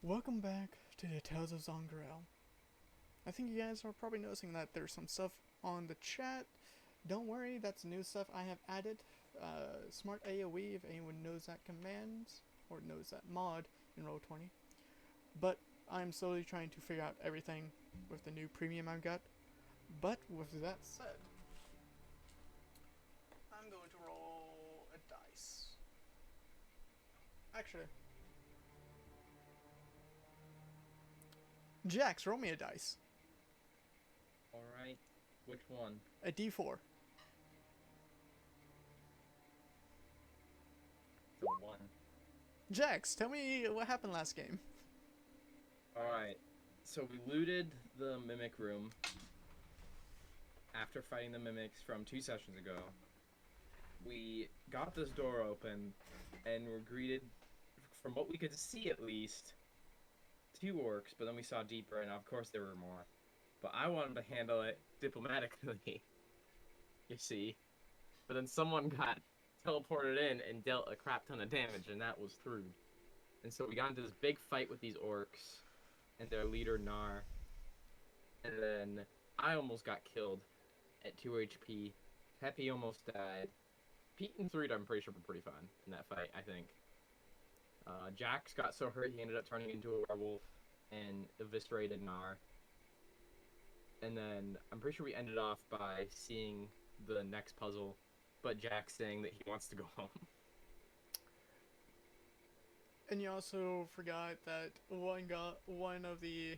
Welcome back to the Tales of Zoggirial. I think you guys are probably noticing that there's some stuff on the chat. Don't worry, that's new stuff I have added. Smart AoE, if anyone knows that command, or knows that mod in Roll20. But I'm slowly trying to figure out everything with the new premium I've got. But with that said, I'm going to roll a dice. Actually, Jax, roll me a dice. Alright, which one? A d4. The one. Jax, tell me what happened last game. Alright, so we looted the Mimic room after fighting the Mimics from 2 sessions ago. We got this door open and were greeted, from what we could see at least, 2 orcs, but then we saw deeper and of course there were more. But I wanted to handle it diplomatically, you see. But then someone got teleported in and dealt a crap ton of damage, and that was Thrud. And so we got into this big fight with these orcs and their leader Nar. And then I almost got killed at 2 HP. Peppy almost died. Pete and Thrud, I'm pretty sure, were pretty fun in that fight, I think. Jax got so hurt he ended up turning into a werewolf and eviscerated Nar. And then I'm pretty sure we ended off by seeing the next puzzle, but Jax saying that he wants to go home. And you also forgot that one of the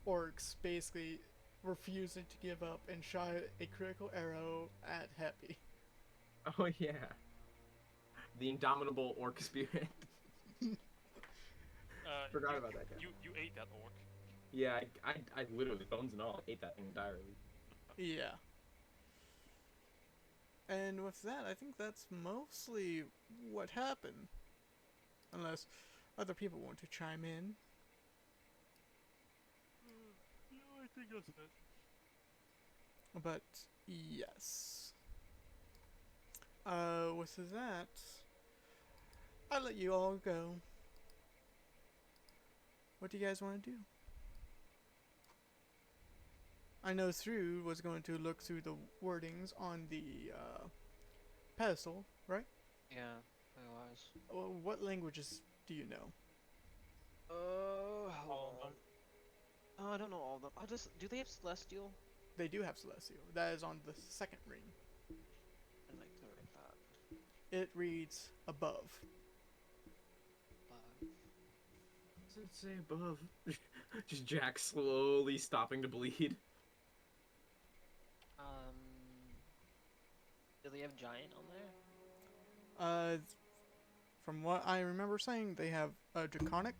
orcs basically refusing to give up and shot a critical arrow at Happy. Oh yeah, the indomitable orc spirit. Forgot about that guy. You ate that orc. Yeah, I literally, bones and all, ate that thing entirely. Yeah. And with that, I think that's mostly what happened. Unless other people want to chime in. Yeah, I think that's it. But yes. With that, I'll let you all go. What do you guys want to do? I know Through was going to look through the wordings on the pedestal, right? Yeah, I was. What languages do you know? Oh, All of hold on. them. Oh, I don't know all of them. I just do they have Celestial? They do have Celestial. That is on the second ring. I'd like to write that. It reads above. But What does it say above? Just Jack slowly stopping to bleed. um, do they have Giant on there? Uh, from what I remember saying, they have a Draconic.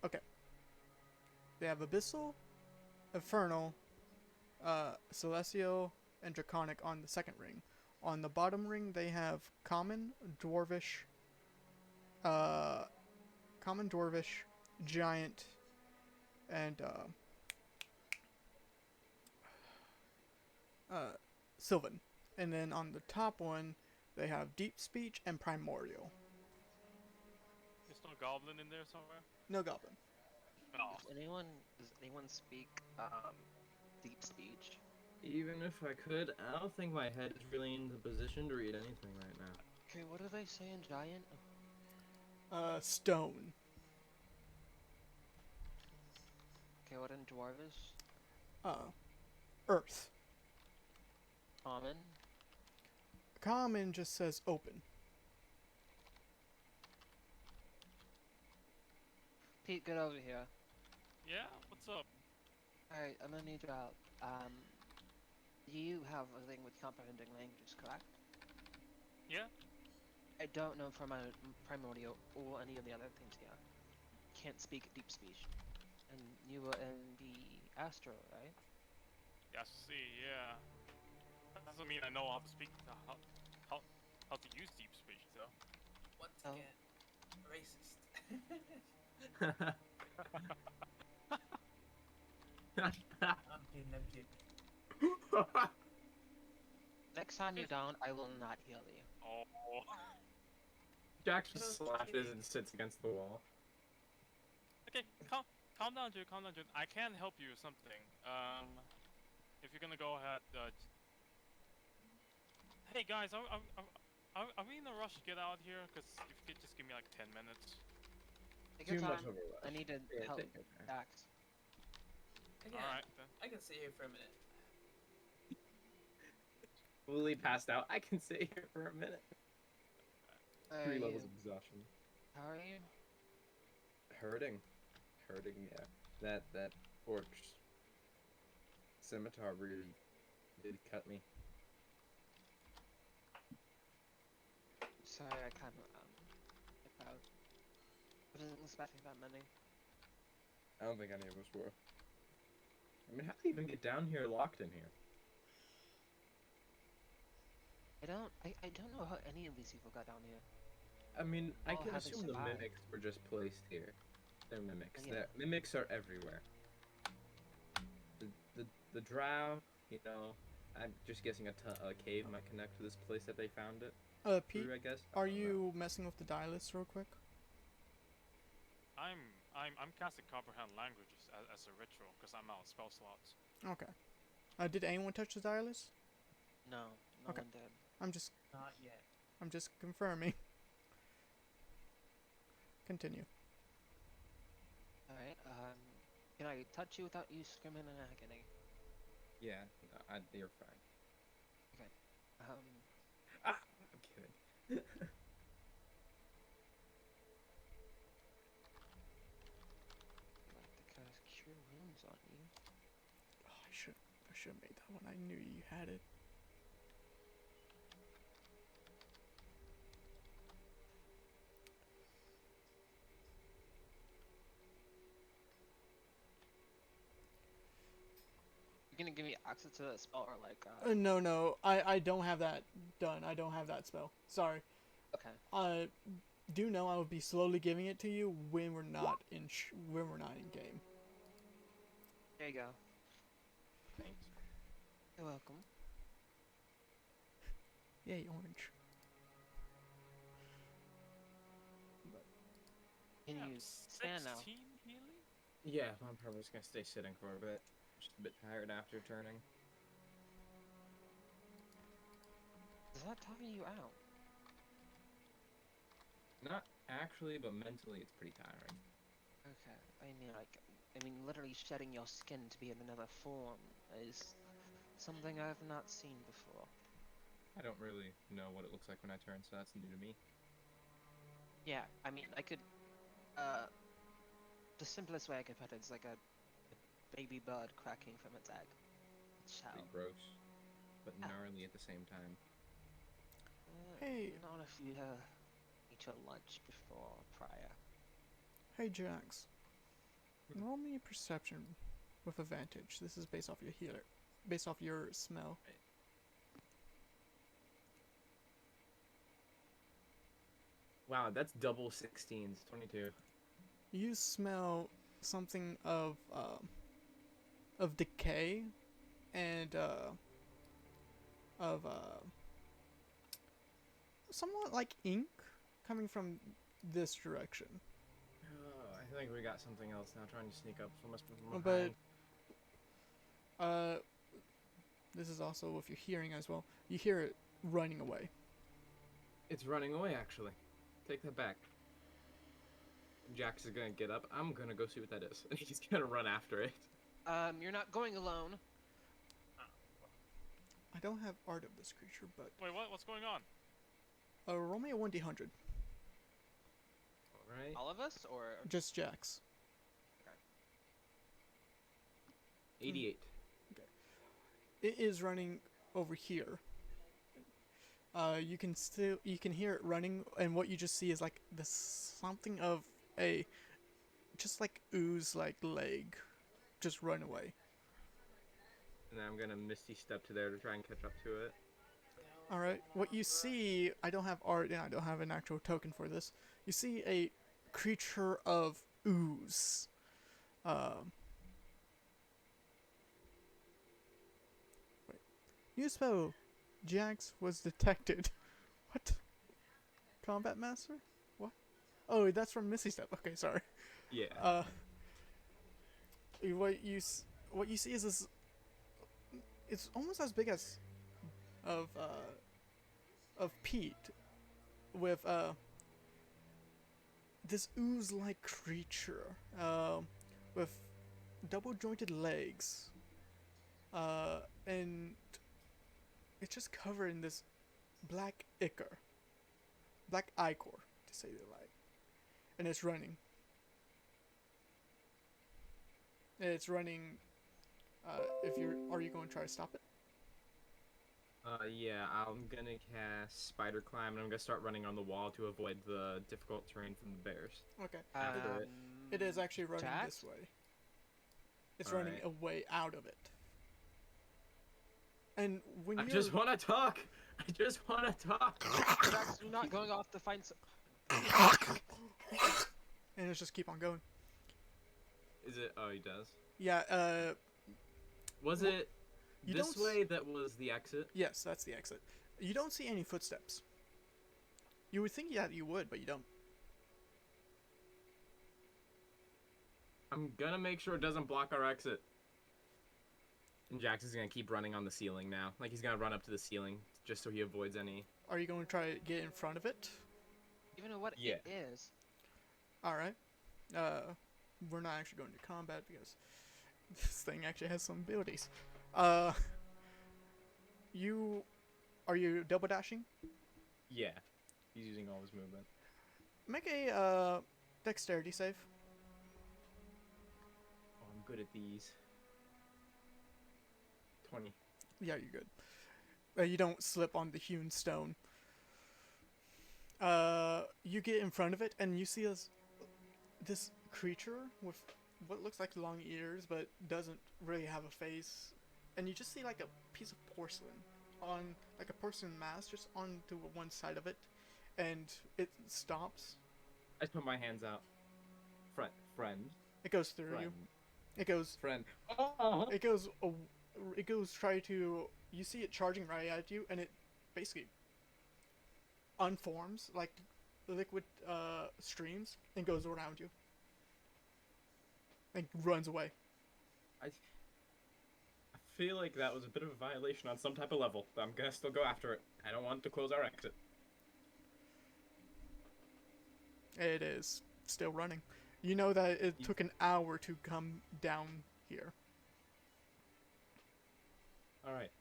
Okay. They have Abyssal, Infernal, Celestial, and Draconic on the second ring. On the bottom ring, they have Common, Dwarvish, Common, Dwarvish, Giant, and Sylvan. And then on the top one, they have Deep Speech and Primordial. There's no goblin in there somewhere. No Goblin. Oh, Does anyone speak deep speech? Even if I could, I don't think my head is really in the position to read anything right now. Okay, what do they say in Giant? Stone. Okay, what in Dwarvish? Earth. Common. Common just says open. Pete, get over here. yeah. What's up? Alright, I'm gonna need your help. You have a thing with comprehending languages, correct? Yeah. I don't know from my primordial or any of the other things here. Can't speak deep speech. And you were in the Astro, right? Yeah. See. Yeah. That doesn't mean I know how to speak. How, how to use deep speech though. Once Oh. again, racist. I'm kidding, I'm kidding. Next time you're down, I will not heal you. Oh. Jax just slashes and sits against the wall. Okay, calm down, dude. Calm down, dude. I can help you with something. If you're gonna go ahead, hey guys, are we in a rush to get out here? Cause if you could just give me like 10 minutes. Take your Too much time. of a rush. I need to Yeah, help take your time. Dax. Again, Alright then. I can sit here for a minute. Fully passed out. I can sit here for a minute. 3 Are levels you- of exhaustion. How are you? Hurting. Yeah. That orc's scimitar really did cut me. Sorry, I kind of if I wasn't expecting that many. I don't think any of us were. I mean, how do you even get down here locked in here? I don't know how any of these people got down here. I mean, I All can how they assume the survived. mimics were just placed here. They're mimics. Yeah. Mimics are everywhere. The drow, you know, I'm just guessing a cave might connect to this place that they found it Pete, through, I guess. I are don't know. you messing with the die list real quick? I'm casting comprehend languages as a ritual because I'm out of spell slots. Okay. Did anyone touch the die list? No, no Okay. one did. Not yet. I'm just confirming. Continue. Alright, can I touch you without you screaming in agony? Yeah, no, you're fine. Um, Ah, I'm kidding. I'd like to cast Cure Wounds on you. Oh, I should have made that one. I knew you had it. You're gonna give me access to the spell or like, No, I don't have that done. I don't have that spell. Sorry. okay. Do know I will be slowly giving it to you when we're not in game. There you go. Thanks. You're welcome. Yay, orange. Can Yeah, you stand now? 16 healing? Yeah, I'm probably just gonna stay sitting for a bit. Just a bit tired after turning. Is that tiring you out? Not actually, but mentally it's pretty tiring. Okay. I mean, literally shedding your skin to be in another form is something I've not seen before. I don't really know what it looks like when I turn, so that's new to me. Yeah, I mean, the simplest way I could put it is like a baby bird cracking from its egg. Its shell. Pretty gross, but Ah. gnarly at the same time. Hey. Not if you eat your lunch before prior. Hey, Jax. Roll me a perception with advantage. This is based off your healer. Based off your smell. Wow, that's double 16s, 22. You smell something of decay and of somewhat like ink coming from this direction. Oh, I think we got something else now trying to sneak up from us from But behind. this is also with your hearing as well. You hear it running away. It's running away, actually. Take that back. Jax is gonna get up. I'm gonna go see what that is. And he's gonna run after it. You're not going alone. I don't have art of this creature, but Wait, what's going on? roll me a 1d100. Alright. All of us, or Just Jax. 88. It is running over here. You can hear it running, and what you just see is like something of a just like ooze like leg just run away. And then I'm gonna Misty Step to there to try and catch up to it. All right, what you see, I don't have art and I don't have an actual token for this. You see a creature of ooze. Wait. New spell, Jax was detected. What? Combat Master? Oh, that's from Missy Step. Okay, sorry. Yeah. What you see is this. It's almost as big as of Pete with this ooze-like creature with double-jointed legs, and it's just covered in this black ichor, to say the like, and it's running. It's running. Are you going to try to stop it? Yeah, I'm gonna cast Spider Climb, and I'm gonna start running on the wall to avoid the difficult terrain from the bears. Okay. After it. It is actually running Jax? this way. It's running Alright. away out of it. And when I you just wanna talk! I just wanna talk! Jax, you're not going off to find some. and it's just keep on going. Is it? Oh, he does. Yeah. Was Well, it you this don't way that was the exit? Yes, that's the exit. You don't see any footsteps. You would think that you would, but you don't. I'm gonna make sure it doesn't block our exit. And Jax is gonna keep running on the ceiling now. Like, he's gonna run up to the ceiling just so he avoids any. Are you going to try to get in front of it? Even know what Yeah. it is. All right. We're not actually going to combat because this thing actually has some abilities. Are you double dashing? Yeah. He's using all his movement. Make a dexterity save. Oh, I'm good at these. 20. Yeah, you're good. You don't slip on the hewn stone. You get in front of it, and you see this creature with what looks like long ears, but doesn't really have a face. And you just see like a piece of porcelain on, like a porcelain mask, just onto one side of it, and it stops. I just put my hands out. Friend. It goes through you. Friend. It goes. Friend. Oh! It goes. It goes. Try to. You see it charging right at you, and it basically unforms like liquid streams and goes around you and runs away. I feel like that was a bit of a violation on some type of level, but I'm gonna still go after it. I don't want to close our exit. It is still running. You know that it took an hour to come down here. Alright.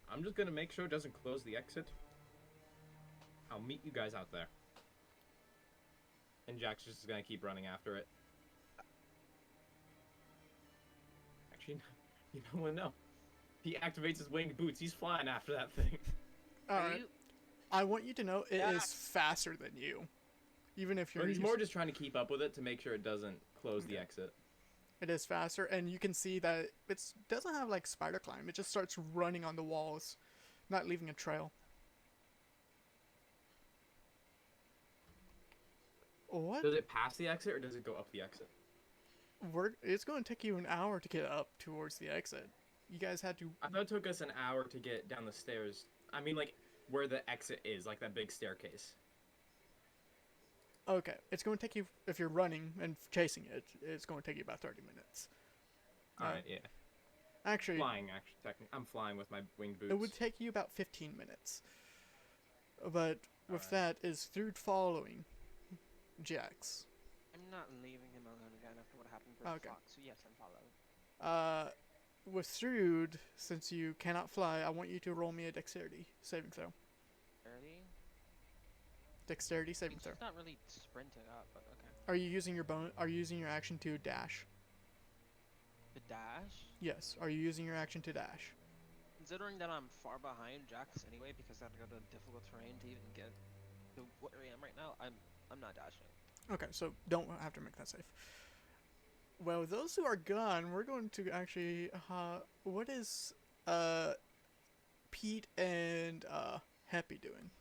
I'm just gonna make sure it doesn't close the exit. I'll meet you guys out there. And Jack's just gonna keep running after it. Actually, you know what? No. He activates his winged boots. He's flying after that thing. Alright. I want you to know it Yeah. is faster than you. Even if you're Or he's used- more just trying to keep up with it to make sure it doesn't close the exit. It is faster, and you can see that it doesn't have like spider climb. It just starts running on the walls, not leaving a trail. What? Does it pass the exit or does it go up the exit? It's going to take you an hour to get up towards the exit. You guys had to. I thought it took us an hour to get down the stairs. I mean, like, where the exit is, like that big staircase. Okay, it's going to take you, if you're running and chasing it, it's going to take you about 30 minutes. Alright, yeah. Actually, Flying, technically. I'm flying with my winged boots. it would take you about 15 minutes. But with Alright. that is through following Jax. I'm not leaving him alone again after what happened with Okay. Fox, so yes, I'm following. With Thrud, since you cannot fly, I want you to roll me a dexterity saving throw. 30? Dexterity saving He's throw. just not really sprinting up, but okay. Are you using your Are you using your action to dash? The dash? Yes. Are you using your action to dash? Considering that I'm far behind Jax anyway, because I've got a difficult terrain to even get to where I am right now, I'm not dashing. Okay, so don't have to make that save. Well, those who are gone, we're going to actually. What is Pete and Happy doing?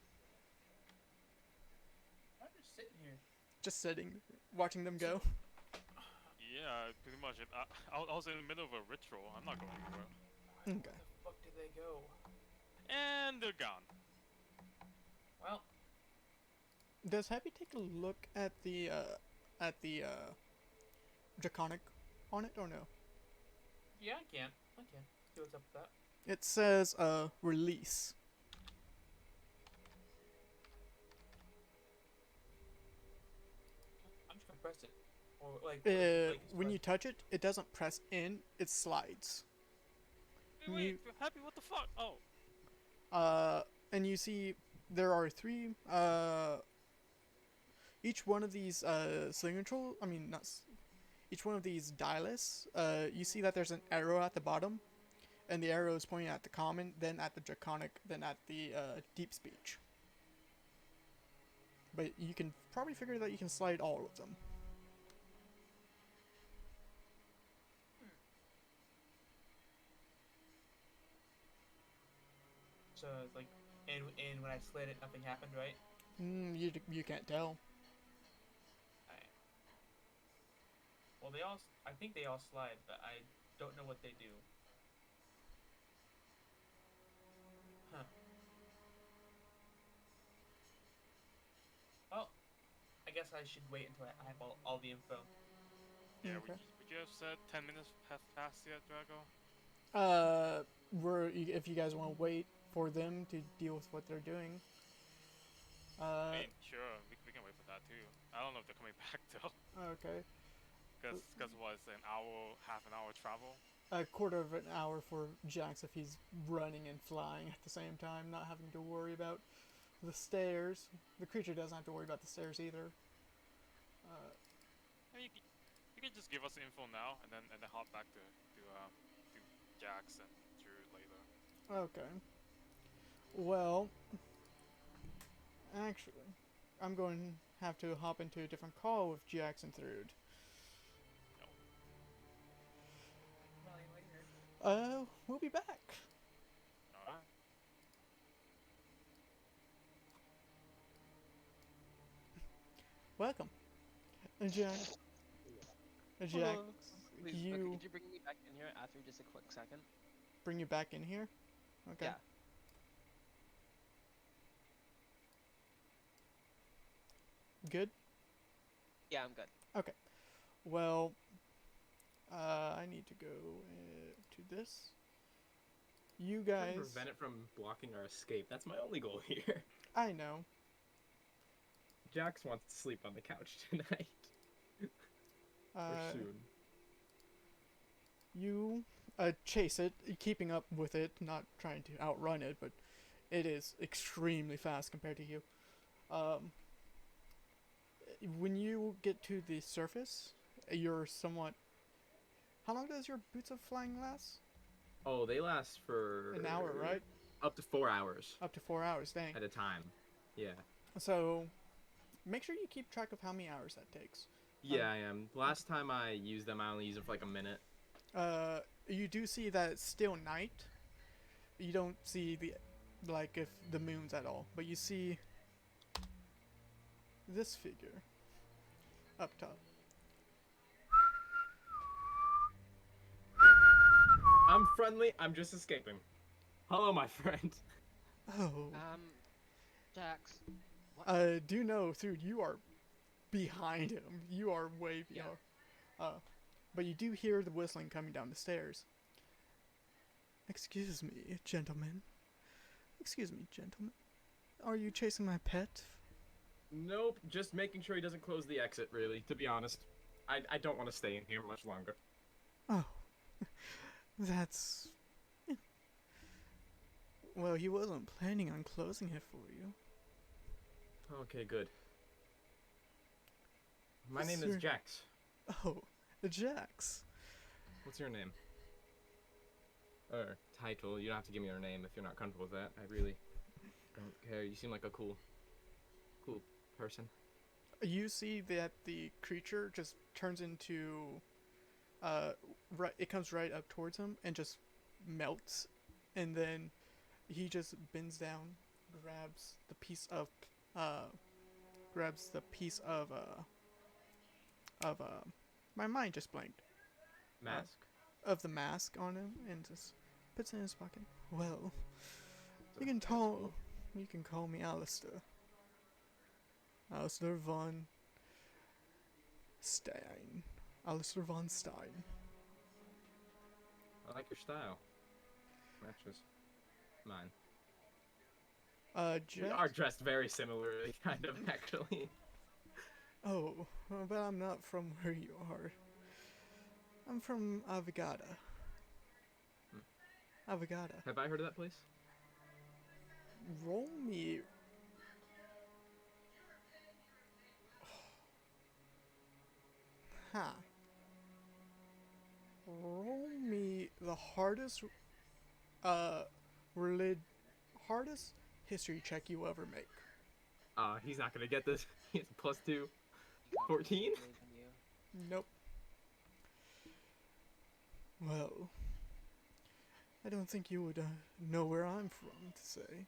I'm just sitting here. Just sitting, watching them go. Yeah, pretty much. I was in the middle of a ritual. I'm not going anywhere. Okay. Where the fuck did they go? And they're gone. Well, Does Happy take a look at the draconic on it or no? Yeah, I can. Okay. See what's up with that. It says release. I'm just gonna press it. Or like it's When you pressed. touch it, it doesn't press in, it slides. Hey, wait, Happy, what the fuck? Oh, And you see there are three, each one of these signature, I mean, not, each one of these dialis, you see that there's an arrow at the bottom, and the arrow is pointing at the common, then at the draconic, then at the deep speech. But you can probably figure that you can slide all of them. So it's like, and when I slid it, nothing happened, right? You can't tell. Alright. Well, I think they all slide, but I don't know what they do. Huh. Well, I guess I should wait until I have all the info. yeah. Okay. Would you have said 10 minutes have passed yet, Drago? If you guys want to wait for them to deal with what they're doing. I mean, sure, we can wait for that too. I don't know if they're coming back though, Okay. because what, it's an hour, half an hour travel. A quarter of an hour for Jax if he's running and flying at the same time, not having to worry about the stairs. The creature doesn't have to worry about the stairs either. And you can just give us the info now, and then hop back to Jax and Drew later. Okay. Well, actually, I'm going to have to hop into a different call with Jax and Thrud. We'll be back. Alright. Welcome. Jax. Jax, Hello. Please, okay, you could you bring me back in here after just a quick second? bring you back in here? Okay. Yeah. Good? Yeah, I'm good. Well, I need to go to this. You Trying to guys... prevent it from blocking our escape. That's my only goal here. I know. Jax wants to sleep on the couch tonight. Or soon. You chase it, keeping up with it, not trying to outrun it, but it is extremely fast compared to you. When you get to the surface, you're somewhat... How long does your Boots of Flying last? Oh, they last for... An hour, right? Up to 4 hours. Up to 4 hours, dang. At a time. Yeah. So, make sure you keep track of how many hours that takes. Yeah, I am. Last time I used them, I only used them for like a minute. You do see that it's still night. You don't see if the moons at all, but you see this figure up top. I'm friendly. I'm just escaping. Hello, my friend. Oh. Jax. What? Do know, dude, you are behind him. You are way beyond. But you do hear the whistling coming down the stairs. Excuse me, gentlemen. Excuse me, gentlemen. Are you chasing my pet? Nope, just making sure he doesn't close the exit, really, to be honest. I don't want to stay in here much longer. Oh. That's... Well, he wasn't planning on closing it for you. Okay, good. My Yes, name sir. is Jax. Oh, Jax. What's your name? Or title. You don't have to give me your name if you're not comfortable with that. I really don't care. You seem like a cool person. You see that the creature just turns into... it comes right up towards him and just melts. And then he just bends down, grabs the piece of... my mind just blanked. Mask. Of the mask on him and just puts it in his pocket. Well, So you can that's cool. call me Alistair. Alistair von Stein. Alistair von Stein. I like your style. Matches mine. We are Jack? dressed very similarly, kind of, actually. Oh, but I'm not from where you are. I'm from Avigada. Avigada. Have I heard of that place? Roll me. Huh. Roll me the hardest, uh, relig- hardest history check you ever make. He's not gonna get this. He's a +2. You got 14? more than you. Nope. Well, I don't think you would know where I'm from to say.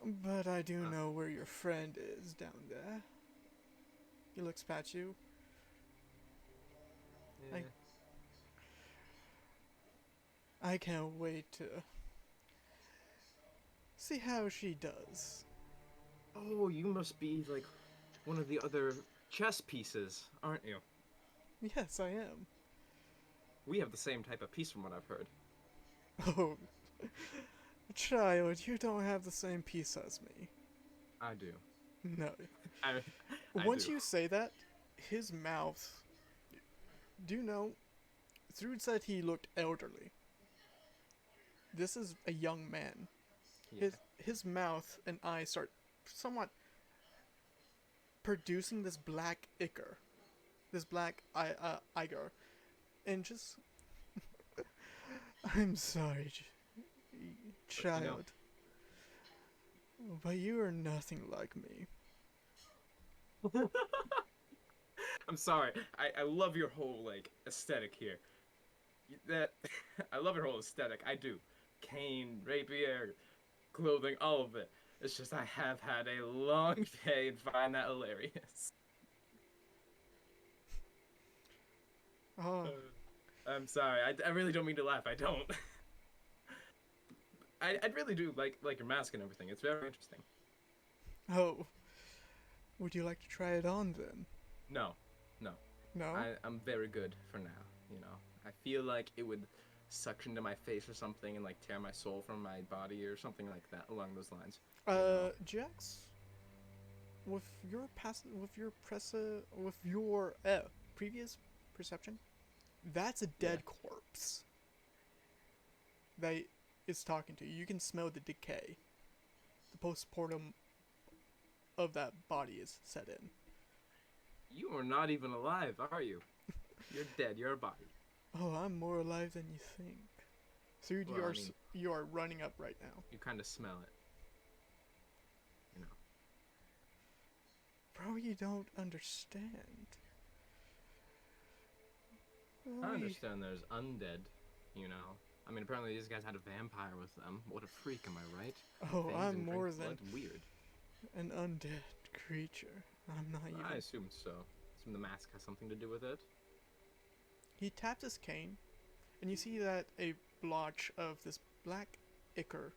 But I do know where your friend is down there. He looks at you. Yeah. I can't wait to see how she does. Oh, you must be like one of the other chess pieces, aren't you? Yes, I am. We have the same type of piece from what I've heard. Oh, child, you don't have the same piece as me. I do. No. I Once do. you say that, his mouth. Do you know? Thrud said he looked elderly. This is a young man. Yeah. His mouth and eyes start somewhat producing this black ichor, this black ichor, and just. I'm sorry, child, but you are nothing like me. I'm sorry. I love your whole like aesthetic here. That I love your whole aesthetic. I do. Cane, rapier, clothing, all of it. It's just I have had a long day and find that hilarious. Oh, I'm sorry. I really don't mean to laugh. I don't. I really do like your mask and everything. It's very interesting. oh. Would you like to try it on then? No, No? I'm very good for now. You know, I feel like it would suction into my face or something and like tear my soul from my body or something like that along those lines. Jax, with your previous perception, that's a dead corpse that is talking to you. You can smell the decay. The postmortem of that body is set in. You are not even alive, are you? You're dead. You're a body. Oh, I'm more alive than you think. So Well, I mean- you are running up right now. You kind of smell it. You know. Bro, you don't understand. I I- understand there's undead. You know. I mean, apparently these guys had a vampire with them. What a freak, am I right? Oh, Fangs I'm and more drinks than blood? Weird. an undead creature. I'm not even. I assume so. Assume the mask has something to do with it. He taps his cane, and you see that a blotch of this black ichor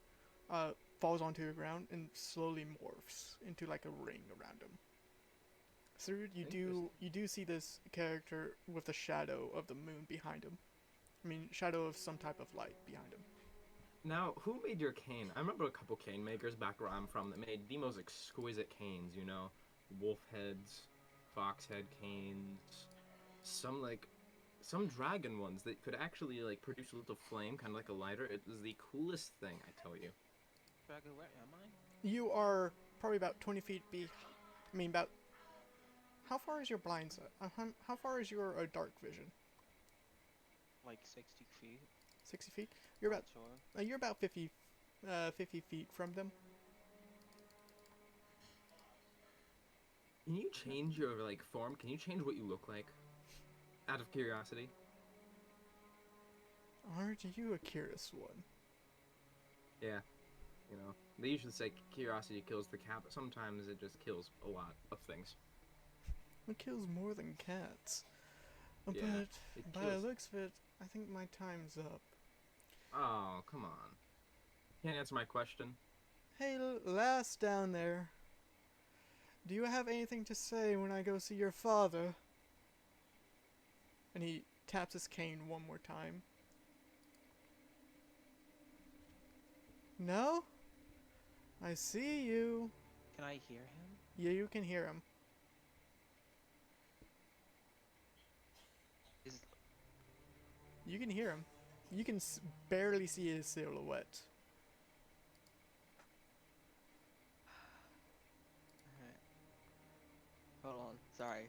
falls onto the ground and slowly morphs into like a ring around him. Third, you do see this character with the shadow of the moon behind him. I mean, shadow of some type of light behind him. Now, who made your cane? I remember a couple cane makers back where I'm from that made the most exquisite canes, you know? Wolf heads, fox head canes, some dragon ones that could actually, like, produce a little flame, kind of like a lighter. It was the coolest thing, I tell you. Dragon, where am I? You are probably about 20 feet I mean, about. How far is your blind sight? How far is your dark vision? Like 60 feet. 60 feet? You're about Sure. You're about 50 feet from them. Can you change your, like, form? Can you change what you look like? Out of curiosity? Aren't you a curious one? Yeah. You know, they usually say curiosity kills the cat, but sometimes it just kills a lot of things. It kills more than cats. Yeah, But it by the kills. looks of it, I think my time's up. Oh, come on. Can't answer my question. Hey, lass down there. Do you have anything to say when I go see your father? And he taps his cane one more time. No? I see you. Can I hear him? Yeah, you can hear him. Is You can hear him. You can barely see his silhouette. alright. Hold on. Sorry.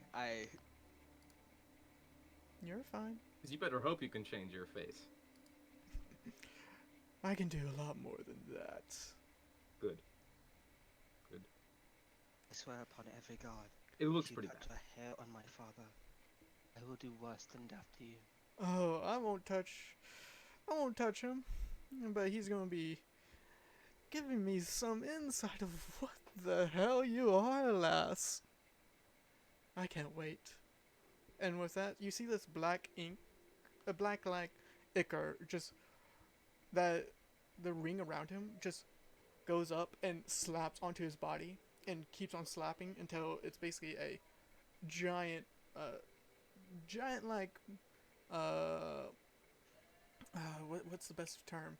You're fine. Because you better hope you can change your face. I can do a lot more than that. Good. I swear upon every god. It looks If you pretty touch bad. a hair on my father, I will do worse than death to you. Oh, I won't touch him. But he's gonna be giving me some insight of what the hell you are, lass. I can't wait. And with that, you see this black ink, a black like ichor, just that the ring around him just goes up and slaps onto his body and keeps on slapping until it's basically a giant, giant like, what's the best term?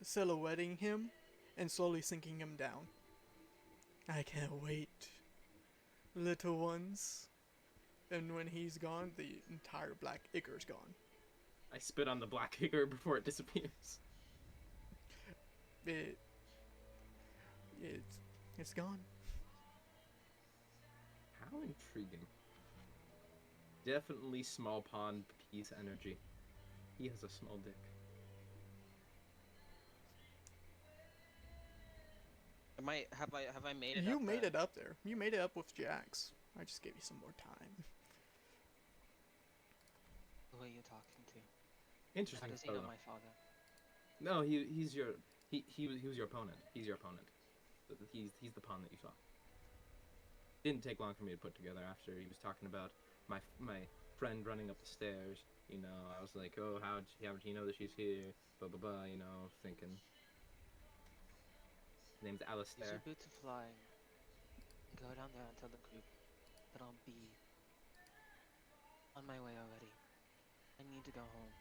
Silhouetting him and slowly sinking him down. I can't wait, little ones. And when he's gone, the entire black ichor's gone. I spit on the black ichor before it disappears. It, it's gone. How intriguing. Definitely small pond peace energy. He has a small dick. Have I made it? You up made there? it up there. You made it up with Jax. I just gave you some more time. Who are you talking to? How Interesting. does he know my father? No, he's your he was your opponent. He's your opponent. He's the pawn that you saw. Didn't take long for me to put together after he was talking about my friend running up the stairs. You know, I was like, oh, how would you know that she's here? Blah blah blah. You know, thinking. His name's Use Alistair. your boot to fly. Go down there and tell the group that I'll be on my way already. I need to go home.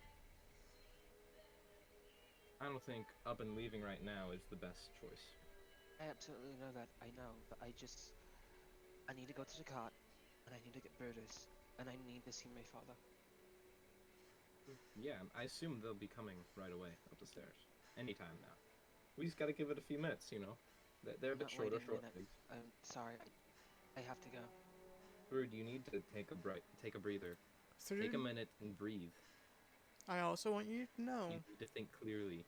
I don't think up and leaving right now is the best choice. I absolutely know that. I know, but I need to go to the cart, and I need to get Brutus, and I need to see my father. Yeah, I assume they'll be coming right away up the stairs. Anytime now. We just gotta give it a few minutes, you know. They're a I'm bit not shorter, waiting a short minute. legs. I'm sorry. I have to go. Brood, you need to take a breather. So Take a minute and breathe. I also want you to know. You need to think clearly.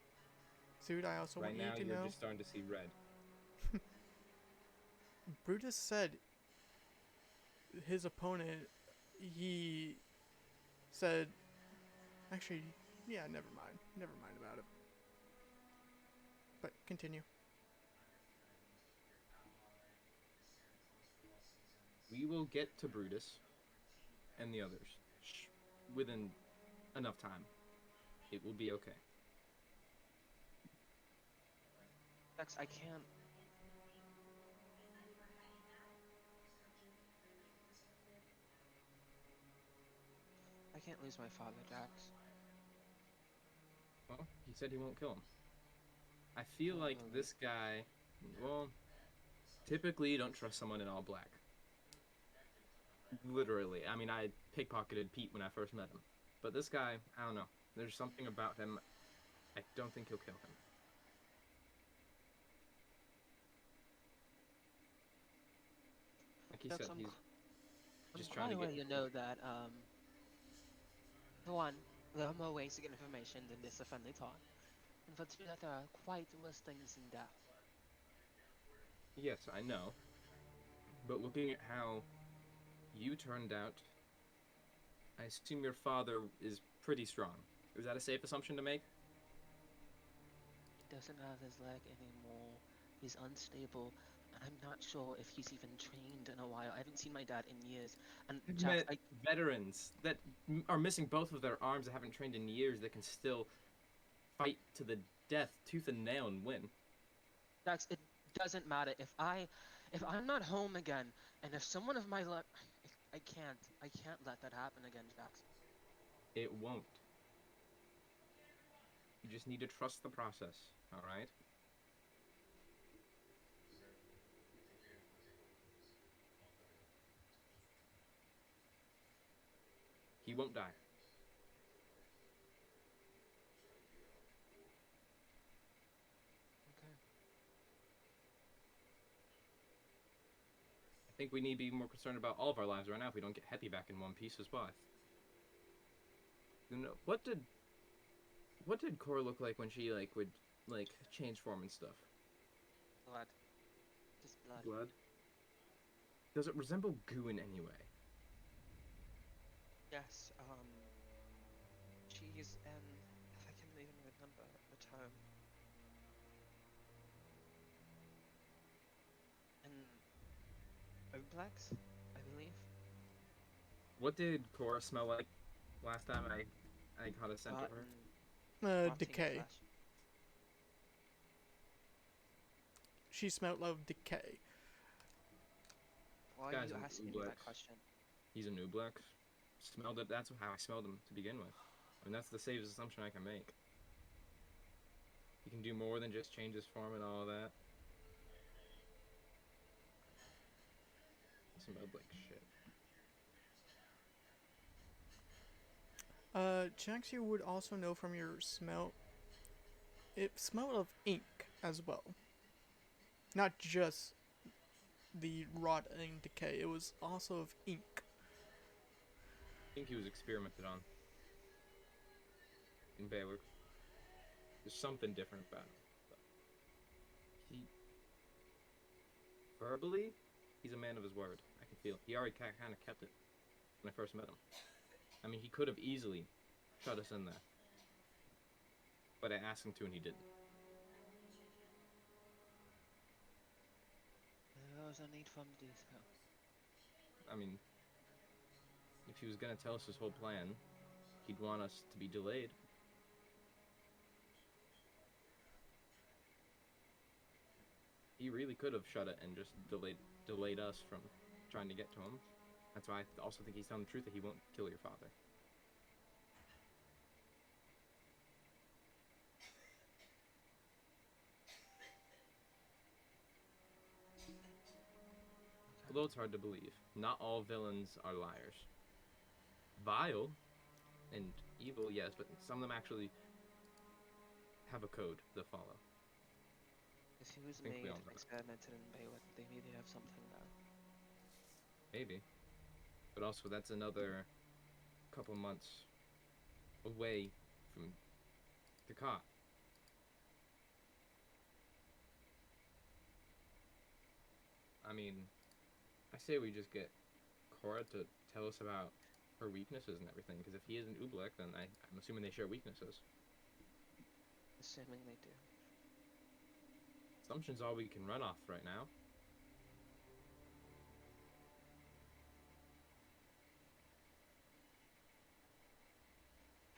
Dude, I also Right want now, you to you're know. just starting to see red. Brutus said his opponent, he said, actually, yeah, never mind. Never mind about it. But continue. We will get to Brutus and the others within enough time. It will be okay. Dex, I can't. I can't lose my father, Jax. Well, he said he won't kill him. I feel like this guy, well, typically you don't trust someone in all black. Literally. I mean, I pickpocketed Pete when I first met him. But this guy, I don't know. There's something about him. I don't think he'll kill him. Like he Dex, said, he's just I'm trying to calling get... you know that, for one, there are more ways to get information than this friendly talk. And for two, that there are quite worse things than death. Yes, I know. But looking at how you turned out, I assume your father is pretty strong. Is that a safe assumption to make? He doesn't have his leg anymore. He's unstable. And I'm not sure if he's even trained in a while. I haven't seen my dad in years. And I've Jax, met veterans that are missing both of their arms that haven't trained in years that can still fight to the death, tooth and nail, and win. Jax, it doesn't matter. If I'm not home again, and if someone of my luck, I can't let that happen again, Jax. It won't. You just need to trust the process, alright? He won't die. Okay. I think we need to be more concerned about all of our lives right now if we don't get Happy back in one piece as well. You know, what did Cora look like when she would change form and stuff? Blood. Just blood. Blood? Does it resemble goo in any way? Yes, cheese and if I can even remember the term. And Oblex, I believe. What did Cora smell like last time I caught a scent of her? Rotten Decay. flesh. She smelled of decay. Why are Guy's you an asking me that Oblex. question? He's a Nublex. Smelled it. That's how I smelled him to begin with. I mean, that's the safest assumption I can make. He can do more than just change his form and all of that. Smelled like shit. Jax, you would also know from your smell. It smelled of ink as well. Not just the rot and decay. It was also of ink. I think he was experimented on in Baylor. There's something different about him. But he verbally, he's a man of his word. I can feel it. He already kind of kept it when I first met him. I mean, he could have easily shut us in there, but I asked him to, and he didn't. There was a need for detail. I mean, if he was gonna tell us his whole plan, he'd want us to be delayed. He really could have shut it and just delayed us from trying to get to him. That's why I also think he's telling the truth that he won't kill your father. Although it's hard to believe, not all villains are liars. Vile and evil, yes, but some of them actually have a code to follow. If he was I think made we all and know. experimented in Baylor, they maybe have something there. Maybe. But also, that's another couple months away from the cop. I mean, I say we just get Cora to tell us about her weaknesses and everything, because if he is an Oobleck, then I'm assuming they share weaknesses. Assuming they do. Assumption's all we can run off right now.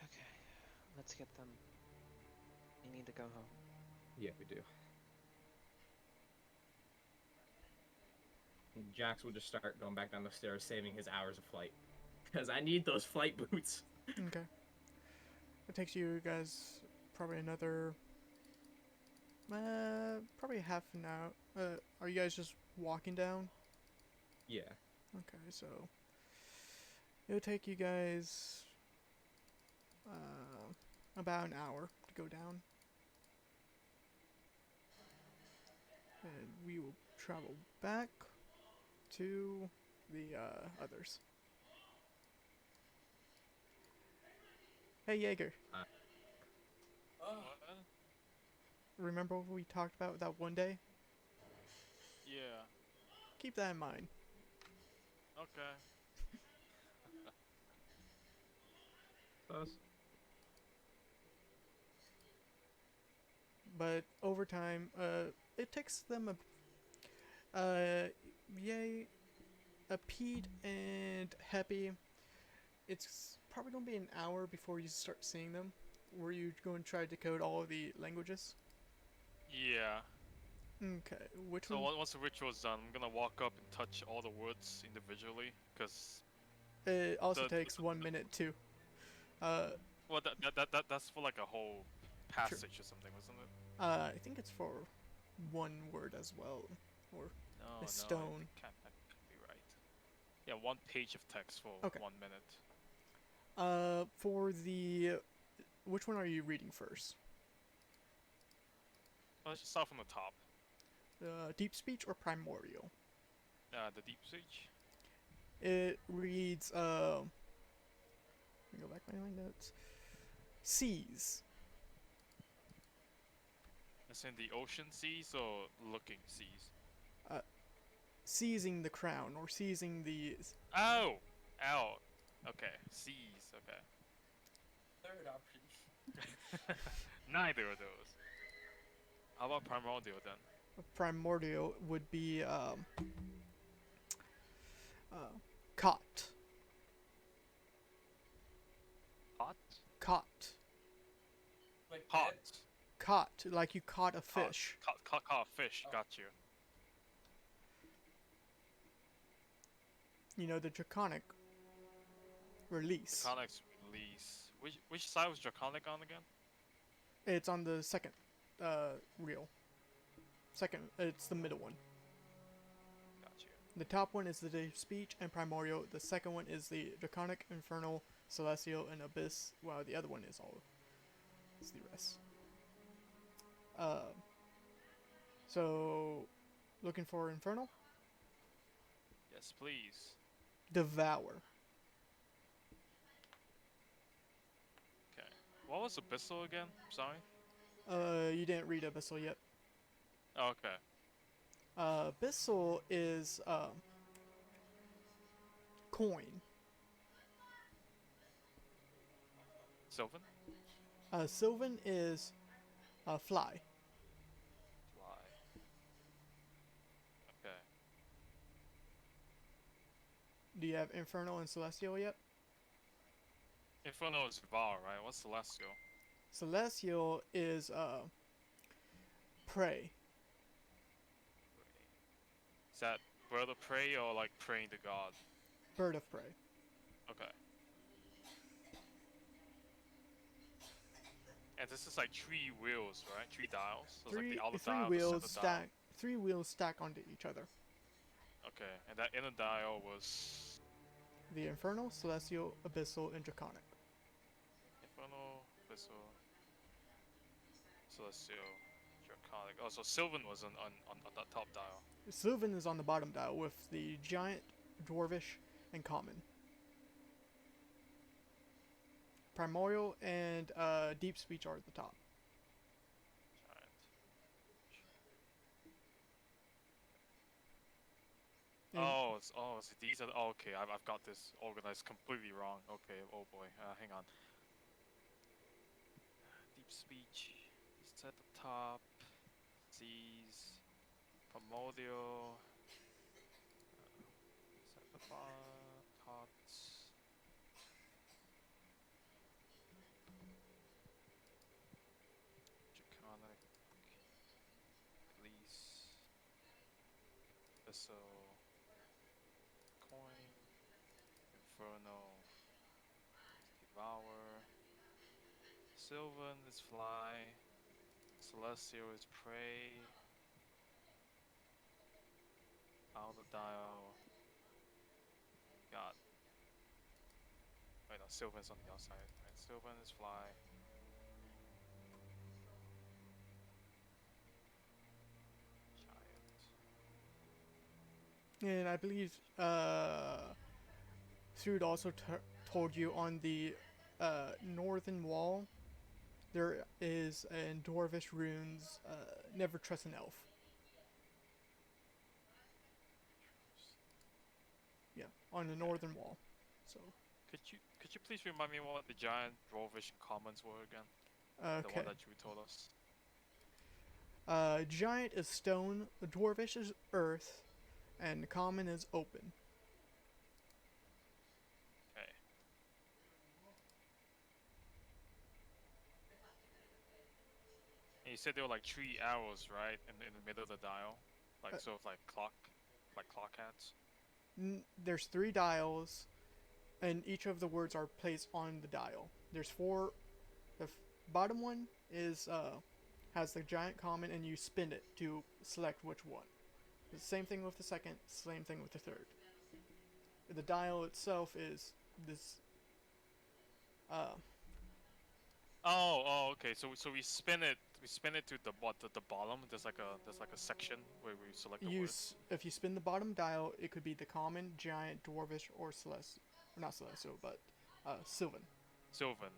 Okay, let's get them. We need to go home. Yeah, we do. Jax will just start going back down the stairs, saving his hours of flight. Because I need those flight boots. Okay. It takes you guys probably another. Probably half an hour. Are you guys just walking down? Yeah. Okay, so it'll take you guys about an hour to go down. And we will travel back to the others. Hey Jaeger, Oh, What? remember what we talked about that one day? Yeah. Keep that in mind. Okay. Us. But over time, it takes them yay, a Pete and Happy. It's probably gonna be an hour before you start seeing them. Were you going to try to decode all of the languages? Yeah. Okay, which So one? once the ritual is done, I'm gonna walk up and touch all the woods individually, because It also the, takes 1 minute too. Uh, well that's for like a whole True. passage or something, wasn't it? I think it's for one word as well, or No, a no, stone. that can't be right. Yeah, 1 page of text for Okay. 1 minute. For the, which one are you reading first? Let's just start from the top. Deep speech or primordial? The deep speech. It reads, let me go back to my notes. Seas. As in the ocean seas or looking seas? Seizing the crown or seizing the. Oh! Ow. Okay, seas, okay. Third option. Neither of those. How about primordial then? Primordial would be caught. Hot? Caught. Like Hot. dead? Caught, like you caught a fish. Caught fish, Oh. got you. You know, the draconic release. Draconic's release. Which side was Draconic on again? It's on the second reel. Second, it's the middle one. Got you. The top one is the deep speech and primordial. The second one is the draconic, infernal, celestial, and abyss. While the other one is the rest. So looking for infernal, Yes, please. devour. Okay. What was Abyssal again? Sorry? You didn't read abyssal yet. Oh, okay. Abyssal is coin. Sylvan? Sylvan is fly. Fly. Okay. Do you have infernal and celestial yet? Inferno is Var, right? What's Celestial? Celestial is prey. Is that bird of prey or like praying to God? Bird of prey. Okay. And this is like 3 wheels, right? 3 dials. So it's like the outer Three dial, wheels the center dial. stack. 3 wheels stack onto each other. Okay, and that inner dial was The infernal, celestial, abyssal, and draconic. Inferno, Abyssal, Celestial, Draconic. Oh, so Sylvan was on that top dial. Sylvan is on the bottom dial with the giant, dwarvish, and common. Primordial and deep speech are at the top. Giant. And So these are. Oh, okay, I've got this organized completely wrong. Okay, oh boy. Hang on. Deep speech is at the top. Seas. Primordial. Is at the bottom. Hot. Draconic. Police. Vessel. Coin. Inferno. Devour. Sylvan is fly. Celestial is prey. Outer dial. God. Wait, no, Sylvan's on the outside. Right, Sylvan is fly. Giant. I believe Thrud also told you on the northern wall there is in dwarvish runes never trust an elf. Yeah, on the northern wall. So Could you please remind me what the giant dwarvish and commons were again? The okay. one that you told us. Giant is stone, dwarvish is earth, and common is open. Okay. you said there were like 3 arrows, right, in the middle of the dial, like Uh, sort of like clock hands. There's 3 dials, and each of the words are placed on the dial. There's 4. The bottom one is has the giant common, and you spin it to select which one. The same thing with the second. Same thing with the third. The dial itself is this. Uh, Okay. So we spin it. We spin it to the bottom. There's like a section where we select the words. If you spin the bottom dial, it could be the common, giant, dwarvish, or celestial. Not celestial, but sylvan. Sylvan,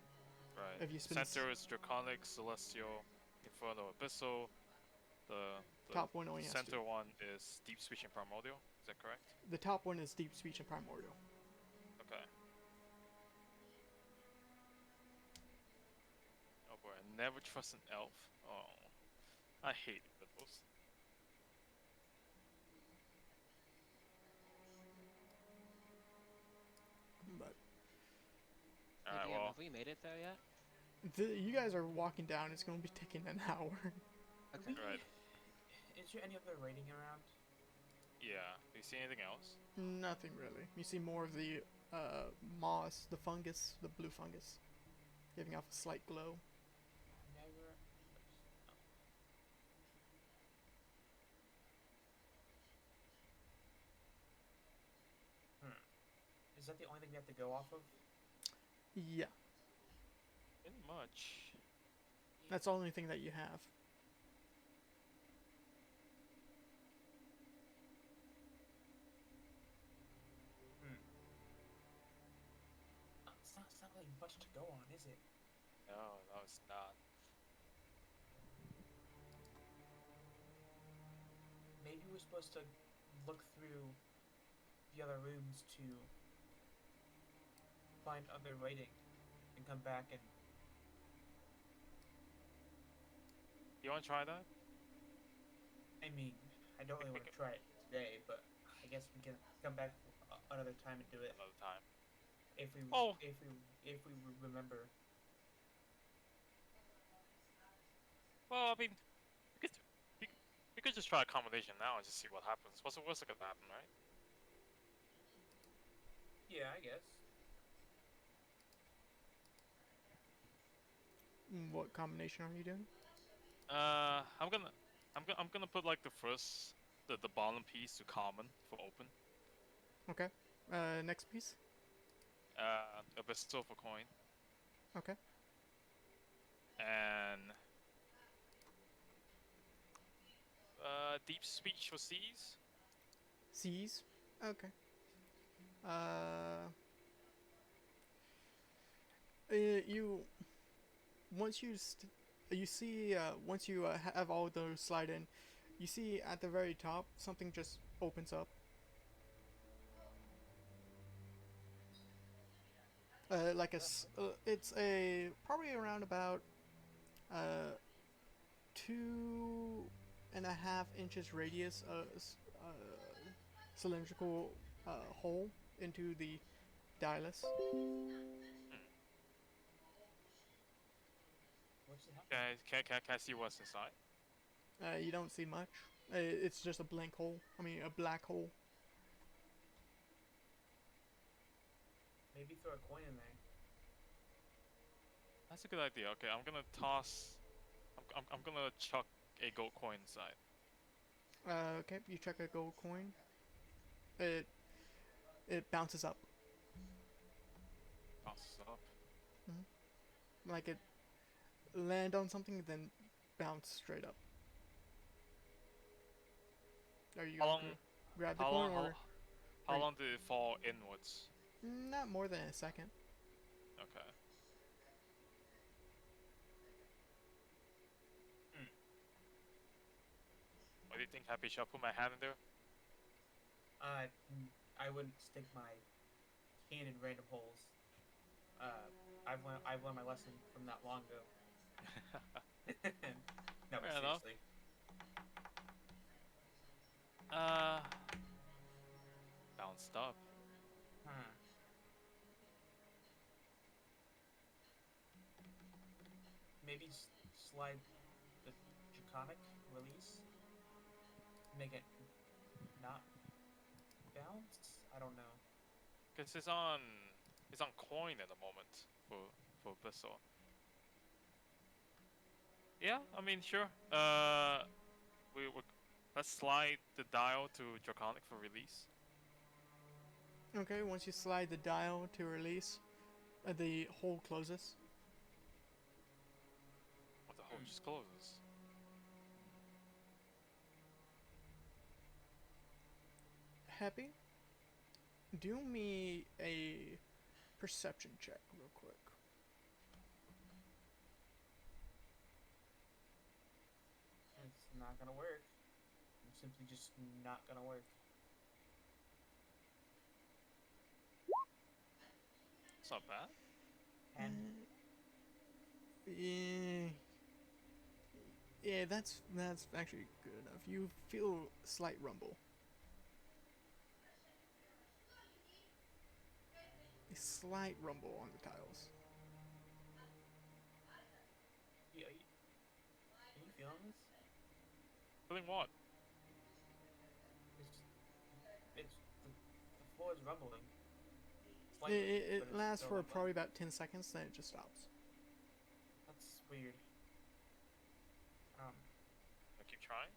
right? If you spin Center is draconic, celestial, infernal, abyssal. The top one only has 2. center one is deep speech and primordial. Is that correct? The top one is deep speech and primordial. Okay. Oh boy, I never trust an elf. Oh, I hate riddles. But All right, Damn, well, have we made it there yet? you guys are walking down. It's going to be taking an hour. Okay. right. Is there any other rating around? Yeah. Do you see anything else? Nothing really. You see more of the moss, the fungus, the blue fungus, giving off a slight glow. Never. Is that the only thing we have to go off of? Yeah, Pretty much. that's the only thing that you have. It's not really much to go on, is it? No, no, it's not. Maybe we're supposed to look through the other rooms to find other writing and come back and. You want to try that? I mean, I don't really want to try it today, but I guess we can come back another time and do it Another time. if we Oh. if we remember. Well, I mean, we could, we could just try a combination now and just see what happens. What's gonna happen, right? Yeah, I guess. What combination are you doing? I'm gonna put like the bottom piece to common for open. Okay. Next piece. Abyssal for coin, Okay. and deep speech for C's. C's. Okay. Uh. You once you you see once you have all those slide in, you see at the very top something just opens up. It's a probably around about 2.5 inches radius cylindrical hole into the dialis. What's it happen? Can I see what's inside? You don't see much. It's just a blank hole. I mean, a black hole. Maybe throw a coin in there. That's a good idea. Okay, I'm gonna toss. I'm gonna chuck a gold coin inside. Okay, you check a gold coin. It bounces up. Bounces up. Like it land on something, then bounce straight up. Are you How going long? to grab the How coin long? or How Wait. long did it fall inwards? not more than a second? Okay. What do you think, Happy? Should I put my hand in there? I wouldn't stick my hand in random holes. I've learned my lesson from that long ago. No, but Fair enough. seriously. Bounced up. Maybe slide the draconic release, make it not bounce. I don't know. Cause it's on coin at the moment for Bissell. Yeah, I mean sure. We let's slide the dial to Draconic for release. Okay, once you slide the dial to release, the hole closes. What the hole just closes. Happy? Do me a perception check real quick. It's not gonna work. It's simply just not gonna work. It's not bad. And Yeah, yeah, that's actually good enough. You feel a slight rumble. A slight rumble on the tiles. are you feeling this? Feeling what? It's the floor is rumbling. It, Slightly, it, but it it's lasts still for rumbling. probably about 10 seconds, then it just stops. That's weird. I keep trying.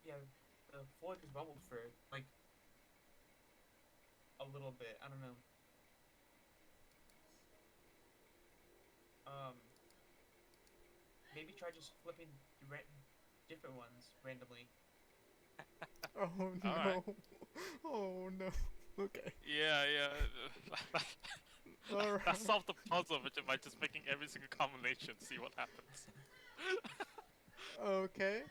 Yeah, the floor just rumbled for like a little bit. I don't know. Maybe try just flipping different ones randomly. Oh no. Alright. Oh no. Okay. Yeah, yeah. Alright. That solved the puzzle by just making every single combination, see what happens. Okay.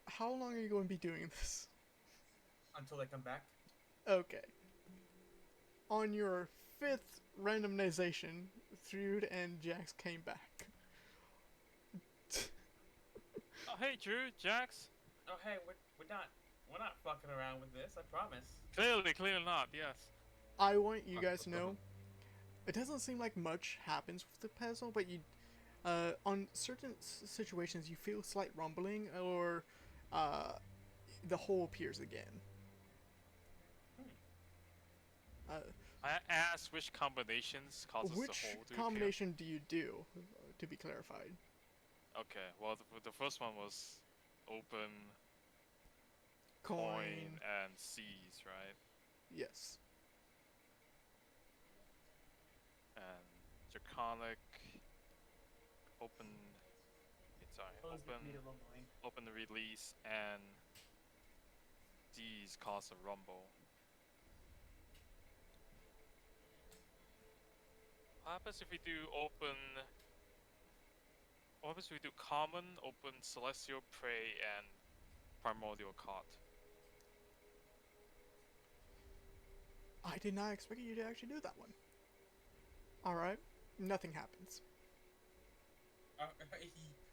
How long are you going to be doing this? Until they come back. Okay. On your 5th randomization, Thrude and Jax came back. Oh, hey, Drew, Jax. Oh hey, we're not fucking around with this. I promise. Clearly not. Yes. I want you guys to know, it doesn't seem like much happens with the puzzle, but you, on certain situations, you feel slight rumbling, or the hole appears again. I asked which combinations causes the Which hole to combination do you do, to be clarified? appear. Okay, well, the first one was open, coin, and seize, right? Yes. And draconic, open. Sorry, Close the open, meter rumbling. open the release, and these cause a rumble. What happens if we do open? What happens if we do common, open, celestial, prey, and primordial caught? I did not expect you to actually do that one. Alright. Nothing happens.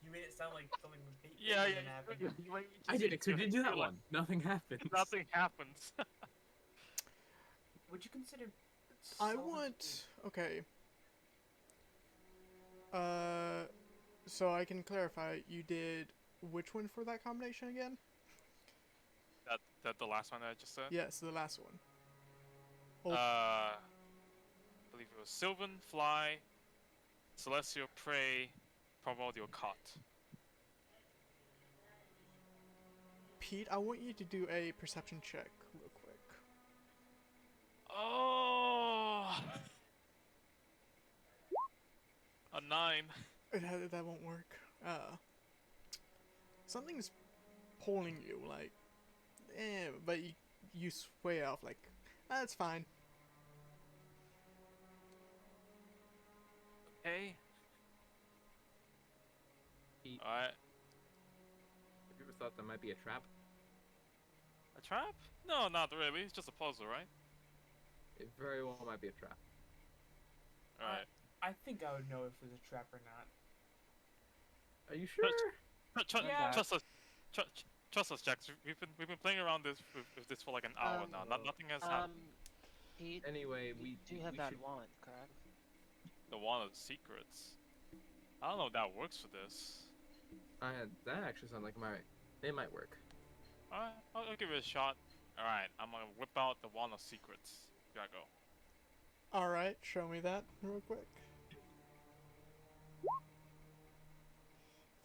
You made it sound like something big Yeah, was yeah. gonna happen. I did it. Could you do that one? Nothing happened. Nothing happens. Would you consider? I solving- want... Okay. So I can clarify, you did which one for that combination again? that the last one that I just said. Yes, the last one. Oh. I believe it was Sylvan, Fly, Celestial Prey, Primordial Caught. Pete, I want you to do a perception check real quick. Oh, a 9. That won't work. Something's pulling you, like, but you sway off, like, that's fine. Okay. Pete, Alright. have you ever thought that might be a trap? A trap? No, not really. It's just a puzzle, right? It very well might be a trap. Alright. I think I would know if it was a trap or not. Are you sure? Yeah. Trust us, Jax. We've been playing around with this for like an hour now. Nothing has happened. Pete, Anyway, you we do have we that should. wand, correct? The Wand of Secrets. I don't know if that works for this. That actually sounds like it might work. Alright, I'll give it a shot. Alright, I'm gonna whip out the Wand of Secrets. Here I go. Alright, show me that real quick.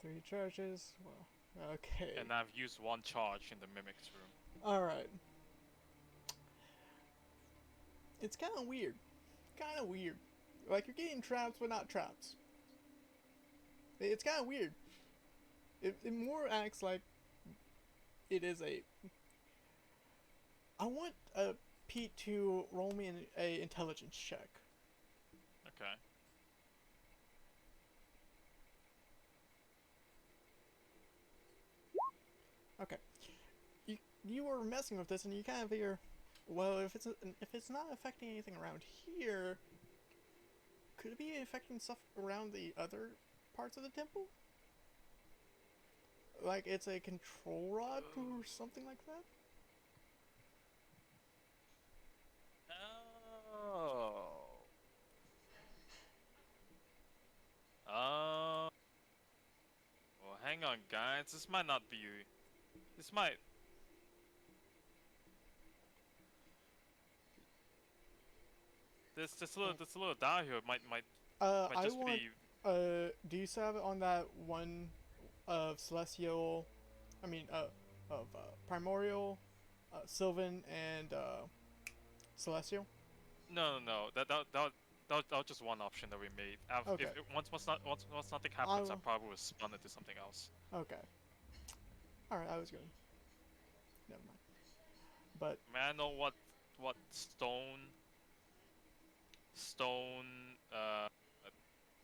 3 charges. Well, okay. And I've used one charge in the Mimic's room. Alright. It's kind of weird. Kind of weird. Like, you're getting traps, but not traps. It's kind of weird. It more acts like it is a... I want Pete to roll me a intelligence check. Okay. Okay. You were messing with this, and you kind of figure, well, if it's not affecting anything around here, could it be affecting stuff around the other parts of the temple? Like it's a control rod or something like that? Oh. Well, hang on, guys. This might not be. This might. This little down here might I just want. be. Do you still have it on that one of celestial? I mean, of primordial, Sylvan, and celestial. No. That was just one option that we made. Okay. If once nothing happens, I I'll- probably will spun it to something else. Okay. All right, I was good. Never mind. But May I know what stone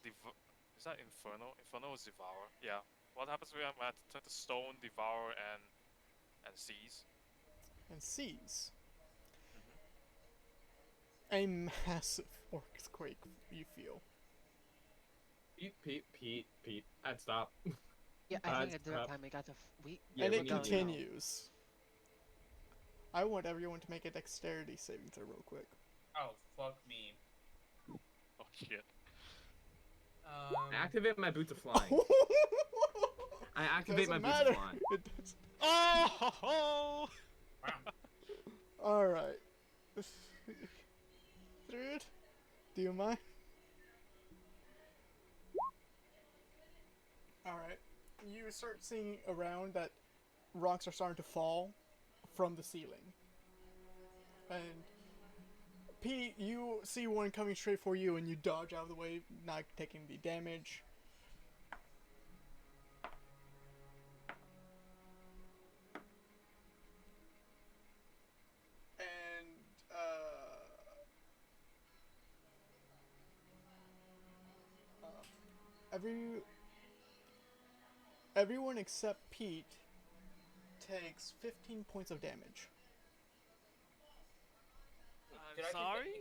is that Inferno? Inferno is Devour. Yeah. What happens when I turn to Stone, Devour, and Seize? and seas a massive earthquake. You feel. Pete. I'd stop. Yeah, I think it's at that crap. time we got to Yeah, And we it need to know. continues. I want everyone to make a dexterity saving throw real quick. Oh, fuck me. Oh shit. I activate my boots of flying. I activate my Doesn't boots matter. of flying. It does. Oh ho ho! Wow. All right. Dude, do you mind? All right. You start seeing around that rocks are starting to fall from the ceiling. And Pete, you see one coming straight for you, and you dodge out of the way, not taking the damage. And everyone except Pete takes 15 points of damage. Did I I'm take sorry.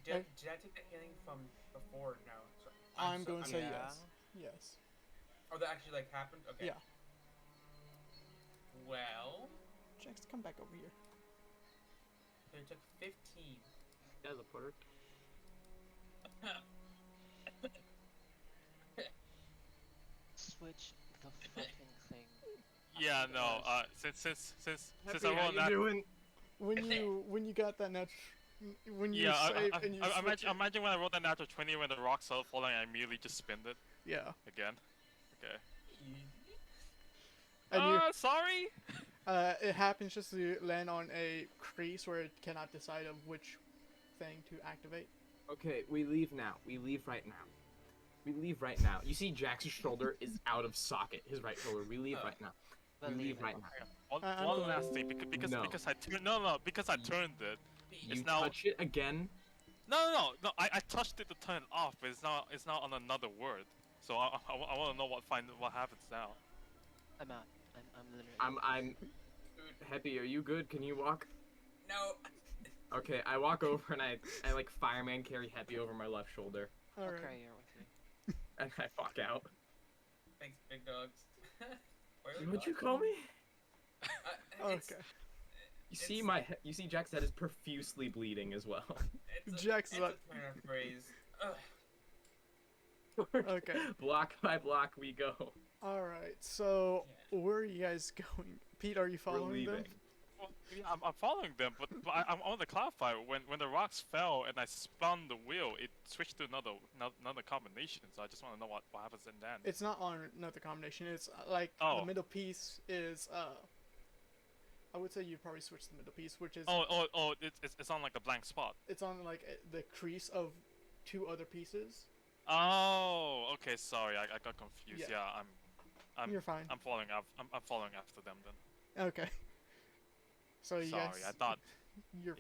Did I take the healing from before? No. So, I'm going to say yeah. yes. Yes. Oh, that actually like happened. Okay. Yeah. Well, Jax, come back over here. they took 15. Teleporter. switch the fucking thing. Yeah, no. Gosh. Since Happy, I how rolled you that. doing? When you got that when you Yeah, saved and you switched it. imagine when I rolled that natural 20 when the rock started falling, I immediately just spinned it Yeah. again. Okay. And you Sorry. it happens just to land on a crease where it cannot decide of which thing to activate. Okay, we leave now. We leave right now. We leave right now. You see Jax's shoulder is out of socket. His right shoulder. We leave right now. We Believe leave it. right now. One last thing, because No. because I turned because I turned it. You It's now touch it again. no. I touched it to turn it off, but it's now on another word. So I want to know what happens now. I'm out. I'm literally. I'm. Happy, are you good? Can you walk? No. Okay, I walk over and I like fireman carry Happy over my left shoulder, I'll Alright. carry her with you. and I walk out. Thanks, big dogs. Where are we What'd you going? call me? It's- Okay. You see Jack's head is profusely bleeding as well. Jack's it's like- a turn of phrase. Ugh. Okay. Block by block we go. All right. So where are you guys going? Pete, are you We're following them? leaving. Well, yeah, I'm following them, but I'm on the clarify. When the rocks fell and I spun the wheel, it switched to another combination. So I just want to know what happens in then. It's not on another combination. It's like the Oh. middle piece is. I would say you'd probably switch the middle piece, which is. Oh! It's on like a blank spot. It's on like the crease of 2 other pieces. Oh, okay. Sorry, I got confused. Yeah. Yeah, I'm You're fine. I'm following up. I'm following after them then. Okay. So you Sorry, guys. I thought. You're.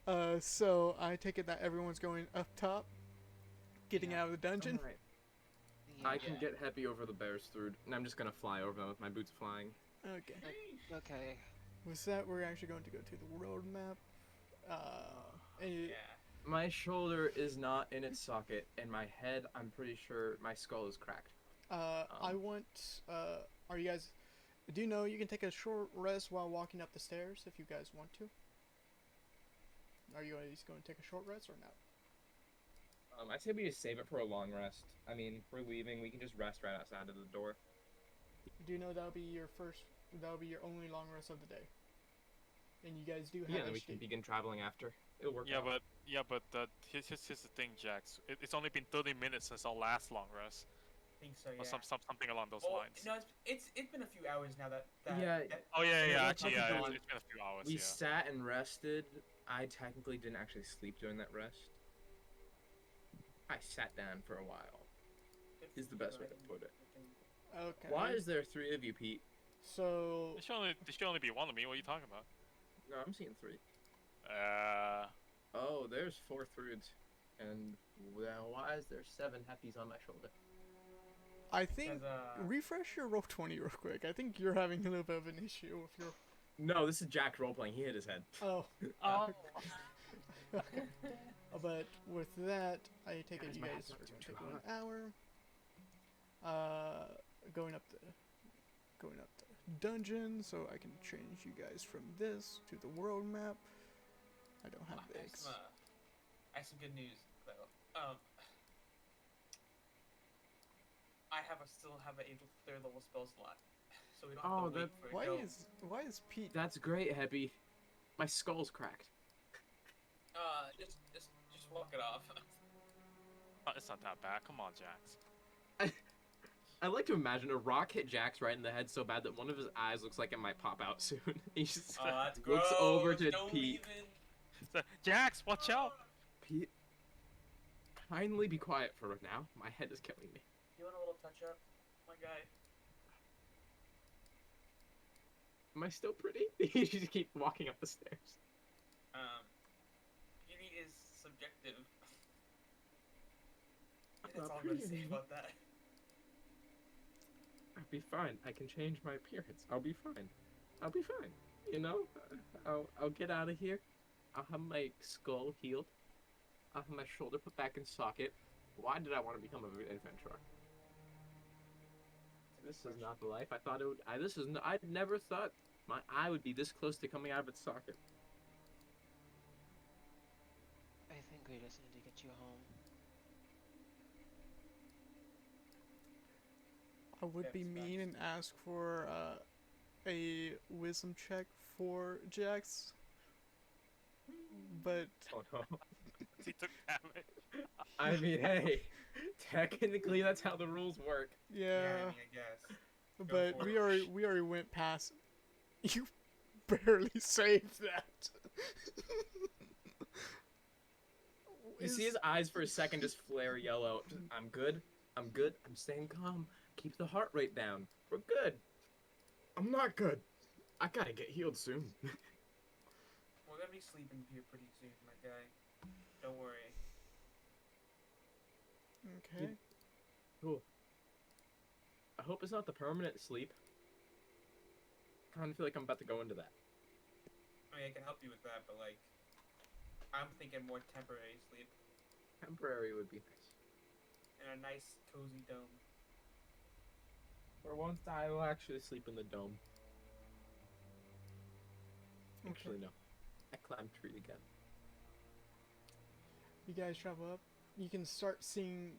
Yeah. So I take it that everyone's going up top, getting Yeah. out of the dungeon. Alright. Yeah. I can get Happy over the bears through, and I'm just gonna fly over them with my boots flying. Okay. Okay. With that, we're actually going to go to the world map. And Yeah. My shoulder is not in its socket, and my head, I'm pretty sure my skull is cracked. I want. Are you guys? Do you know you can take a short rest while walking up the stairs if you guys want to? Are you guys going to take a short rest or not? I say we just save it for a long rest. I mean, if we're leaving, we can just rest right outside of the door. Do you know that'll be your first? That'll be your only long rest of the day. And you guys do have. Yeah, then we HD. can begin traveling after. It'll work Yeah, out. but here's the thing, Jax. It's only been 30 minutes since our last long rest, I think so. Yeah. or something along those Well, lines. no, it's been a few hours now that. Yeah. that Oh yeah, Yeah, actually, yeah. technically, It's been a few hours. We Yeah. sat and rested. I technically didn't actually sleep during that rest. I sat down for a while. Is the best way to put it. Okay. Why is there 3 of you, Pete? So There should only be one of me. What are you talking about? No, I'm seeing 3. Oh, there's 4 Thruds. And why is there 7 Happies on my shoulder? I think As, refresh your roll 20 real quick. I think you're having a little bit of an issue with your. No, this is Jack roleplaying. He hit his head. Oh. Oh. But with that, I take it Guys, you my guys head's are not going to too take 1 hour. Going up the dungeon, so I can change you guys from this to the world map. I don't have the X. I have some good news though. I still have an able 3rd level spell slot, so we don't have Oh, to wait for it. Why is Pete? That's great, Happy. My skull's cracked. Just walk it off. It's not that bad. Come on, Jax. I like to imagine a rock hit Jax right in the head so bad that one of his eyes looks like it might pop out soon. He just Oh, that's gross. looks over to Don't Pete. even. Jax, watch out! Pete, kindly be quiet for now. My head is killing me. You want a little touch up, my guy? Am I still pretty? You just keep walking up the stairs. Beauty is subjective. I'm That's not all I'm gonna pretty say anymore. about that. I'll be fine. I can change my appearance. I'll be fine. I'll be fine. You know, I'll get out of here. I'll have my skull healed. I'll have my shoulder put back in socket. Why did I want to become an adventurer? This is not the life I thought it would. I never thought my eye would be this close to coming out of its socket. I think we just need to get you home. I would be Yes, mean and ask for a wisdom check for Jax, but Oh no. He took damage. I mean, hey, technically that's how the rules work. yeah. I mean, I guess. But for we it. already went past. You barely saved that. You see his eyes for a second just flare yellow. I'm good. I'm good. I'm staying calm. Keep the heart rate down. We're good. I'm not good. I gotta get healed soon. We're gonna be sleeping here pretty soon, my guy. Don't worry. Okay. Cool. I hope it's not the permanent sleep. I kind of feel like I'm about to go into that. I mean, I can help you with that, but like, I'm thinking more temporary sleep Temporary would be nice. in a nice, cozy dome. For once, I will actually sleep in the dome. Actually, no. I climbed tree again. You guys travel up. You can start seeing.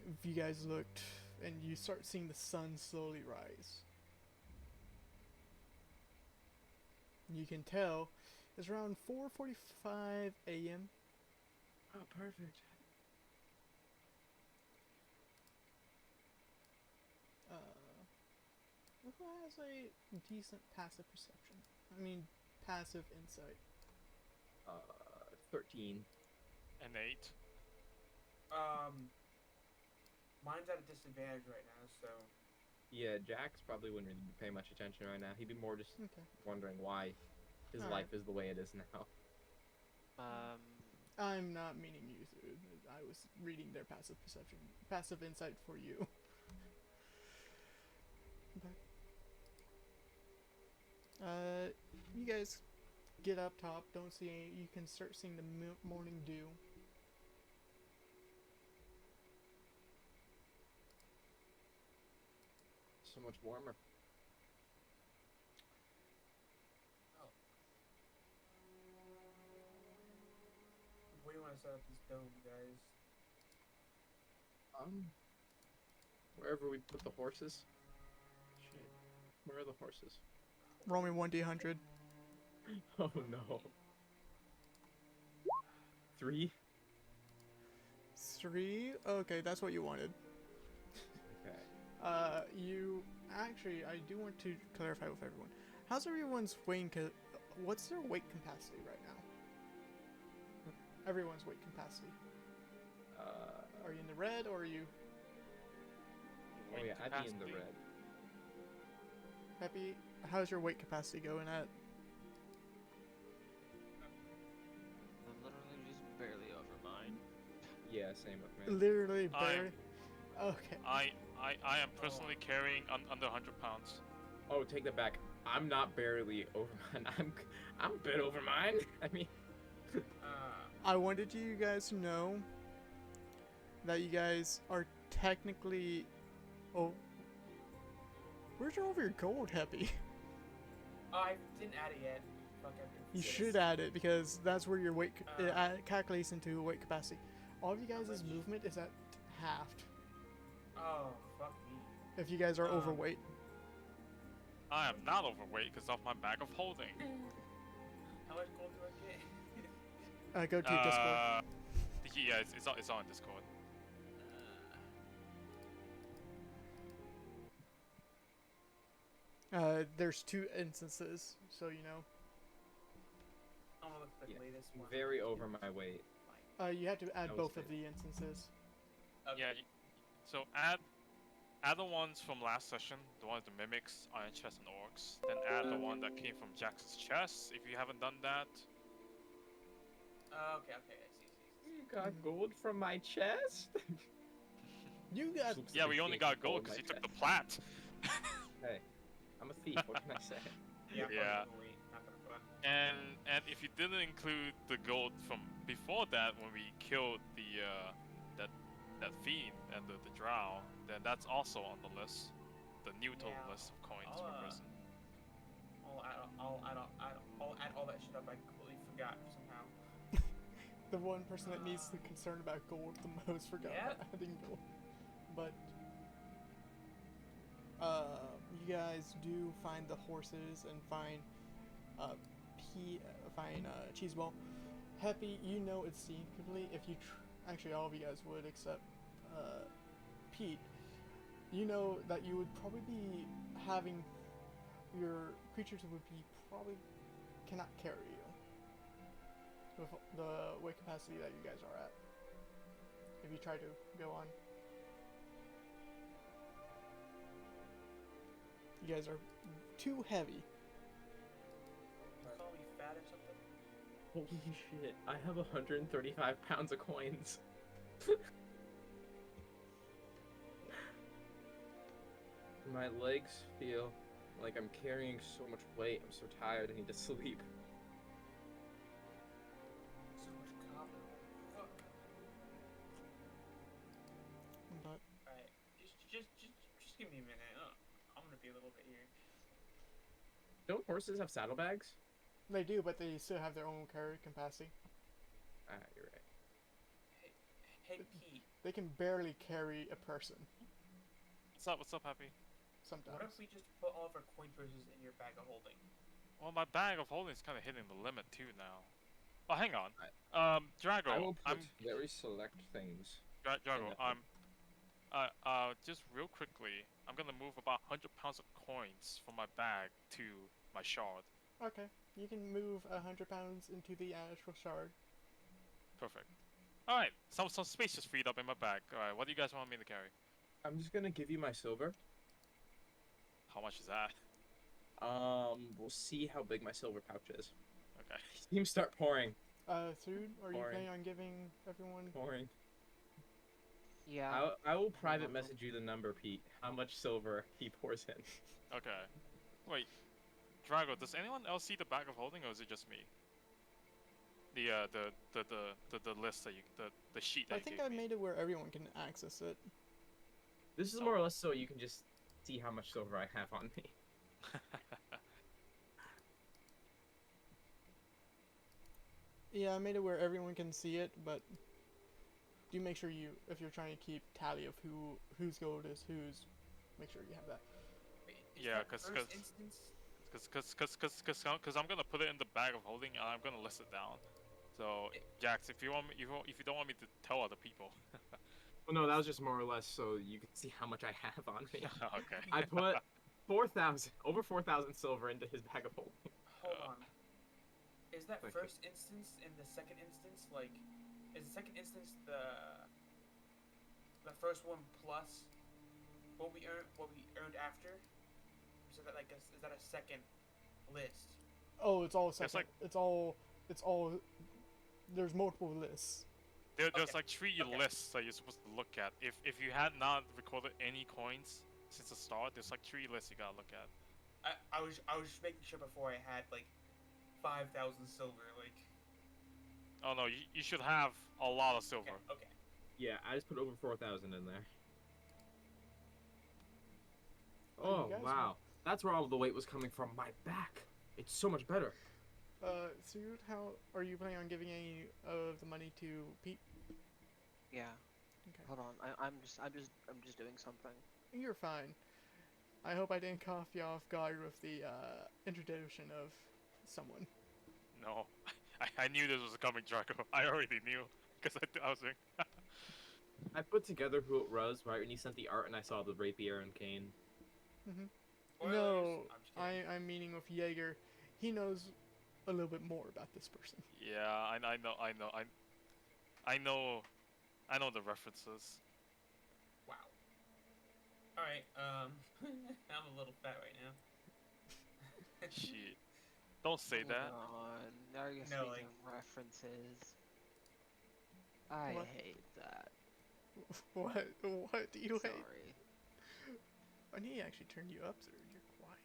If you guys looked, and you start seeing the sun slowly rise. You can tell it's around 4:45 a.m. Oh, perfect. Who has a decent passive perception? I mean, passive insight. 13. An 8. Mine's at a disadvantage right now, so. Yeah, Jax probably wouldn't really pay much attention right now. He'd be more just Okay. wondering why his Alright. life is the way it is now. I'm not meaning you to. I was reading their passive perception, passive insight for you. But, you guys get up top. Don't see any. You can start seeing the morning dew. So much warmer. Where do you want to set up this dome, guys? Wherever we put the horses. Shit. Where are the horses? Roll me 1d100. Oh no. 3? 3? Okay, that's what you wanted. Okay. You actually, I do want to clarify with everyone. How's everyone's weighing? What's their weight capacity right now? Everyone's weight capacity. Are you in the red or are you Oh yeah, I'd be in the red. happy? How's your weight capacity going at? I'm literally just barely over mine. Yeah, same with me. Literally I am- barely. Okay. I am personally carrying under 100 pounds. Oh, take that back. I'm not barely over mine. I'm a bit over mine. I mean, I wanted you guys to know that you guys are technically. Oh, where's all of your gold, Happy? I didn't add it yet. Fuck, I've been You pissed. should add it because that's where your weight it Uh, calculates into weight capacity. All of you guys' much? movement is at halved Oh, fuck me. if you guys are Um, overweight. I am not overweight because of my bag of holding. How much gold do I get? Go to your Discord. Yeah, it's on Discord. There's 2 instances, so you know. I'm gonna look at the Yeah, latest one. very over my weight. You have to add That was both of fair. the instances. Okay. Yeah. So add the ones from last session, the ones the mimics, iron chest, and orcs. Then add the one that came from Jax's chest. If you haven't done that, Okay, I see. You got gold from my chest? You got. Looks yeah, like we a only big got hole gold in because my you took the chest. plat. Hey, I'm a thief. What can I say? Yeah. Yeah. Overweight, not gonna front. And if you didn't include the gold from before that, when we killed the that fiend and the drow, then that's also on the list, the new total Yeah, list of coins I'll, per person. I'll add all that shit up. I completely forgot somehow. The one person that needs to concern about gold the most forgot Yeah. about adding gold. But you guys do find the horses and find Cheeseball. Happy, you know instinctively if you actually all of you guys would except Pete. You know that you would probably be having your creatures would be probably cannot carry you with the weight capacity that you guys are at. If you try to go on. You guys are too heavy. You call me fat or something? Holy shit! I have 135 pounds of coins. My legs feel like I'm carrying so much weight. I'm so tired. I need to sleep. So much copper. Fuck. But Alright, just give me a minute. I'm gonna be a little bit here. Don't horses have saddlebags? They do, but they still have their own carry capacity. Ah, you're right. Hey Pete, They can barely carry a person What's up? What's up, Happy? sometimes. what if we just put all of our coin purses in your bag of holding? Well, my bag of holding is kind of hitting the limit too now. Oh, hang on. I Drago, will put I'm very select things. Drago. in Just real quickly, I'm gonna move about 100 pounds of coins from my bag to my shard. Okay, you can move 100 pounds into the actual shard. Perfect. All right, some space just freed up in my bag. All right, what do you guys want me to carry? I'm just gonna give you my silver. How much is that? We'll see how big my silver pouch is. Okay. Steam start pouring. Food, are you Boring. planning on giving everyone? Pouring. Yeah. I will private welcome. message you the number, Pete. How much silver he pours in. Okay. Wait, Drago, does anyone else see the bag of holding, or is it just me? The list that you the sheet that I you think gave I me. made it where everyone can access it. This is Oh. more or less so you can just see how much silver I have on me. Yeah, I made it where everyone can see it, but do make sure you, if you're trying to keep tally of whose gold is whose, make sure you have that. Wait, Yeah, that 'cause- first 'cause- instance. Because I'm gonna put it in the bag of holding and I'm gonna list it down. So, Jax, if you want me, if you don't want me to tell other people. Well, no, that was just more or less so you can see how much I have on me. Okay. I put 4,000, over 4,000 silver into his bag of holding. Hold on. Is that Thank you. first instance and the second instance like? Is the second instance the first one plus what we earned after? So that like is that a second list? Oh, it's all It's second. like- It's all. There's multiple lists. There's Okay. like 3 Okay. lists that you're supposed to look at. If you had not recorded any coins since the start, there's like 3 lists you gotta look at. I was just making sure before I had like 5,000 silver. Like Oh no, you should have a lot of silver. okay. Yeah, I just put over 4,000 in there. Oh, you Oh, guys wow. That's where all the weight was coming from. My back. It's so much better. Suit, how are you planning on giving any of the money to Pete? Yeah. Okay. Hold on. I'm just doing something. You're fine. I hope I didn't cough you off guard with the introduction of someone. No, I knew this was coming, Draco. I already knew because I was doing. I put together who it was right when you sent the art and I saw the rapier and cane. Spoilers. No, I'm just kidding. I'm meaning with Jaeger. He knows a little bit more about this person. Yeah, I know the references. Wow. All right. I'm a little fat right now. Shit, don't say that. Hold on. Now you're No, speaking of references. I What? hate that. What? What do you hate? Sorry. I need to actually turn you up, sir. You're quiet.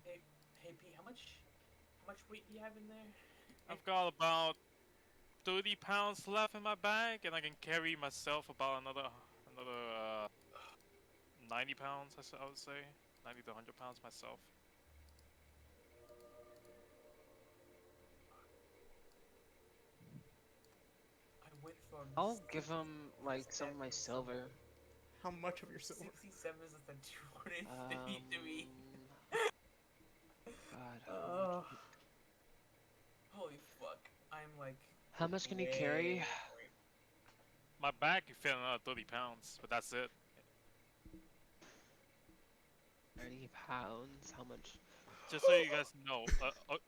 Hey Pete, how much weight do you have in there? I've got about 30 pounds left in my bag, and I can carry myself about another 90 pounds. I would say 90 to 100 pounds myself. I went from. I'll give him like some of my silver. How much of your silver? 67 is less than 250 to me. God. Oh. Holy fuck! I'm like. How much can you way carry? over. My bag can fit another 30 pounds, but that's it. 30 pounds. How much? Just so you guys know,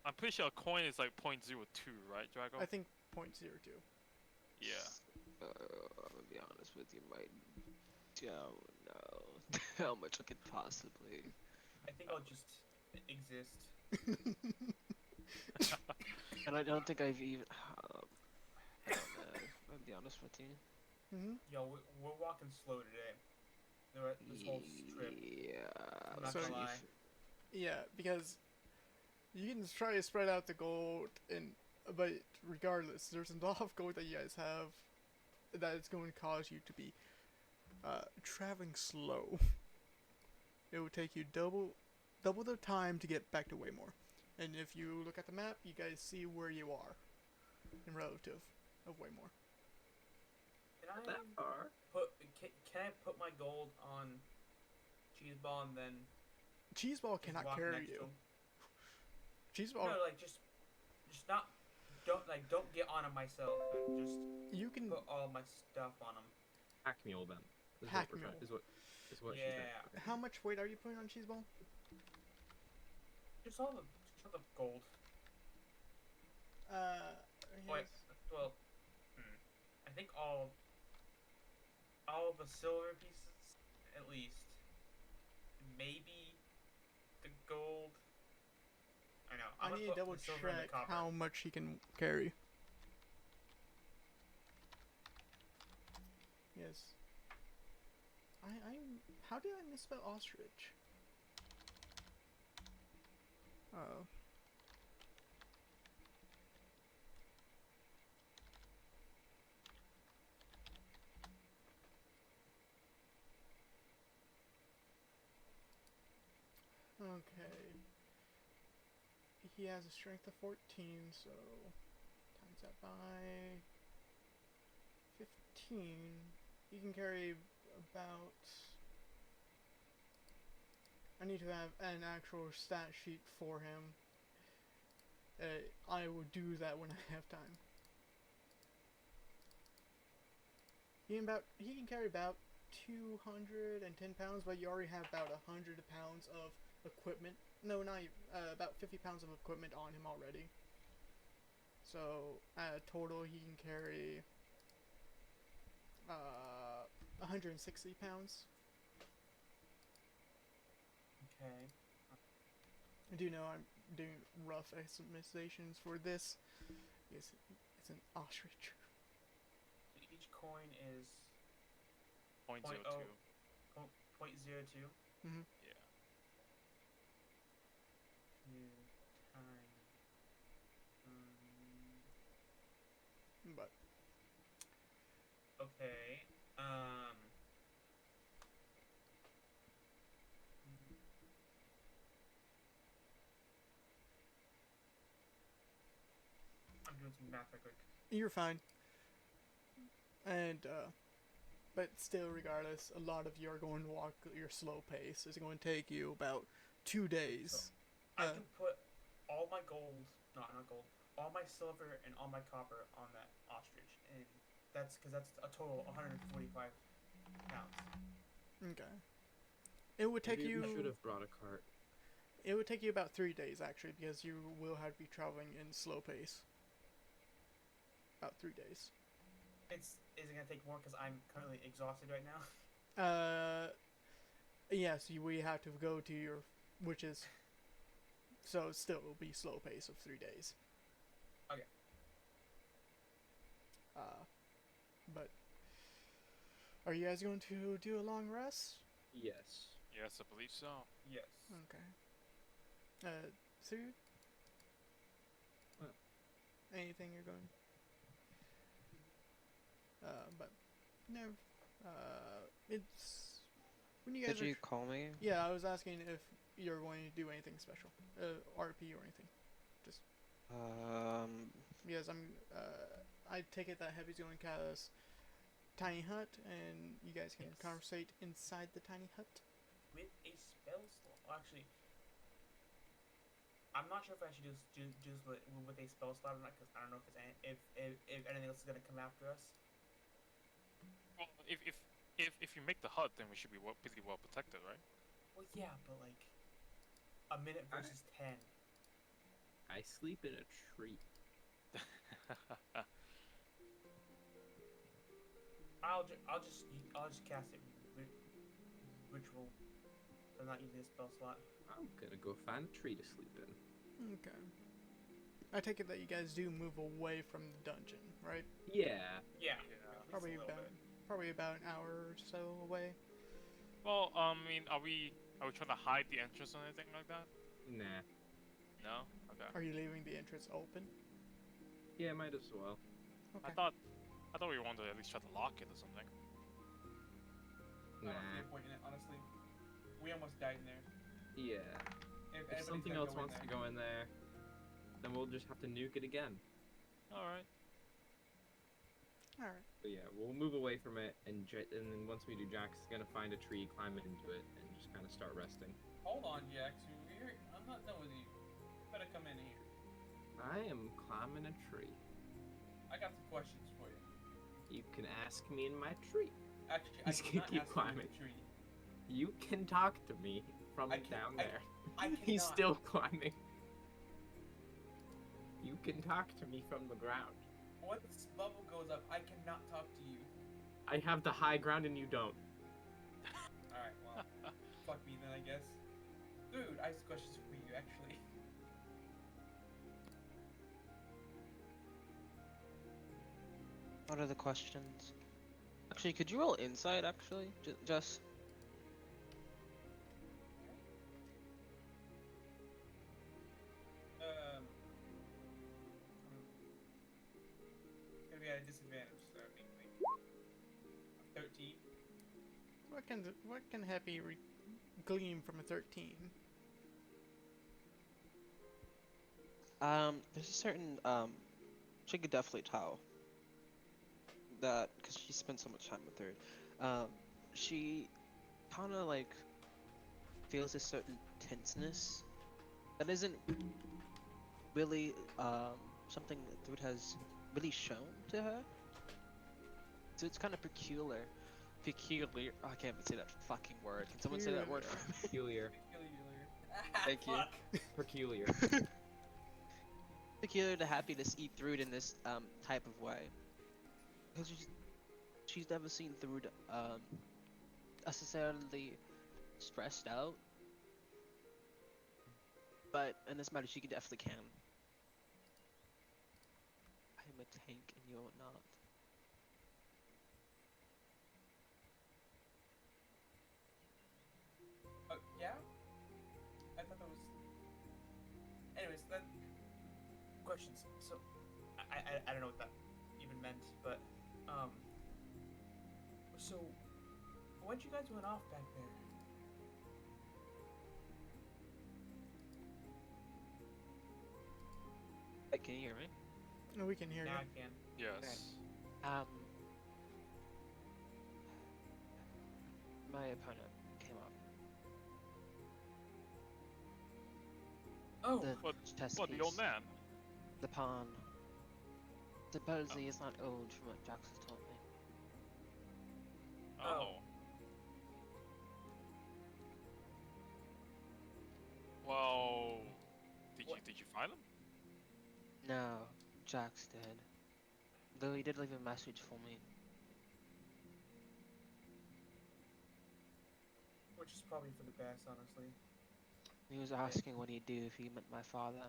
I'm pretty sure a coin is like 0.02, right, Drago? I think 0.02. Yeah. I'm gonna be honest with you, I don't know how much I could possibly. I think I'll just exist. And I don't think I've even. I don't know. I'll be honest with you. Yo, we're walking slow today. This whole trip. Yeah. I'm not So gonna you- lie. Yeah, because you can try to spread out the gold, but regardless, there's a lot of gold that you guys have that is going to cause you to be traveling slow. It will take you double double the time to get back to Waymore. And if you look at the map, you guys see where you are in relative of Waymore. Can I That far? can I put my gold on Cheeseball and then Cheeseball just cannot walk carry next to you. him? Cheeseball, No, like just not don't get on him myself. Just you can put all my stuff on him. Pack mule then. Pack mule. Is what she's doing. Yeah. How much weight are you putting on Cheeseball? Just all the gold. Wait, Yes. well, I think all the silver pieces, at least. Maybe the gold. I know. I'm I gonna need to put double the silver and the check copper. how much he can carry. Yes. How did I misspell ostrich? Oh. Okay. He has a strength of 14, so times that by 15. He can carry about... I need to have an actual stat sheet for him. I will do that when I have time. He can carry about 210 pounds, but you already have about 100 pounds of equipment. No, not about 50 pounds of equipment on him already. So, total, he can carry 160 pounds. Okay. I do know I'm doing rough estimations for this. It's an ostrich. So each coin is 0.02. 0.02. Mm-hmm. Yeah. 2 times. But Okay. I'm doing some math right quick. you're fine. And but still, regardless, a lot of you are going to walk your slow pace. It's going to take you about 2 days. I can put all my gold, not gold, all my silver and all my copper on that ostrich, and that's a total of 145 pounds. Okay. It would take Maybe you. we should have brought a cart. It would take you about 3 days actually, because you will have to be traveling in slow pace. About 3 days. Is it gonna take more because I'm currently exhausted right now? Yes, we have to go to your, which is, so still will be slow pace of 3 days. Okay. But are you guys going to do a long rest? Yes. Yes, I believe so. Yes. Okay. Sue? What? Anything you're going? But no. It's when you guys Did are. you call me? Yeah, I was asking if you're going to do anything special, RP or anything. Yes, I take it that Heavy's going to cast tiny hut, and you guys can Yes. conversate inside the tiny hut. With a spell slot. Well, actually, I'm not sure if I should do this with a spell slot or not, because I don't know if anything else is gonna come after us. Well, if you make the hut, then we should be pretty well protected, right? Well, yeah, but like a minute versus 10. I sleep in a tree. I'll just cast it ritual. So I'm not using a spell slot. I'm gonna go find a tree to sleep in. Okay. I take it that you guys do move away from the dungeon, right? Yeah. Yeah. Yeah. At least Probably a little about bit. an hour or so away. Well, I mean, are we trying to hide the entrance or anything like that? Nah. No. Okay. Are you leaving the entrance open? Yeah, might as well. Okay. I thought we wanted to at least try to lock it or something. I don't see Nah. a point in it, honestly. We almost died in there. Yeah. If anybody's something gonna else go in wants to there. go in there, then we'll just have to nuke it again. All right. All right. But yeah, we'll move away from it, and then once we do, Jax is gonna find a tree, climb into it, and just kind of start resting. Hold on, Jax. I'm not done with you. You better come in here. I am climbing a tree. I got some questions for you. You can ask me in my tree. Actually, He's I gonna cannot keep ask you climbing. in the tree. You can talk to me from I can't- down I- there. I He's cannot. still climbing. You can talk to me from the ground. Once bubble goes up, I cannot talk to you. I have the high ground and you don't. Alright, well, fuck me then, I guess. Dude, I have some questions for you, actually. What are the questions? Actually, could you roll insight? Actually, just Gonna be at a disadvantage, so make 13. What can Happy glean from a 13? there's a certain she could definitely tell that because she spent so much time with her. She kind of like feels a certain tenseness that isn't really something that Throot has really shown to her. So it's kind of peculiar. Peculiar. Oh, I can't even say that fucking word. Can someone say that word for me? Peculiar. Thank you. Peculiar. Peculiar to Happy to see Throot in this type of way. Because she's never seen Throot necessarily stressed out. But in this matter, she definitely can. I'm a tank and you're not. Oh, yeah? I thought that was... Anyways, then... Questions. So, I don't know what that even meant, but, So, when you guys went off back there? Can you hear me? No, we can hear Now you. I can. Yes. My opponent came up. Oh! The What? chess What? The old piece, man? the pawn. Supposedly it's not old from what Jax has told me. Oh. Oh. Well, What? did you find him? No, Jax did. Though he did leave a message for me. Which is probably for the best, honestly. He was asking what he'd do if he met my father.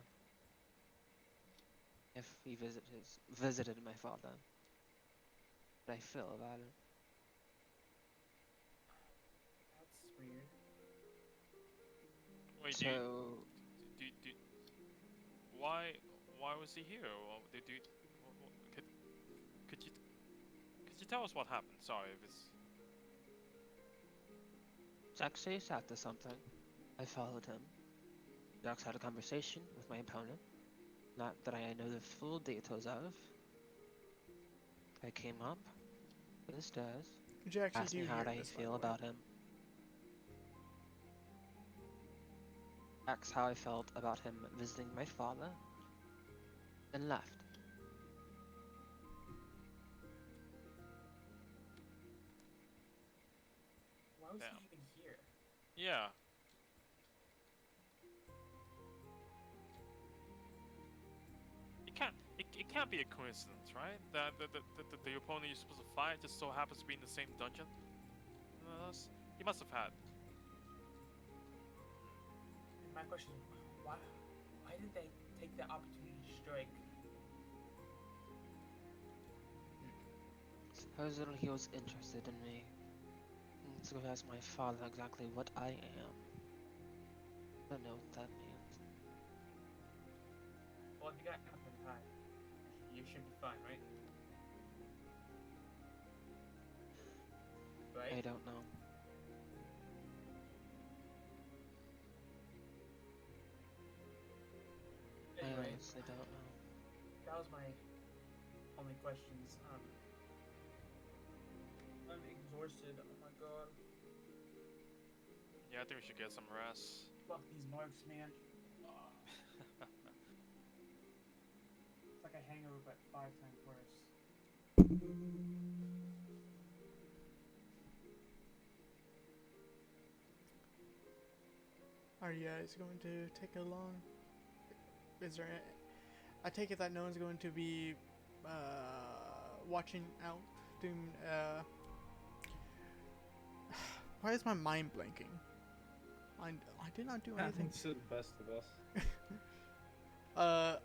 If he visited my father. What I feel about it. That's weird. Wait, So why was he here? Well, could you tell us what happened? Sorry if it's... Jax says after something. I followed him. Jax had a conversation with my opponent. Not that I know the full details of. I came up to the stairs, Jax, asked you me do how hear I this, by feel the way. about him. Asked how I felt about him visiting my father, and left. Why was Damn. he even here? Yeah. It can't be a coincidence, right? That the opponent you're supposed to fight just so happens to be in the same dungeon. He must have had. And my question is, why did they take the opportunity to strike? Supposedly he was interested in me. So he asked my father exactly what I am. I don't know what that means. Well, if you got nothing to hide, you should be fine, right? I Right? don't know. honestly don't know. That was my only questions. I'm exhausted. Oh my god. Yeah, I think we should get some rest. Fuck these marks, man. It's like a hangover, but 5 times worse. Are you guys going to take a long? Is there? I take it that no one's going to be watching out. Doing. Why is my mind blanking? I did not do anything. Happens to the best of us.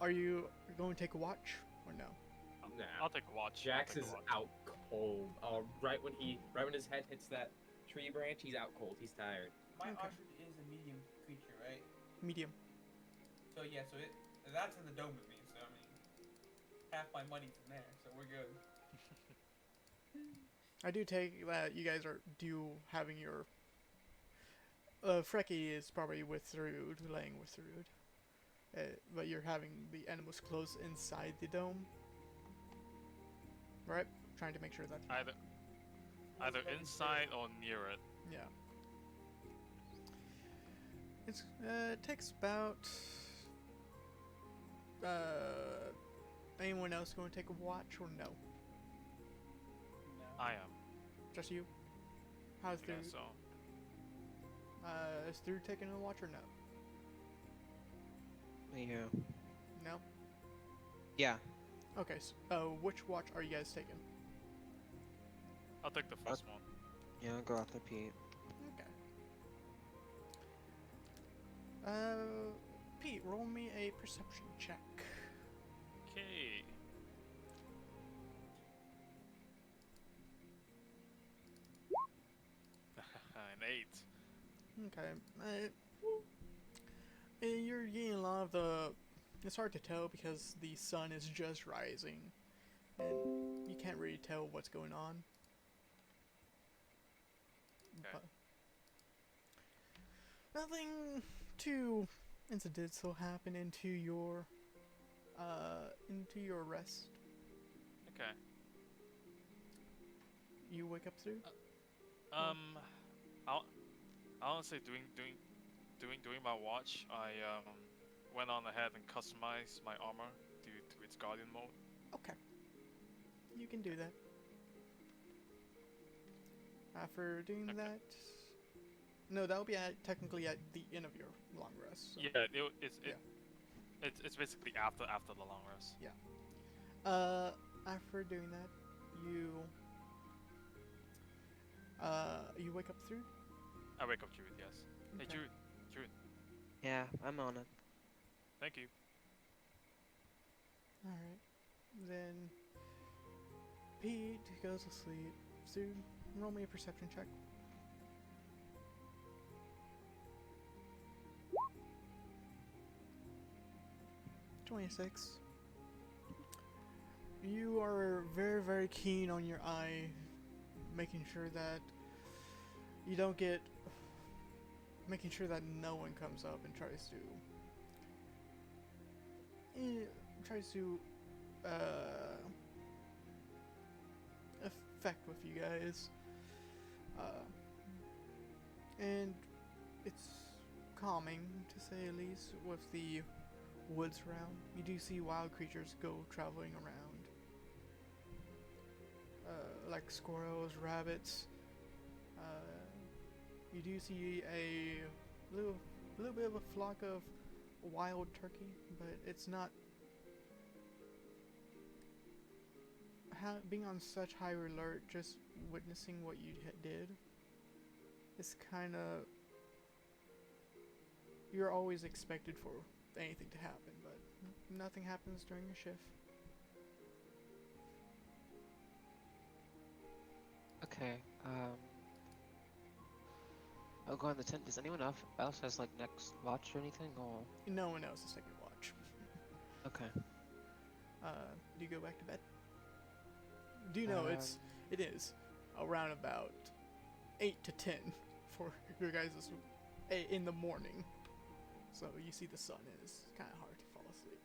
Are you going to take a watch or no? Nah. I'll take a watch. Jax I'll is take a watch. out cold. Right when his head hits that tree branch, he's out cold. He's tired. My Okay. ostrich is a medium creature, right? Medium. So yeah, that's in the dome with me. So I mean, half my money from there. So we're good. I do take that you guys are having your. Frecky is probably with Thrud, laying with Thrud. But you're having the animals close inside the dome. Right? Trying to make sure that. Either inside or near it. Yeah. It takes about. Anyone else going to take a watch or no? I am. Just you? How's Yeah, Thrud? so. Is Thrud taking a watch or no? Yeah. No? Yeah. Okay, so, which watch are you guys taking? I'll take the first one. Yeah, I'll go after Pete. Okay. Pete, roll me a perception check. Okay. An 8. Okay. You're getting a lot of the. It's hard to tell because the sun is just rising, and you can't really tell what's going on. Okay. But nothing too incidental happen into your rest. Okay. You wake up through. I'll honestly doing my watch. I went on ahead and customized my armor to its guardian mode. Okay. You can do that. After doing Okay. that, no, that will be technically at the end of your long rest. So. Yeah, it's basically after the long rest. After doing that, you wake up through. I wake up Jude, yes. Hey Okay. Jude, Yeah, I'm on it. thank you. All right. Then Pete goes to sleep. Sue, roll me a perception check. (26). You are very, very keen on your eye, making sure that you don't get. Making sure that no one comes up and tries to affect with you guys. And it's calming, to say the least, with the woods around. You do see wild creatures go traveling around. Like squirrels, rabbits. You do see a little bit of a flock of wild turkey, but it's not being on such high alert. Just witnessing what you did, it's kind of, you're always expected for anything to happen, but nothing happens during your shift. Okay. I'll go in the tent. Does anyone else has like next watch or anything? Or No one else is taking watch. okay. Do you go back to bed? Do you know it is around about 8 to 10 for your guys' in the morning. So you see the sun is kind of hard to fall asleep.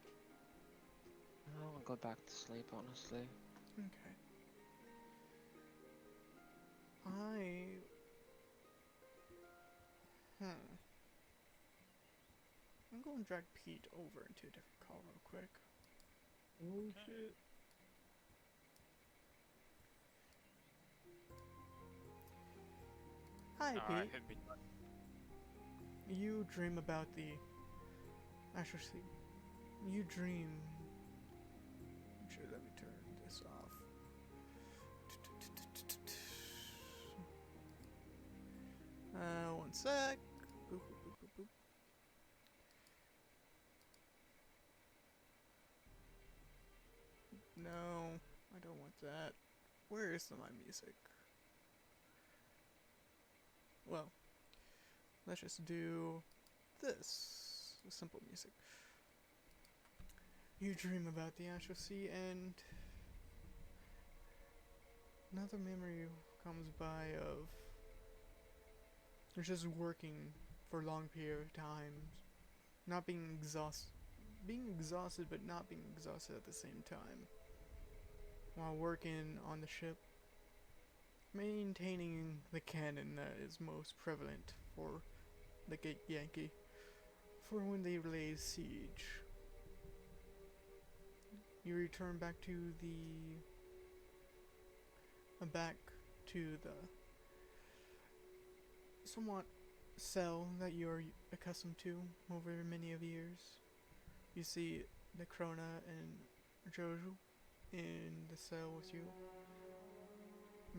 I'll go back to sleep, honestly. Okay. Hmm. I'm going to drag Pete over into a different call real quick. Oh Okay. shit. Hi, Alright, Pete. hit me. You dream about the astral sea. You dream. Actually, let me turn this off. One sec. Boop, boop, boop, boop, boop. No, I don't want that. Where is my music? Well, let's just do this. Simple music. You dream about the astral sea, and another memory comes by of just working for a long period of time, not being exhausted, but not being exhausted at the same time. While working on the ship, maintaining the cannon that is most prevalent for the Gate Yankee for when they lay siege. You return back to the somewhat cell that you're accustomed to over many of years. You see Necrona and Jojo in the cell with you.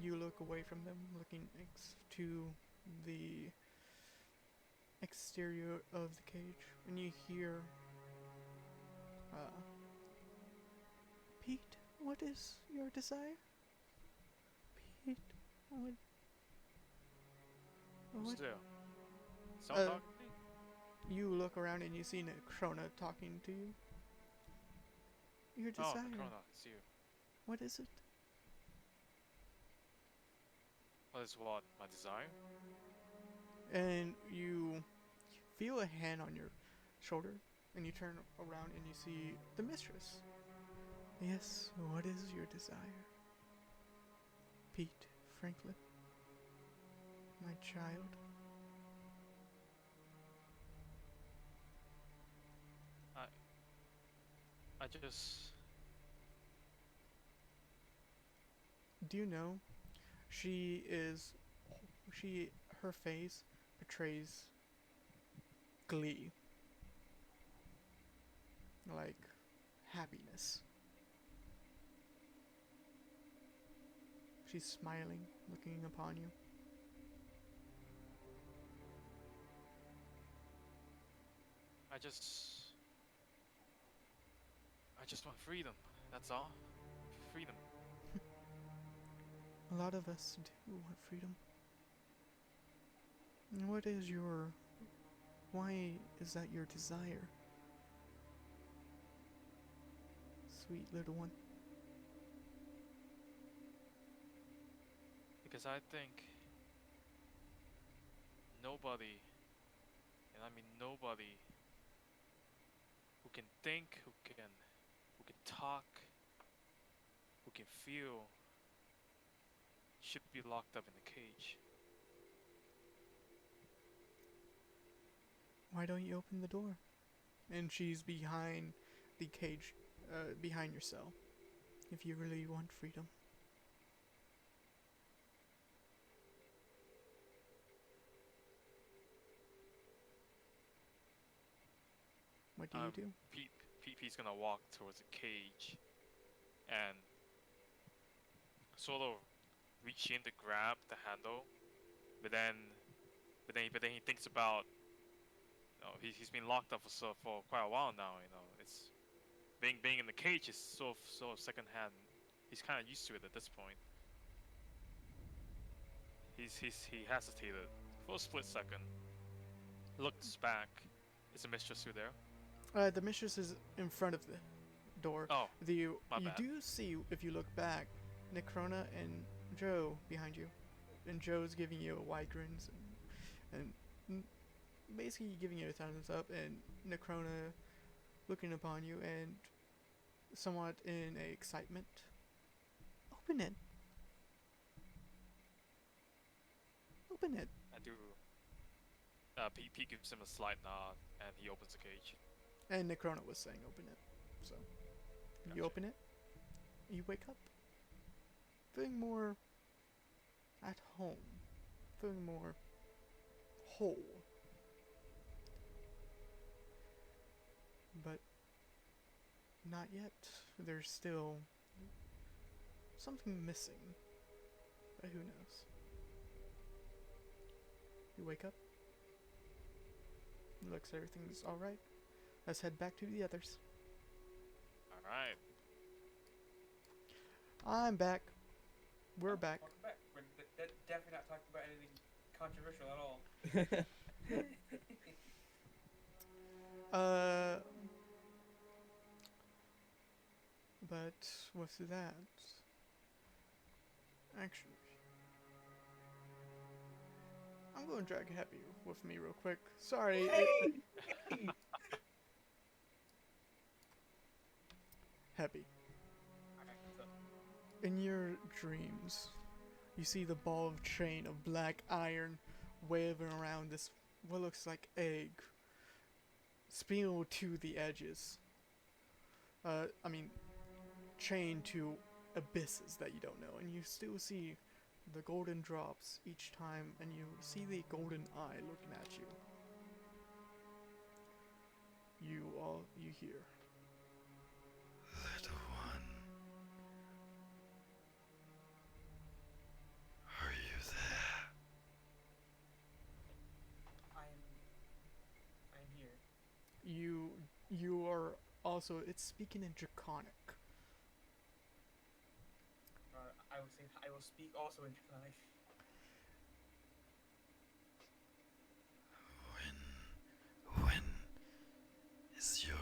You look away from them, looking to the exterior of the cage, and you hear, Pete, what is your desire? Pete, what? Who's What? there? Someone Uh, talking to me? You look around and you see Necrona talking to you. Your Oh, desire. Corona, it's you. What is it? What is what? My desire? And you feel a hand on your shoulder, and you turn around and you see the mistress. Yes, what is your desire? Pete Franklin, my child. I just... Do you know she is she her face portrays glee, like happiness. She's smiling, looking upon you. I just... I just want freedom. That's all. Freedom. A lot of us do want freedom. And what is your... Why is that your desire? Sweet little one. Because I think nobody, and I mean nobody, who can think, who can talk, who can feel, should be locked up in a cage. Why don't you open the door? And she's behind the cage, behind your cell. If you really want freedom. What do you do? Pete's gonna walk towards the cage and sort of reach in to grab the handle, but then he thinks about, you know, he's been locked up for quite a while now. You know, it's being in the cage is sort of secondhand. He's kind of used to it at this point. He hesitated for a split second, looks back. Is the mistress still there? The mistress is in front of the door. Oh, You my bad. do see, if you look back, Necrona and Joe behind you. And Joe's giving you a wide grin and basically giving you a thumbs up, and Necrona looking upon you, and somewhat in a excitement. Open it. Open it. I do. P gives him a slight nod, and he opens the cage. And Necrona was saying open it. So, you Gotcha. open it. You wake up. Feeling more at home. Feeling more whole. But not yet. There's still something missing. But who knows? You wake up. Looks everything's alright. Let's head back to the others. Alright. I'm back. We're back. Welcome back. We're definitely not talking about anything controversial at all. But with that, actually, I'm going to drag Happy with me real quick. Sorry. Happy. Alright, so In your dreams, you see the ball of chain of black iron waving around this what looks like egg, spinning to the edges. I mean, chained to abysses that you don't know, and you still see the golden drops each time, and you see the golden eye looking at you. You hear. Little one, are you there? I'm here. You are also, it's speaking in Draconic. I will say I will speak also in Draconic. When is your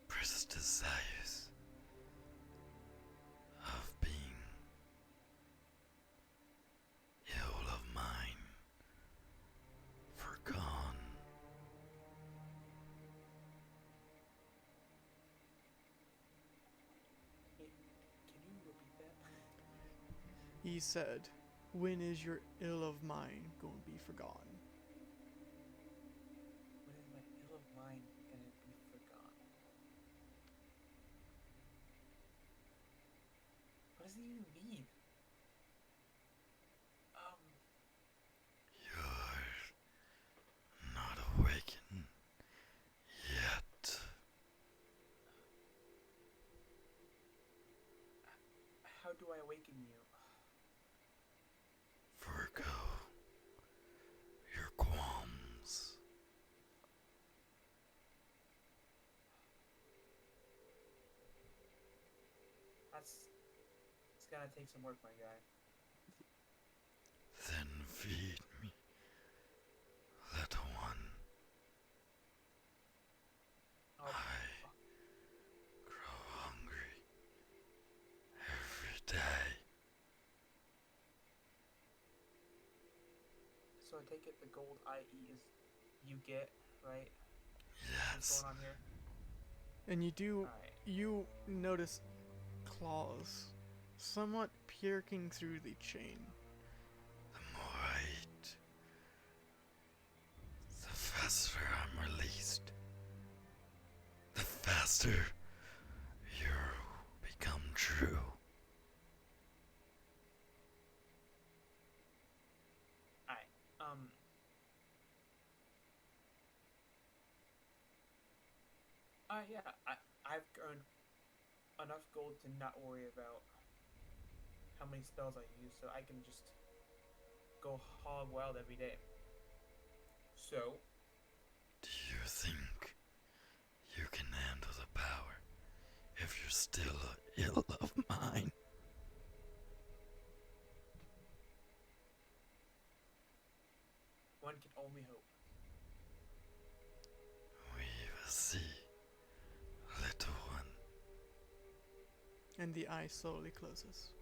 precious desires of being ill of mine forgone? Can you repeat that? He said, "When is your ill of mine going to be forgotten?" When is my ill of mine gonna be forgotten? What does it even mean? You're not awakened yet. How do I awaken you? Forgo your qualms. It's gonna take some work, my guy. Then feed me, little one. Oh, I grow hungry every day. so I take it the gold IE is you get, right? What's Yes, going on here? And Alright. you notice claws somewhat piercing through the chain. the more I eat, the faster I'm released. The faster you become true. Alright. Yeah, I've earned enough gold to not worry about how many spells I use, so I can just go hog wild every day. So, Do you think you can handle the power if you're still ill of mine? one can only hope. We will see, little one. And the eye slowly closes.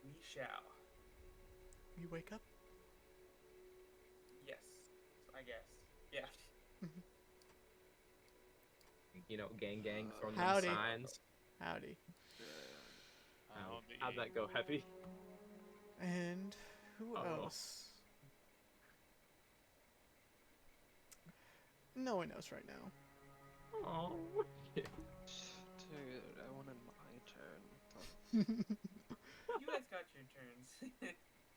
We shall. You wake up. Yes, I guess. Yeah. gang, throwing them Howdy. signs. Howdy. How'd that go, Happy? And who Oh. else? No one else right now. Oh. Dude, I wanted my turn. You guys got your turns.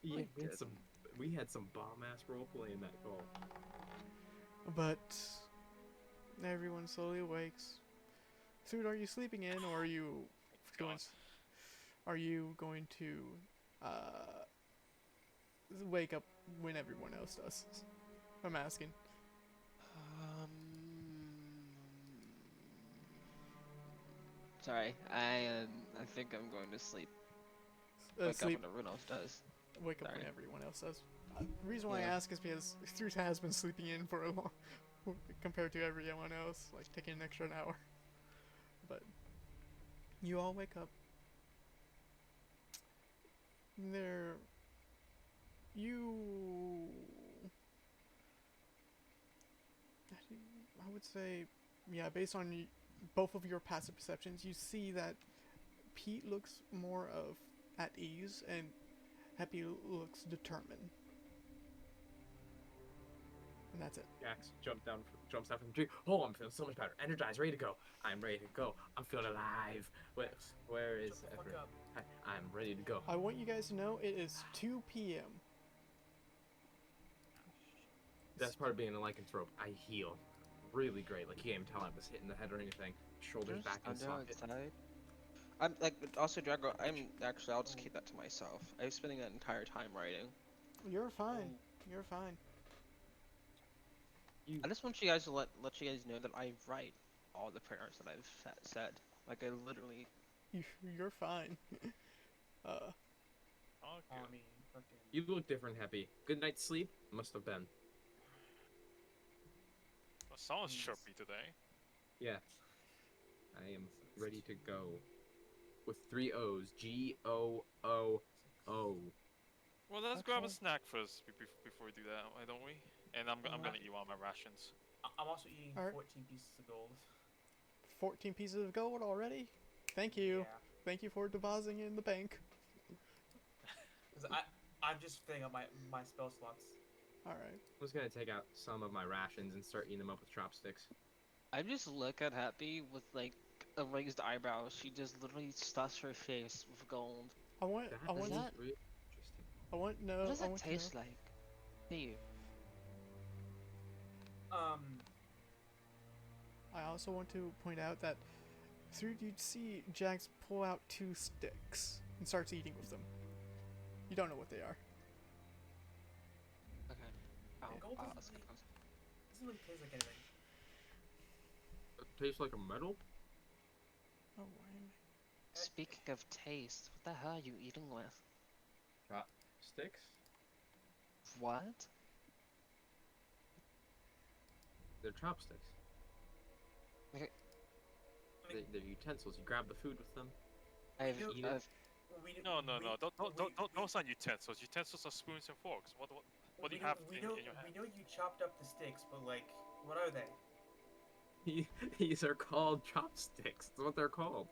Yeah, didn't. we had some bomb ass roleplay in that call. But everyone slowly awakes. Suit, are you sleeping in, or are you going? God. Are you going to wake up when everyone else does? I'm asking. Sorry, I think I'm going to sleep. Wake Sleep. up when everyone else does. Wake up Sorry. when everyone else does. The reason why I Yeah. ask is because Struth has been sleeping in for a long, compared to everyone else, like taking an extra hour. But you all wake up. There, you. I would say, yeah, based on both of your passive perceptions, you see that Pete looks more of at ease and Happy looks determined. And that's it. Jax jumps down from the tree. Oh, I'm feeling so much better. Energized, ready to go. I'm ready to go. I'm feeling alive. Where is Shut the fuck everyone? up. Hi, I'm ready to go. I want you guys to know it is 2 p.m. That's part of being a lycanthrope. I heal really great. Like, you can't even tell I was hitting the head or anything. Shoulders There's back in thunder socket. outside. I'm like, also Drago. I'll just keep that to myself. I was spending that entire time writing. You're fine. You're fine. I just want you guys to let you guys know that I write all the prayers that I've said. Like I literally. You're fine. Okay. I mean, fucking. You look different, Happy. Good night's sleep? Must have been. Well, someone's Jesus. chirpy today. Yeah. I am ready to go. With 3 O's. G-O-O-O. Well, let's grab a Okay. snack first before we do that, why don't we? And I'm gonna eat one of my rations. I'm also eating Alright. 14 pieces of gold. 14 pieces of gold already? Thank you. Yeah. Thank you for depositing in the bank. Because I'm just filling up my spell slots. Alright. I'm just gonna take out some of my rations and start eating them up with chopsticks. I just look at Happy with like a raised eyebrow. She just literally stuffs her face with gold. I want That is is that- really interesting. I want no What does I it want to taste know. like? To you? I also want to point out that through you see Jax pull out 2 sticks and starts eating with them. You don't know what they are. Okay. Gold I'll doesn't skip those. doesn't really taste like anything. It tastes like a metal? Oh, why am Speaking of taste, what the hell are you eating with? Chopsticks? What? They're chopsticks. Okay. They're utensils. You grab the food with them. I've, Eat it. No. Don't sound utensils. Utensils are spoons and forks. What do you have in your hand? We know you chopped up the sticks, but like, what are they? These are called chopsticks. That's what they're called.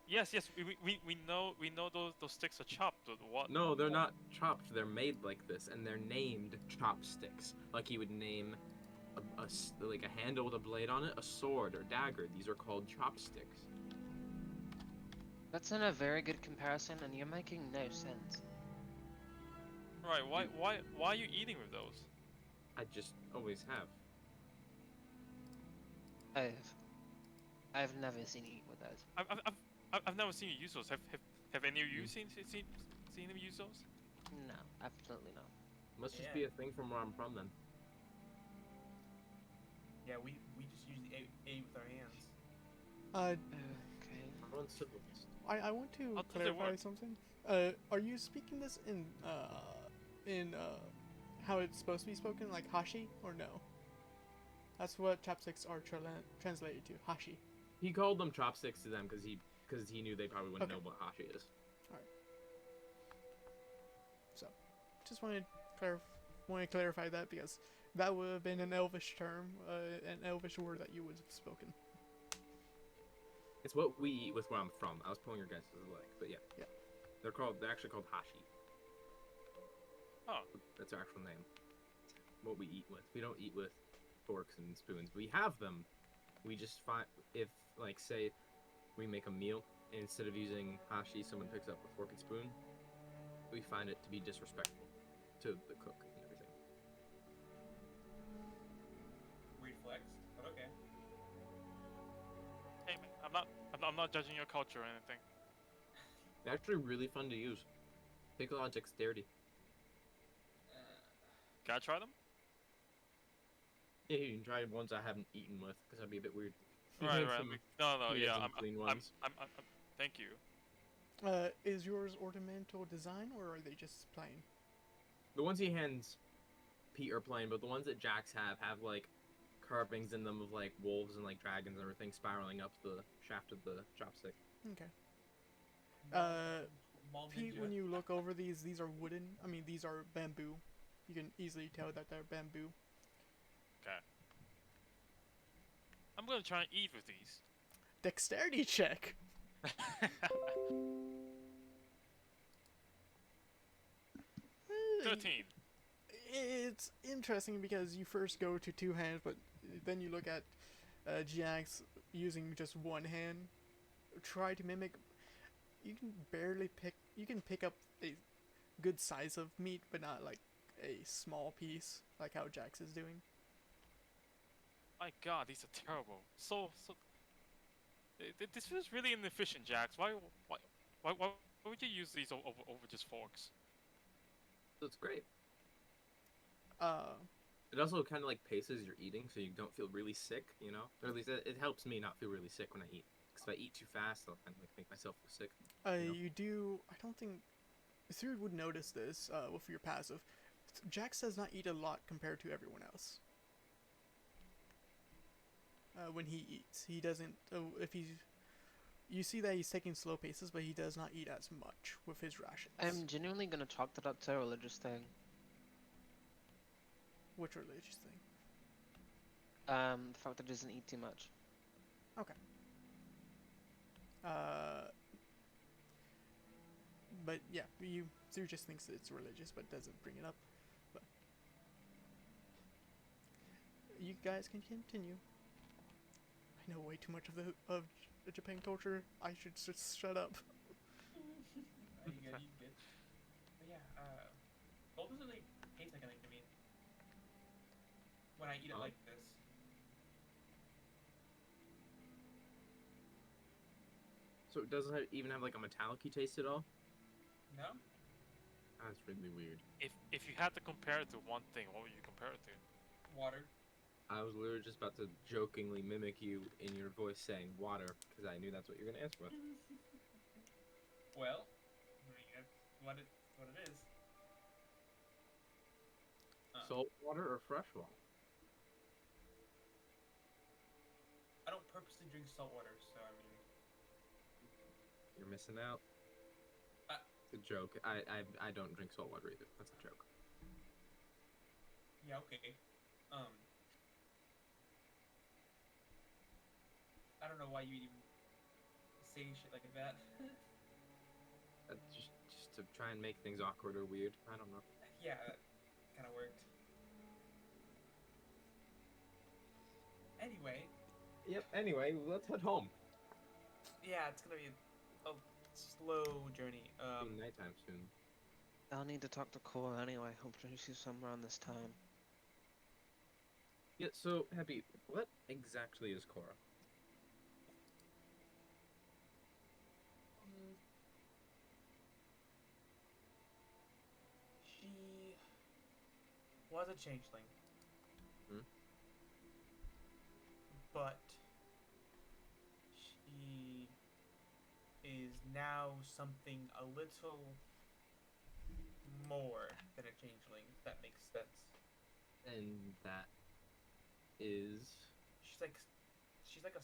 Yes, we know those sticks are chopped. What? No, they're not chopped. They're made like this, and they're named chopsticks. Like you would name like a handle with a blade on it, a sword or dagger. These are called chopsticks. That's not a very good comparison, and you're making no sense. Right? Why are you eating with those? I just always have. I've never seen you eat with those. I've never seen you use those. Have any of you seen them use those? No, absolutely not. Must just Yeah. be a thing from where I'm from then. Yeah, we just usually ate with our hands. Okay. Everyone's civilized. I want to How does it clarify work? something. Are you speaking this in how it's supposed to be spoken, like hashi, or no? That's what chopsticks are translated to, hashi. He called them chopsticks to them because he knew they probably wouldn't Okay. know what hashi is. So, just wanted to clarify that because that would have been an elvish term, an elvish word that you would have spoken. It's what we eat with where I'm from. I was pulling your guys' leg, but yeah. Yeah. They're actually called hashi. Oh, That's our actual name. What we eat with. We don't eat with forks and spoons. We have them. We just find if like say we make a meal and instead of using hashi, someone picks up a fork and spoon. We find it to be disrespectful to the cook and everything. Weird flex, but okay. hey man, I'm not judging your culture or anything. They're actually really fun to use. Take a lot of dexterity. Can I try them? Yeah, you can try ones I haven't eaten with, because that'd be a bit weird. You Right, had right. some- No, you had yeah. some clean ones. Thank you. Is yours ornamental design or are they just plain? The ones he hands Pete are plain, but the ones that Jax have like carvings in them of like wolves and like dragons and everything spiraling up the shaft of the chopstick. Okay. Mall- Mall Pete, Ninja. when you look over these are wooden. I mean, these are bamboo. You can easily tell that they're bamboo. Okay. I'm gonna try and eat with these. Dexterity check. 13. It's interesting because you first go to two hands, but then you look at Jax using just one hand. Try to mimic. You can barely pick. You can pick up a good size of meat, but not like a small piece, like how Jax is doing. My God, these are terrible. This feels really inefficient, Jax. Why would you use these over just forks? So it's great. Uh, It also kind of like paces your eating, so you don't feel really sick. You know, or at least it helps me not feel really sick when I eat. Because if I eat too fast, I'll kind of like make myself feel sick. You know? you do. I don't think Third would notice this with your passive. Jax does not eat a lot compared to everyone else. When he eats, he doesn't. If he's, you see that he's taking slow paces, but he does not eat as much with his rations. I'm genuinely gonna chalk that up to a religious thing. Which religious thing? The fact that he doesn't eat too much. But yeah, Sir just thinks it's religious, but doesn't bring it up. But you guys can continue. I know way too much of the Japan culture. I should just shut up. You good, you good. But yeah, gold doesn't really taste like anything to me. When I eat it like this. So it doesn't even have like a metallic-y taste at all. No? That's really weird. If you had to compare it to one thing, what would you compare it to? Water. I was literally just about to jokingly mimic you in your voice saying water, because I knew that's what you're gonna answer with. Well, I mean, that's what it is. Salt water or fresh water? I don't purposely drink salt water, so I mean. You're missing out. It's a joke. I don't drink salt water either. That's a joke. Yeah, okay. I don't know why you even say shit like that. Just to try and make things awkward or weird. I don't know. Yeah, that kind of worked. Anyway. Yep. Anyway, let's head home. Yeah, it's gonna be a slow journey. It'll be nighttime soon. I'll need to talk to Cole anyway. Hopefully she's somewhere around this time. Yeah. So Happy, what exactly is Korra? She was a changeling. Hmm? But she is now something a little more than a changeling, if that makes sense. And that is. She's like a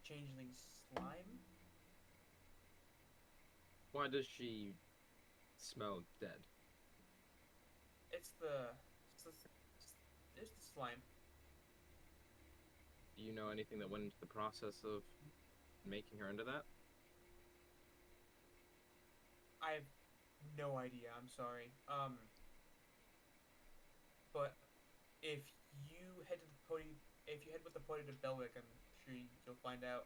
changeling slime. Why does she smell dead? It's the slime. Do you know anything that went into the process of making her into that? I have no idea. I'm sorry. But if you head to the podium, if you head with the podium to Belwick, I'm sure you'll find out.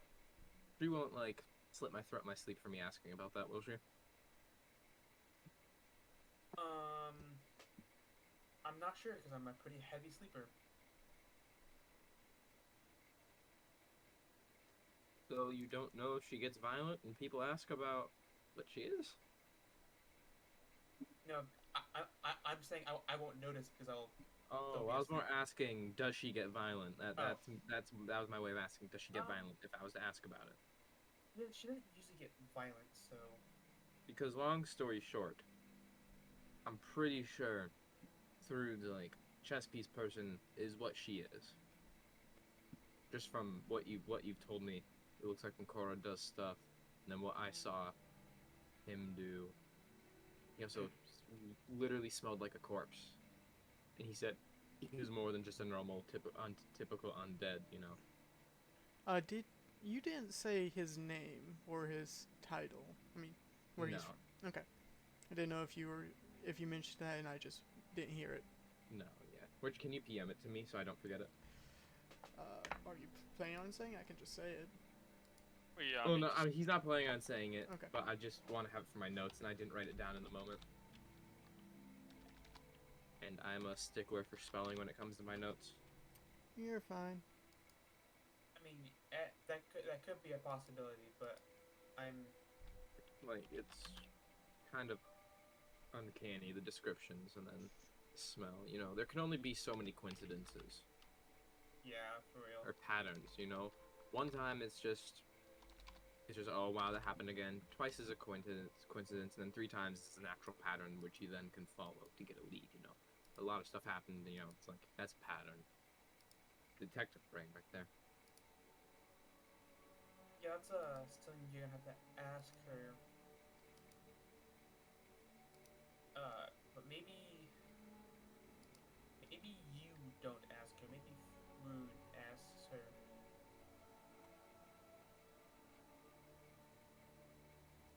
She won't like slit my throat in my sleep for me asking about that, will she? I'm not sure because I'm a pretty heavy sleeper. So you don't know if she gets violent and people ask about what she is? No, I'm saying I won't notice because I'll. Oh, Don't be I was more asleep. asking, does she get violent? Oh. That was my way of asking, does she get Um, violent? If I was to ask about it, Yeah, she doesn't usually get violent, so. because long story short, I'm pretty sure through the like chess piece person is what she is. Just from what you've told me, it looks like Makora does stuff, and then what I saw him do. He also literally smelled like a corpse, and he said he was more than just a normal typical undead, you know. Did you didn't say his name or his title? I mean, where No, he's from. Okay. I didn't know if you mentioned that and I just didn't hear it. no, yeah. Which can you PM it to me so I don't forget it? Are you planning on saying? I can just say it. Well, yeah, Oh I mean, no, I mean he's not planning on saying it, Okay. but I just want to have it for my notes, and I didn't write it down in the moment. And I'm a stickler for spelling when it comes to my notes. You're fine. I mean, that could be a possibility, but I'm. Like it's kind of uncanny, the descriptions and then the smell. You know, there can only be so many coincidences Yeah, for real. or patterns. You know, one time it's just oh wow, that happened again. Twice is a coincidence, and then three times it's an actual pattern which you then can follow to get a lead. You know, a lot of stuff happened. You know, it's like that's a pattern. Detective brain right there. Yeah, that's something you're gonna have to ask her. But maybe you don't ask her. Maybe Rude asks her.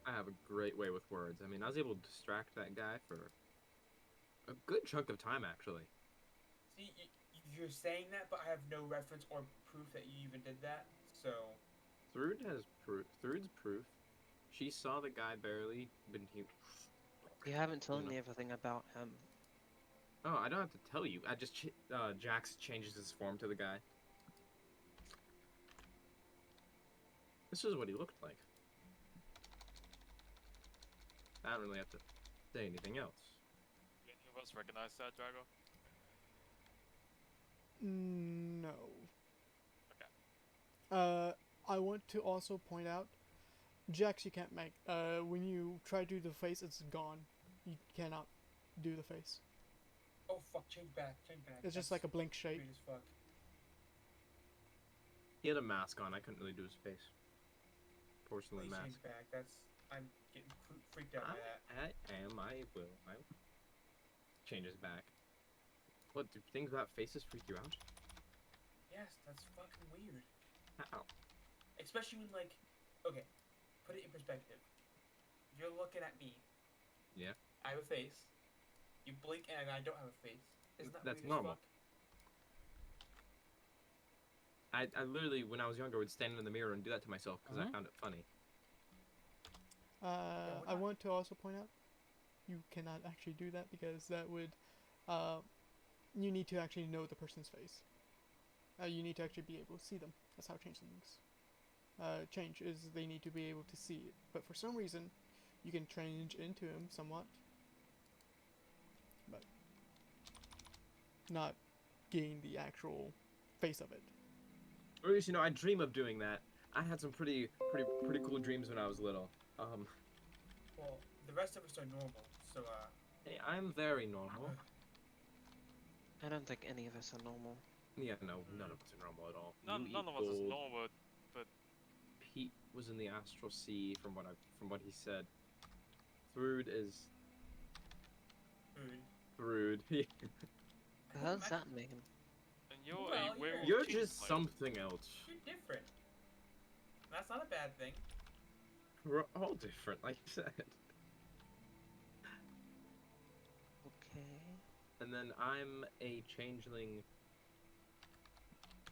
I have a great way with words. I mean, I was able to distract that guy for a good chunk of time actually. See, you're saying that, but I have no reference or proof that you even did that. So. Thrud has proof. Thrud's proof. She saw the guy barely, but he. You haven't told You know. me everything about him. Oh, I don't have to tell you. I just Jax changes his form to the guy. This is what he looked like. I don't really have to say anything else. any of us recognize that, Drago? No. Okay. I want to also point out, Jax, you can't make. When you try to do the face, it's gone. You cannot do the face. Oh fuck! Change back. It's just like a blank shape. Weird as fuck. He had a mask on. I couldn't really do his face. Porcelain Please mask. change back. I'm getting freaked out by that. I will. Change his back. What, do things about faces freak you out? Yes, that's fucking weird. How? Especially when okay, put it in perspective. You're looking at me. Yeah. I have a face. You blink and I don't have a face. Isn't that That's weird normal. as fuck? I literally, when I was younger, would stand in the mirror and do that to myself because I found it funny. I want to also point out, you cannot actually do that because that would, you need to actually know the person's face. You need to actually be able to see them. That's how change is they need to be able to see it. But for some reason, you can change into him somewhat, but not gain the actual face of it. Or at least, I dream of doing that. I had some pretty cool dreams when I was little. Well, the rest of us are normal, so Hey, I'm very normal. I don't think any of us are normal. Yeah, no, none of us are normal at all. None You eat of us is gold. normal, but Pete was in the astral sea, from what he said. Thrud is rude. Thrud. The hell does that mean? and you're Well, a werewolf You're king just player. something else. You're different. That's not a bad thing. We're all different, like you said. Okay. And then I'm a changeling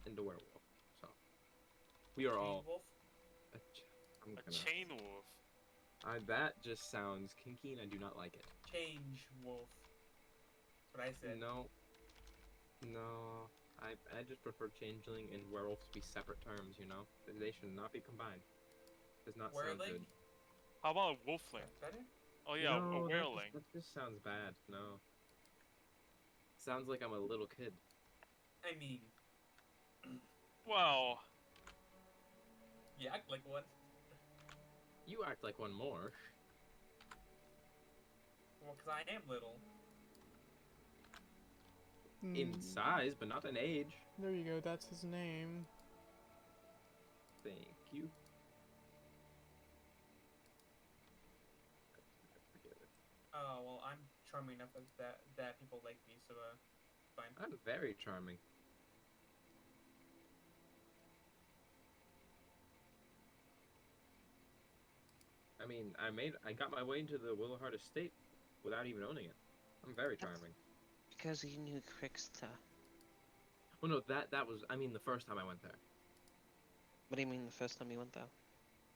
and a werewolf. So we are Chain all. wolf. I'm A gonna. chain wolf. That just sounds kinky, and I do not like it. Change wolf. What I said. No. No. I just prefer changeling and werewolf to be separate terms. You know, they should not be combined. Does not sound Whirling. good. How about a wolfling? That's better. Oh yeah, No, a whirling. that just sounds bad. No. Sounds like I'm a little kid. I mean, Well, you act like one. You act like one more. Well, because I am little. In size, but not in age. There you go. That's his name. Thank you. Oh well, I'm charming enough that people like me, so fine. I'm very charming. I mean, I got my way into the Willowheart estate without even owning it. I'm very charming. Because you knew Krixta. Well, no, that was, I mean, the first time I went there. What do you mean the first time you went there?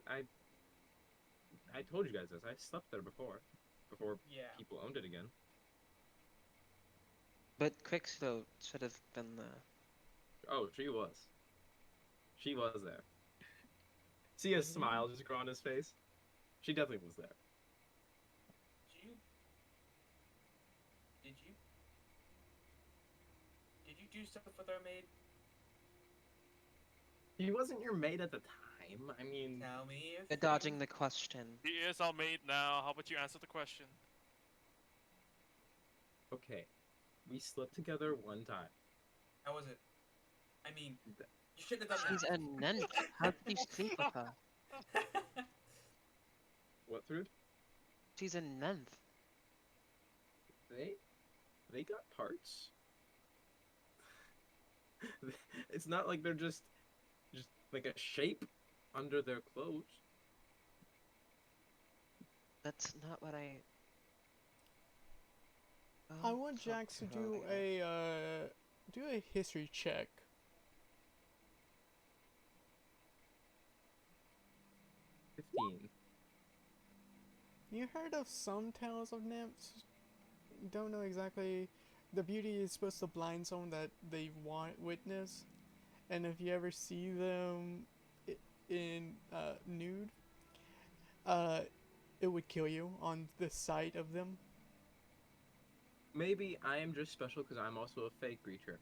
I told you guys this. I slept there before Yeah. people owned it again. But Krixta should have been there. Oh, she was. She was there. See a smile just grow on his face? She definitely was there. Did you do stuff with our maid? He wasn't your maid at the time. I mean, Tell me if You're dodging the question. he is our mate now. How about you answer the question? okay. We slept together one time. How was it? I mean, you shouldn't have done She's a nymph. How could you sleep with her? that. What, Thrud? She's a nymph. They got parts. It's not like they're just like a shape under their clothes. That's not what I... I I'll want talk Jax to her do later. a history check. 15. You heard of some tales of nymphs? Don't know exactly. The beauty is supposed to blind someone that they want witness, and if you ever see them in nude, it would kill you on the sight of them. Maybe I am just special because I'm also a fake creature.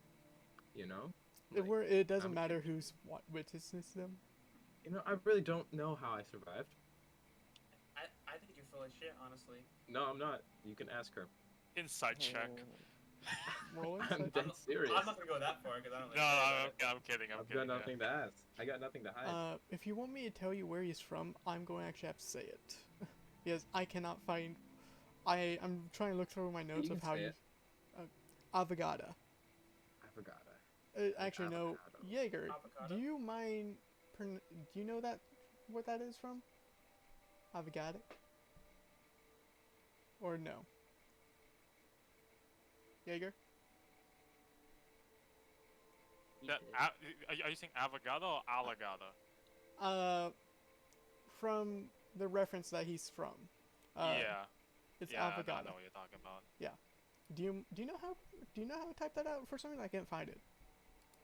You know? It doesn't I'm a matter creature. who's witnesses them. You know, I really don't know how I survived. I think you're full of shit, honestly. No, I'm not. You can ask her. Inside check. Roll I'm insight. dead serious. I'm not gonna go that far because I don't. No, Really care I'm kidding. I'm I've kidding. got yeah. nothing to ask. I got nothing to hide. If you want me to tell you where he's from, I'm going to actually have to say it. Because I cannot find... I'm trying to look through my notes can of how say you... it. Avogada. I forgot it. Actually, no. Avocado. Jaeger, Avocado? do you mind... do you know that what that is from? Avogada? Or no? Jaeger? That, are you saying avogado or alligado? From the reference that he's from. Yeah. It's Yeah, I know Avogada. what you're talking about. Do you know how to type that out? For some reason I can't find it.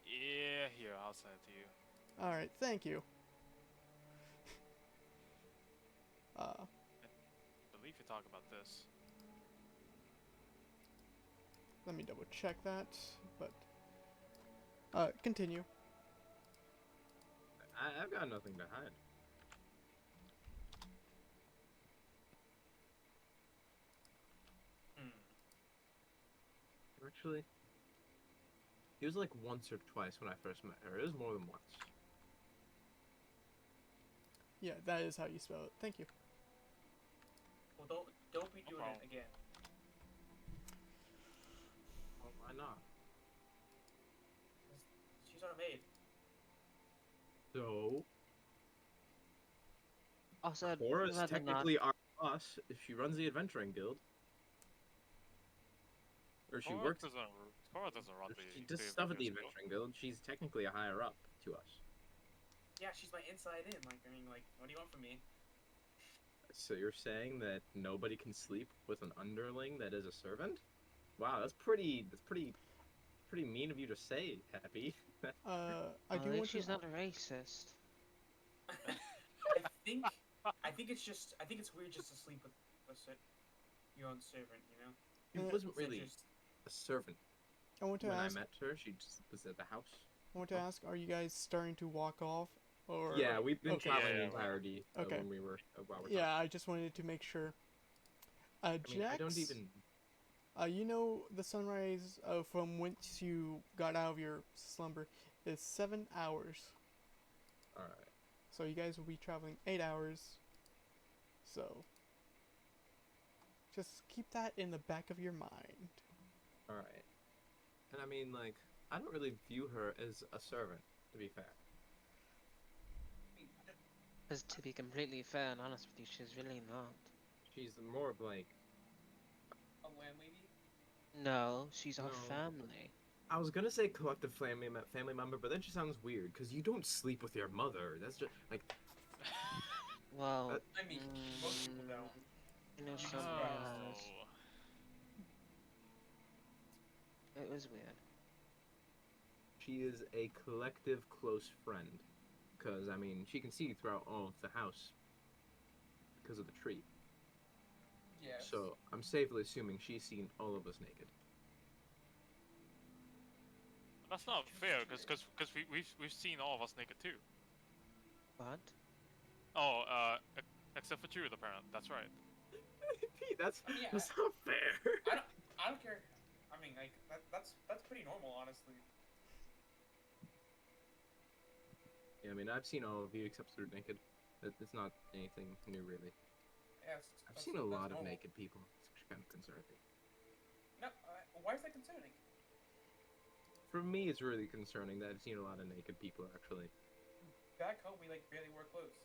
Yeah, here, I'll send it to you. All right, thank you. I believe you talk about this. Let me double check that, but continue. I've got nothing to hide. Hmm. Actually, he was like once or twice when I first met her. It was more than once. Yeah, that is how you spell it. Thank you. Well, don't be No doing problem. it again. Well, why not? 'Cause she's our maid. So, Also, I'd Cora's rather not. technically our boss if she runs the adventuring guild. Or she works. Cora doesn't run If the she does the stuff at the Avengers Guild. adventuring guild, she's technically a higher up to us. Yeah, she's my inside in. Like, I mean, like, what do you want from me? So you're saying that nobody can sleep with an underling that is a servant? Wow, that's pretty mean of you to say, Happy. I At do least want to. she's not a racist. I think, I think it's weird just to sleep with your own servant. You know. She Uh, wasn't Instead really just- a servant. I want to When I ask. met her, she just was at the house. I want to ask. Are you guys starting to walk off, or? Yeah, we've been Okay. traveling the Yeah, entirety Okay. when we were while we're Yeah, I just wanted to make sure. I mean, Jax, I don't even. you know the sunrise from whence you got out of your slumber is 7 hours. All right. So you guys will be traveling 8 hours. So just keep that in the back of your mind. All right. And I mean, like, I don't really view her as a servant, to be fair. Because to be completely fair and honest with you, she's really not. She's more of like. A landlady. No, she's our No. family. I was gonna say collective family member, but that just sounds weird because you don't sleep with your mother. That's just like. Well, I mean, most people don't. you know, You'd be some surprised. has. It was weird. She is a collective close friend, because I mean she can see throughout all of the house because of the tree. Yes. So I'm safely assuming she's seen all of us naked. That's not fair, because we've seen all of us naked too. What? Oh, except for two of the parent. That's right. Pete, that's I mean, that's not fair. I don't care. I mean, like that's pretty normal, honestly. Yeah, I mean I've seen all of you except for naked. It's not anything new really. Yeah, I've seen a lot of naked people. It's kind of concerning. No, why is that concerning? For me, it's really concerning that I've seen a lot of naked people actually. Back home, we like barely wore clothes.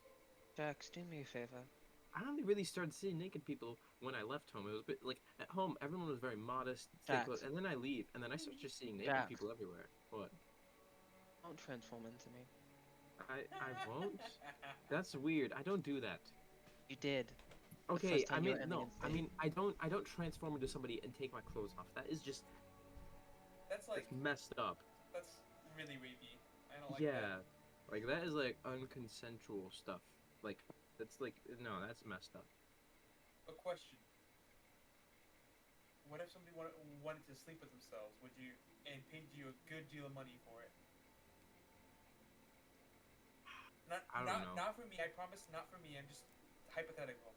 Jax, do me a favor. I only really started seeing naked people when I left home. It was a bit like at home, everyone was very modest, thick, Jax. and then I leave, and then I start just seeing naked Jax. people everywhere. What? Don't transform into me. I won't. That's weird. I don't do that. You did. Okay, first time I you mean were in no. the I mean I don't transform into somebody and take my clothes off. That is just That's like it's messed up. that's really rapey. I don't like Yeah, that. like that is like unconsensual stuff. Like that's like no, that's messed up. A question. What if somebody wanted to sleep with themselves? Would you and paid you a good deal of money for it? I don't know. Not for me. I promise. Not for me. I'm just hypothetical.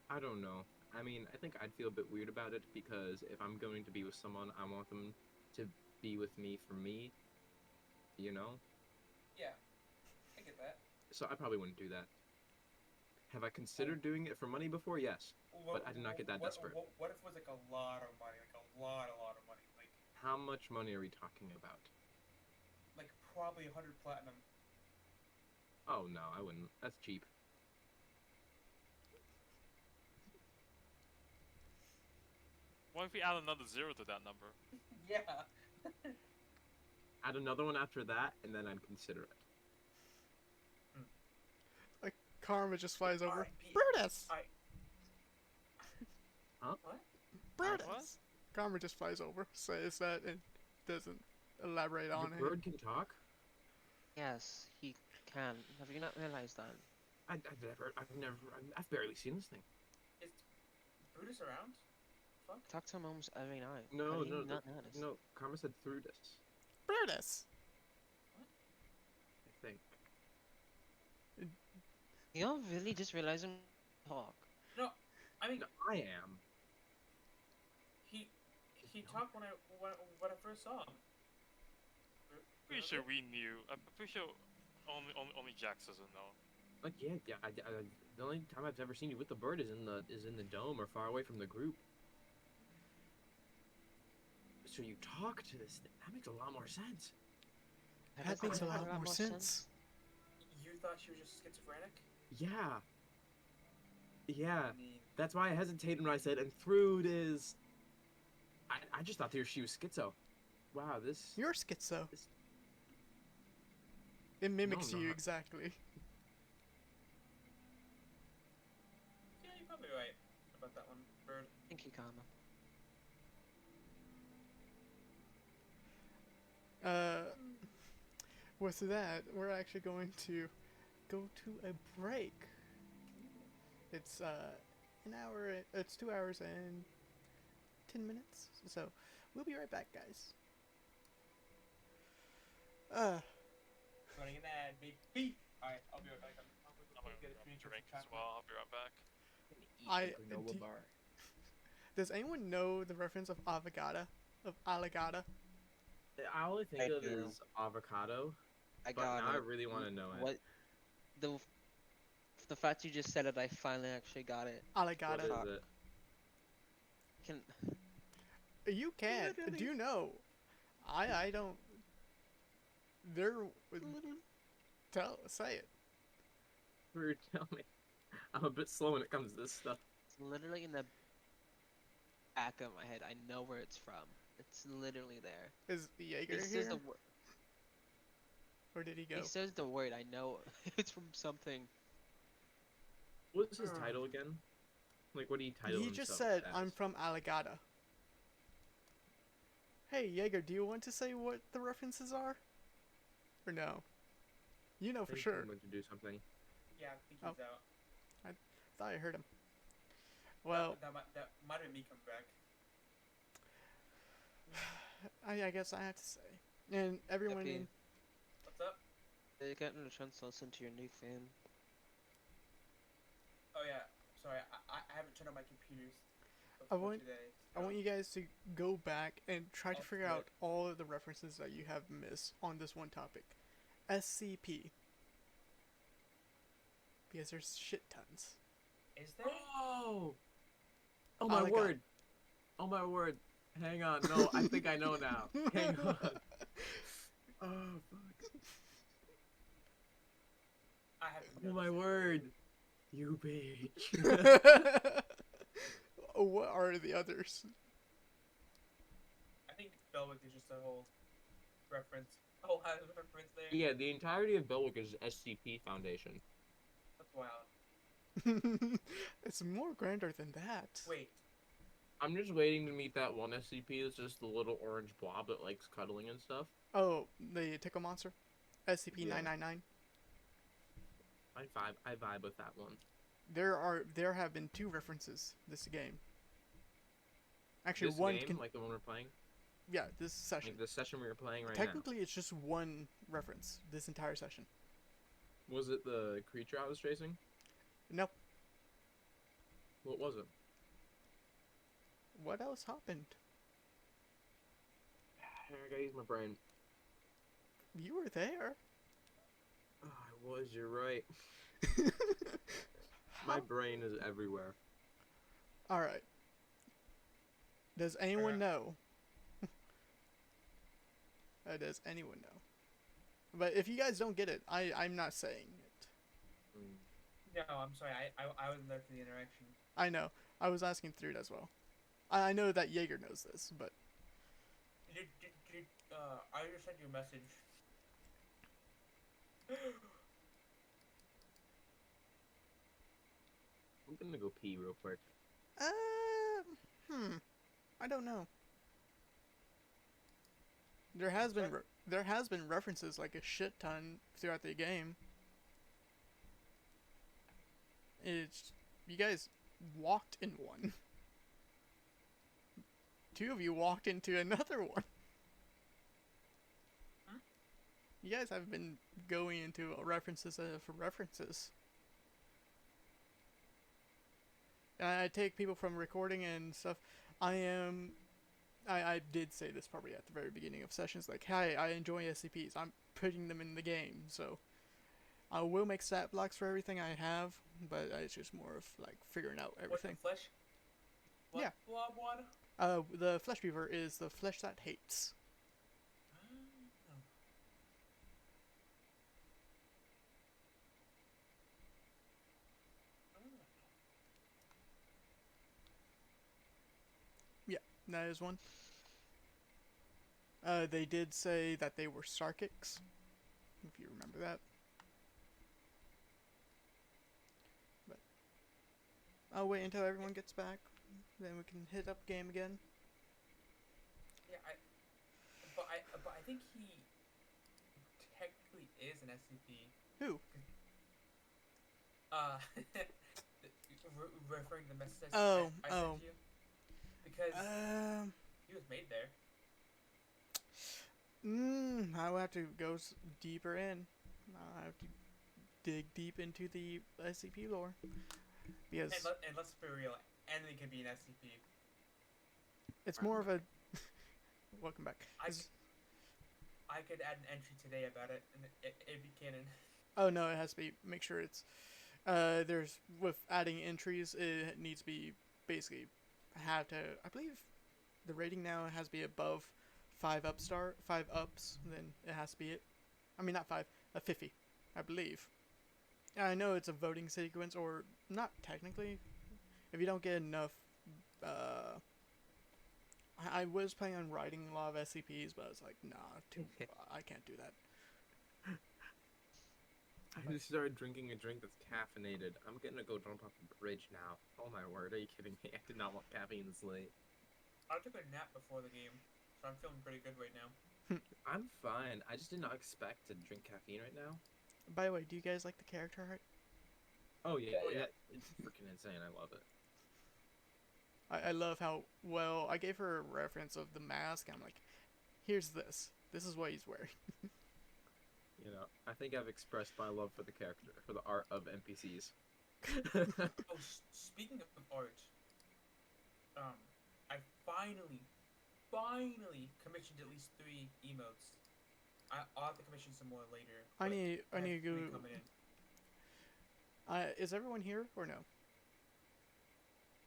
I don't know. I mean, I think I'd feel a bit weird about it because if I'm going to be with someone, I want them to be with me for me, you know? Yeah, I get that. So I probably wouldn't do that. Have I considered doing it for money before? Yes. But I did not get that desperate. What if it was like a lot of money, like a lot of money, like How much money are we talking about? probably 100 platinum. Oh no, I wouldn't. That's cheap. What if we add another 0 to that number? Yeah. Add another one after that, and then I'd consider it. Karma just flies over. R.I.P. Brutus! Huh? What? Brutus! What? Karma just flies over, says that, and doesn't elaborate on The it. bird can talk? Yes, he can. Have you not realized that? I've barely seen this thing. Is Brutus around? Fuck. I talk to him almost every night. No, Have you no, not noticed? no. Karma said through this. Brutus! I think. You're really just realizing talk. No, I mean No, I am. he talked when I first saw him. Pretty sure we knew. I'm pretty sure only Jax doesn't know. Like yeah. The only time I've ever seen you with the bird is in the dome or far away from the group. So you talk to this thing. That makes a lot more sense. That makes a lot more sense. You thought she was just schizophrenic? Yeah. Yeah. I mean, That's why I hesitated when I said, and Thrude is. I just thought she was schizo. Wow, this. You're schizo. this It no, mimics I'm you not. exactly. yeah, you're probably right about that one, Bird. Thank you, Kama. With that, we're actually going to go to a break. It's an hour. It's 2 hours and 10 minutes. So we'll be right back, guys. Running an ad, baby. Alright, I'll be right back. I'm I'm gonna gonna get a grab drink a drink from as well. I'll be right back. I- Eat a granola do- bar. Does anyone know the reference of avocado? Of alligata? All I think I of do. is avocado, I but got now I it. really want to know it. What the fact you just said it, I finally actually got it. What Alligata. is Fuck. it? Can You can't. Literally. Do you know? I don't. There. Say it. Rude, tell me. I'm a bit slow when it comes to this stuff. It's literally in the back of my head. I know where it's from. It's literally there. Is Jaeger He says here? the word. Or did he go? He says the word. I know it's from something. What's his title again? Like, what do you title He himself just said, as? I'm from Alligata. Hey, Jaeger, do you want to say what the references are? Or no? You know I for think sure. I'm going to do something. Yeah, I think he's out. Thought I heard him. Well, That might have been me coming back. I guess I have to say. And everyone Happy. in... What's up? They getting a chance to listen to your new fan. Oh yeah, sorry, I haven't turned on my computers I for want- today. I want you guys to go back and try to Oh, figure what? out all of the references that you have missed on this one topic. SCP. Because there's shit tons. Is there? Oh! Oh my Alligator. word! Oh my word! Hang on, no, I think I know now. Hang on. Oh fuck! I haven't. Oh my noticed it. word! You bitch! What are the others? I think Belwick is just a whole reference. A whole lot of reference there. Yeah, the entirety of Belwick is SCP Foundation. That's wild. It's more grander than that. Wait, I'm just waiting to meet that one SCP that's just the little orange blob that likes cuddling and stuff. Oh, the tickle monster? SCP-999. I vibe with that one. There have been 2 references this game. Actually, This one game, can... like the one we're playing, Yeah, this session. like the session we were playing right Technically, it's just one reference this entire session. now. Was it the creature I was chasing? Nope. What was it? What else happened? I gotta use my brain. You were there. Oh, I was, you're right. My brain is everywhere. Alright. Does anyone know? Does anyone know? But if you guys don't get it, I'm not saying it. Mm. no, I'm sorry. I wasn't there for the interaction. I know. I was asking through it as well. I know that Jaeger knows this, but I just sent you a message. I'm gonna go pee real quick. I don't know. There has been references like a shit ton throughout the game. It's you guys walked in one. 2 of you walked into another one. Huh? You guys have been going into references for references. And I take people from recording and stuff. I did say this probably at the very beginning of sessions, like, hey, I enjoy SCPs. I'm putting them in the game, so I will make stat blocks for everything I have, but it's just more of like figuring out everything. What's the flesh? What Yeah. blob one? The flesh beaver is the flesh that hates. That is one. They did say that they were Sarkics, if you remember that. But I'll wait until everyone gets back, then we can hit up game again. Yeah, but I think he technically is an SCP. Who? Referring to the message Oh, I oh. sent you, because Um, he was made there. I will have to go deeper in. I'll have to dig deep into the SCP lore. Because And let's be real, anything can be an SCP. it's more of a... Welcome back. I could add an entry today about it, and it'd be canon. Oh no, it has to be, make sure it's, there's, with adding entries, it needs to be, basically, have to, I believe, the rating now has to be above 5 ups, then it has to be it. I mean, not 5, 50, I believe. I know it's a voting sequence, or not technically, if you don't get enough, I was planning on writing a lot of SCPs, but I was like, nah, I can't do that. I just started drinking a drink that's caffeinated. I'm gonna go jump off a bridge now. Oh my word, are you kidding me? I did not want caffeine this late. I took a nap before the game, so I'm feeling pretty good right now. I'm fine. I just did not expect to drink caffeine right now. By the way, do you guys like the character art? Oh yeah, Oh, yeah. it's freaking insane. I love it. I love how, well, I gave her a reference of the mask. I'm like, here's this. This is what he's wearing. You know, I think I've expressed my love for the character, for the art of NPCs. Oh, speaking of art, I finally commissioned at least 3 emotes. I'll have to commission some more later. I but need have to 3 go. coming in. Is everyone here or no?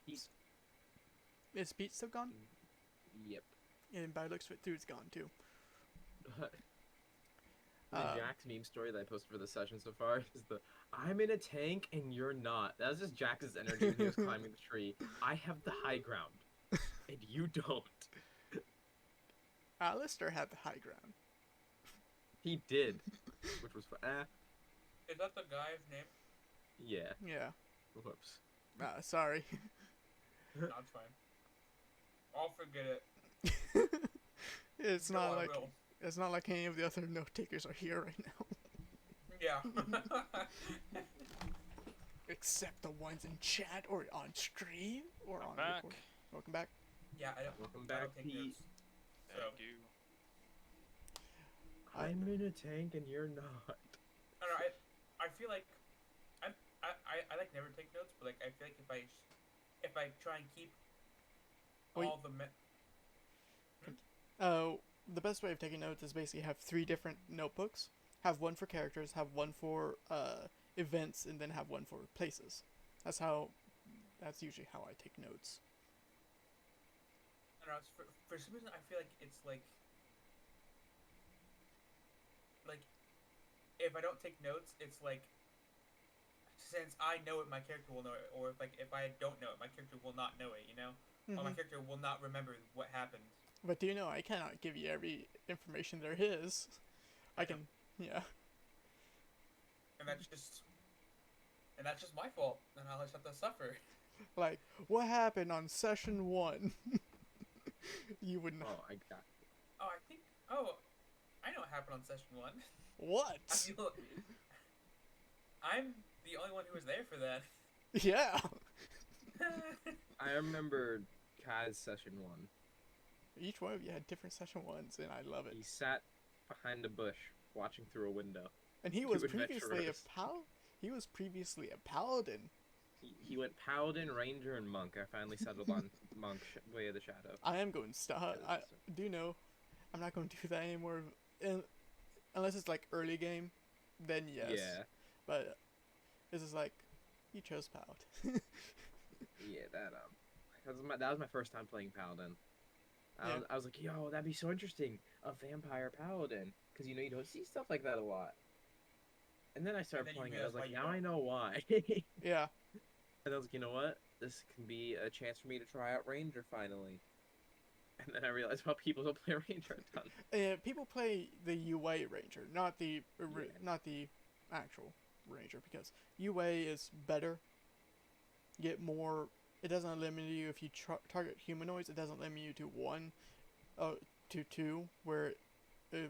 Pete. Is Pete still gone? Yep. And by the looks of it, Dude's gone too. The Jack's meme story that I posted for the session so far is the I'm in a tank and you're not. That was just Jax's energy when he was climbing the tree. I have the high ground, and you don't. Alistair had the high ground. He did, which was Is that the guy's name? yeah. Yeah. Whoops. Sorry. No, it's fine. I'll forget it. It's No, not I like will. it's not like any of the other note takers are here right now, Yeah. except the ones in chat or on stream or I'm on back. record. Welcome back. Yeah, Welcome I back, don't take Pete. notes. So, Thank you. I'm in a tank and you're not. I don't know, I feel like I like never take notes, but like I feel like if I try and keep Wait. all the The best way of taking notes is basically have 3 different notebooks. Have one for characters, have one for events, and then have one for places. That's usually how I take notes. I don't know, for some reason I feel like it's like if I don't take notes, it's like since I know it, my character will know it, or if I don't know it, my character will not know it, you know, or my character will not remember what happened. But do you know I cannot give you every information there is. I can, yeah. And that's just my fault, and I'll just have to suffer. Like, what happened on session 1? You would know. Oh, I got. I know what happened on session 1. What? I'm the only one who was there for that. Yeah. I remember Kai's session 1. Each one of you had different session 1s, and I love it. He sat behind a bush, watching through a window. And he was Too previously adventurous. He was previously a paladin. He went paladin, ranger, and monk. I finally settled on monk, way of the shadow. I am going to stop. I do know I'm not going to do that anymore. Unless it's like early game, then yes. Yeah. But this is like, you chose paladin. Yeah, that was my first time playing paladin. Yeah. I was like, yo, that'd be so interesting, a vampire paladin, because you don't see stuff like that a lot. And then I started then you playing it. I was like, realize now why I you know why. Yeah. And I was like, you know what? This can be a chance for me to try out ranger finally. And then I realized, well, people don't play Ranger a ton. People play the UA Ranger, not the Yeah. not the actual Ranger, because UA is better. Get more. It doesn't limit you if you target humanoids. It doesn't limit you to one, to two. Where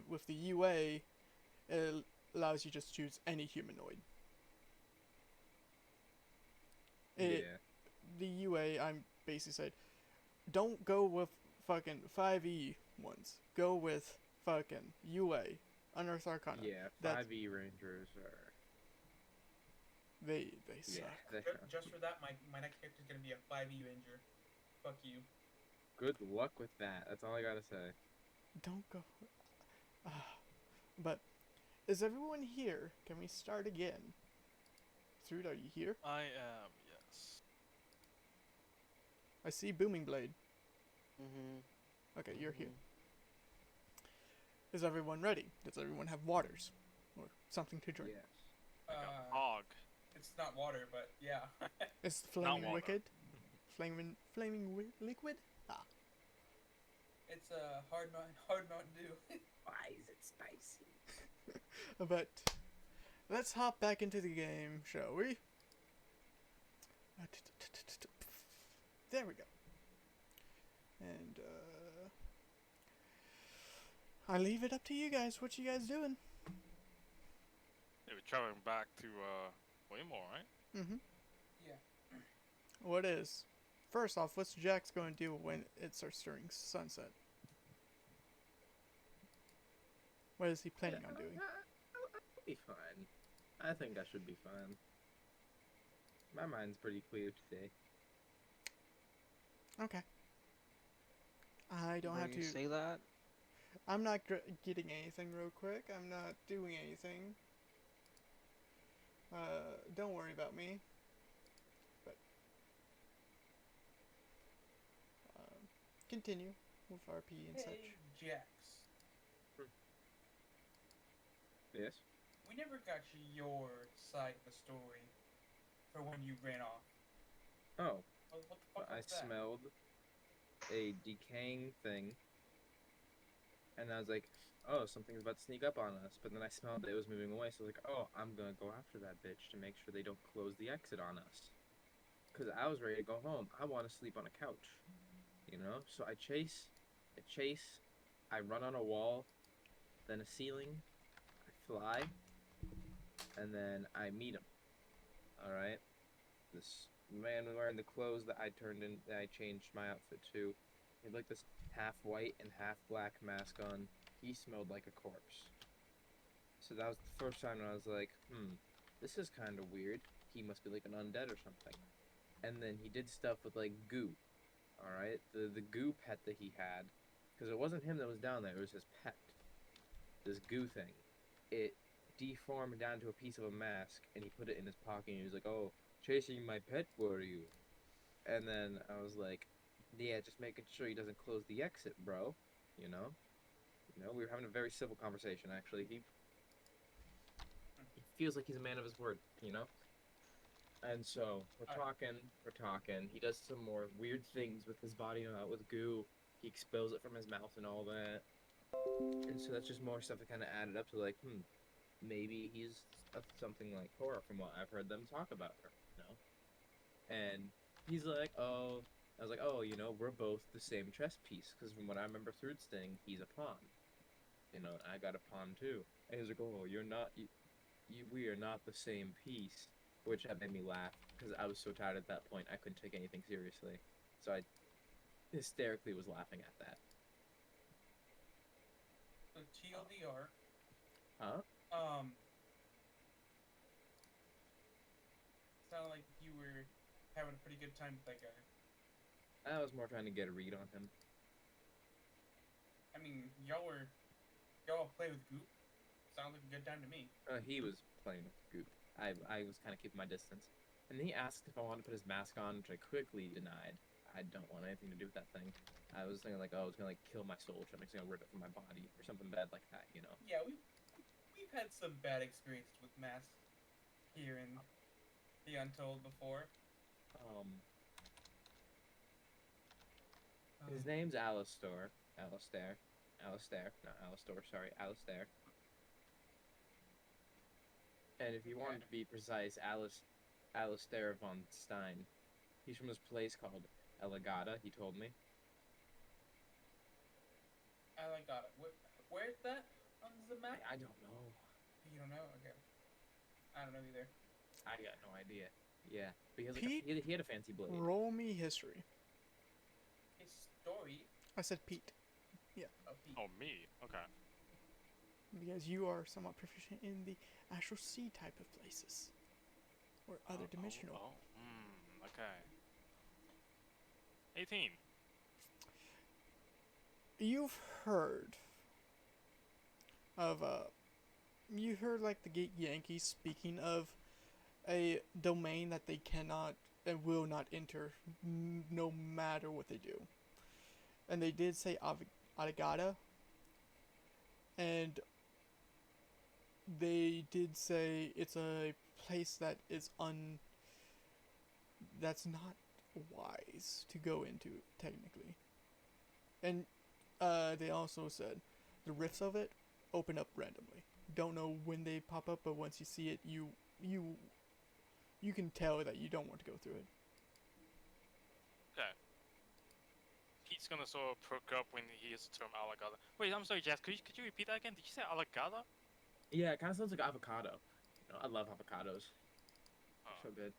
with the UA, it allows you just choose any humanoid. Yeah. The UA, I'm basically said, don't go with fucking 5e ones. Go with fucking UA, Unearthed Arcana. Yeah, That's- 5e Rangers are... They suck. Yeah, they Just for that, my next character is gonna be a 5e ranger. Fuck you. Good luck with that. That's all I gotta say. Don't go. But is everyone here? Can we start again? Thrud, are you here? I am, yes. I see Booming Blade. Mm-hmm. Okay, you're here. Is everyone ready? Does everyone have waters or something to drink? Yes. Like a hog. It's not water, but yeah. Is Flaming water. Wicked? Flaming liquid? Ah. It's a hard Mountain Dew. Why is it spicy? But let's hop back into the game, shall we? There we go. And I leave it up to you guys. What you guys doing? Yeah, we're traveling back to Waymore, right? Mm-hmm. Yeah. What is? First off, what's Jax going to do when it starts turning sunset? What is he planning on doing? I'll be fine. I think I should be fine. My mind's pretty clear today. Okay. I don't have When you to. say that, I'm not getting anything real quick. I'm not doing anything. Don't worry about me. But continue with RP and such. Hey, Jax. Yes? We never got your side of the story for when you ran off. Oh, What the fuck I was that? smelled a decaying thing. And I was like, oh, something's about to sneak up on us. But then I smelled that it was moving away, so I was like, oh, I'm gonna go after that bitch to make sure they don't close the exit on us. Because I was ready to go home. I want to sleep on a couch. You know? So I chase, I run on a wall, then a ceiling, I fly, and then I meet him. Alright? This man wearing the clothes that I changed my outfit to. He had like this half white and half black mask on. He smelled like a corpse. So that was the first time I was like, this is kind of weird. He must be like an undead or something. And then he did stuff with like goo. Alright? The goo pet that he had, because it wasn't him that was down there, it was his pet. This goo thing. It deformed down to a piece of a mask, and he put it in his pocket, and he was like, oh, chasing my pet for you. And then I was like, yeah, just making sure he doesn't close the exit, bro. You know? We were having a very civil conversation, actually. He feels like he's a man of his word, you know? And so, we're talking. He does some more weird things with his body, with goo. He expels it from his mouth and all that. And so that's just more stuff that kind of added up to like, maybe he's something like Cora from what I've heard them talk about her, you know? And he's like, oh, I was like, oh, we're both the same chess piece, because from what I remember Thrud saying, he's a pawn. I got a pawn too. And he was like, oh, you're not, we are not the same piece, which that made me laugh, because I was so tired at that point, I couldn't take anything seriously. So I hysterically was laughing at that. So TLDR. Huh? Sounded like you were having a pretty good time with that guy. I was more trying to get a read on him. I mean, y'all play with Goop. Sounds like a good time to me. He was playing with Goop. I was kind of keeping my distance. And he asked if I wanted to put his mask on, which I quickly denied. I don't want anything to do with that thing. I was thinking like, oh, it's gonna like kill my soul, which I'm just gonna rip it from my body or something bad like that, you know? Yeah, we've had some bad experiences with masks here in the Untold before. His name's Alistair. Alistair. Alistair. Not Alistair, sorry. Alistair. And if you wanted to be precise, Alistair von Stein. He's from this place called Elegata, he told me. I got it. Where's that on the map? I don't know. You don't know? Okay. I don't know either. I got no idea. Yeah. But he, has Pete? he had a fancy blade. Roll me history. His story. I said Pete. Oh, Pete. Oh, me. Okay. Because you are somewhat proficient in the astral sea type of places. Or other dimensional. Okay. 18. You've heard of you heard like the Geek Yankees speaking of a domain that they cannot and will not enter no matter what they do. And they did say Arigata, and they did say it's a place that is that's not wise to go into technically. And they also said the rifts of it open up randomly. Don't know when they pop up, but once you see it, you can tell that you don't want to go through it. Okay. Pete's gonna sort of perk up when he hears the term Alagada. Wait, I'm sorry, Jazz. Could you repeat that again? Did you say Alagada? Yeah, it kind of sounds like avocado. You know, I love avocados. So good.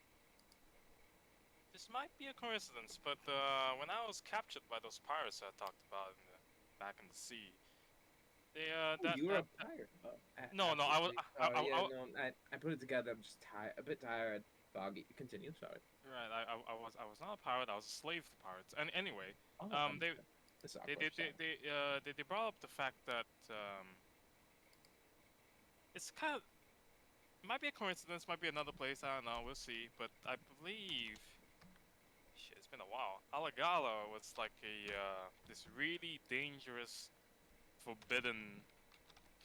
This might be a coincidence, but when I was captured by those pirates I talked about back in the sea, they You were a pirate. Oh, No, I was. I put it together. I'm just tired, a bit tired, foggy. Continue. Sorry. Right, I was not a pirate. I was a slave to pirates. And anyway, Oh, they brought up the fact that it's kind of, might be a coincidence, might be another place. I don't know. We'll see. But I believe, shit, it's been a while. Alagala was like a this really dangerous, forbidden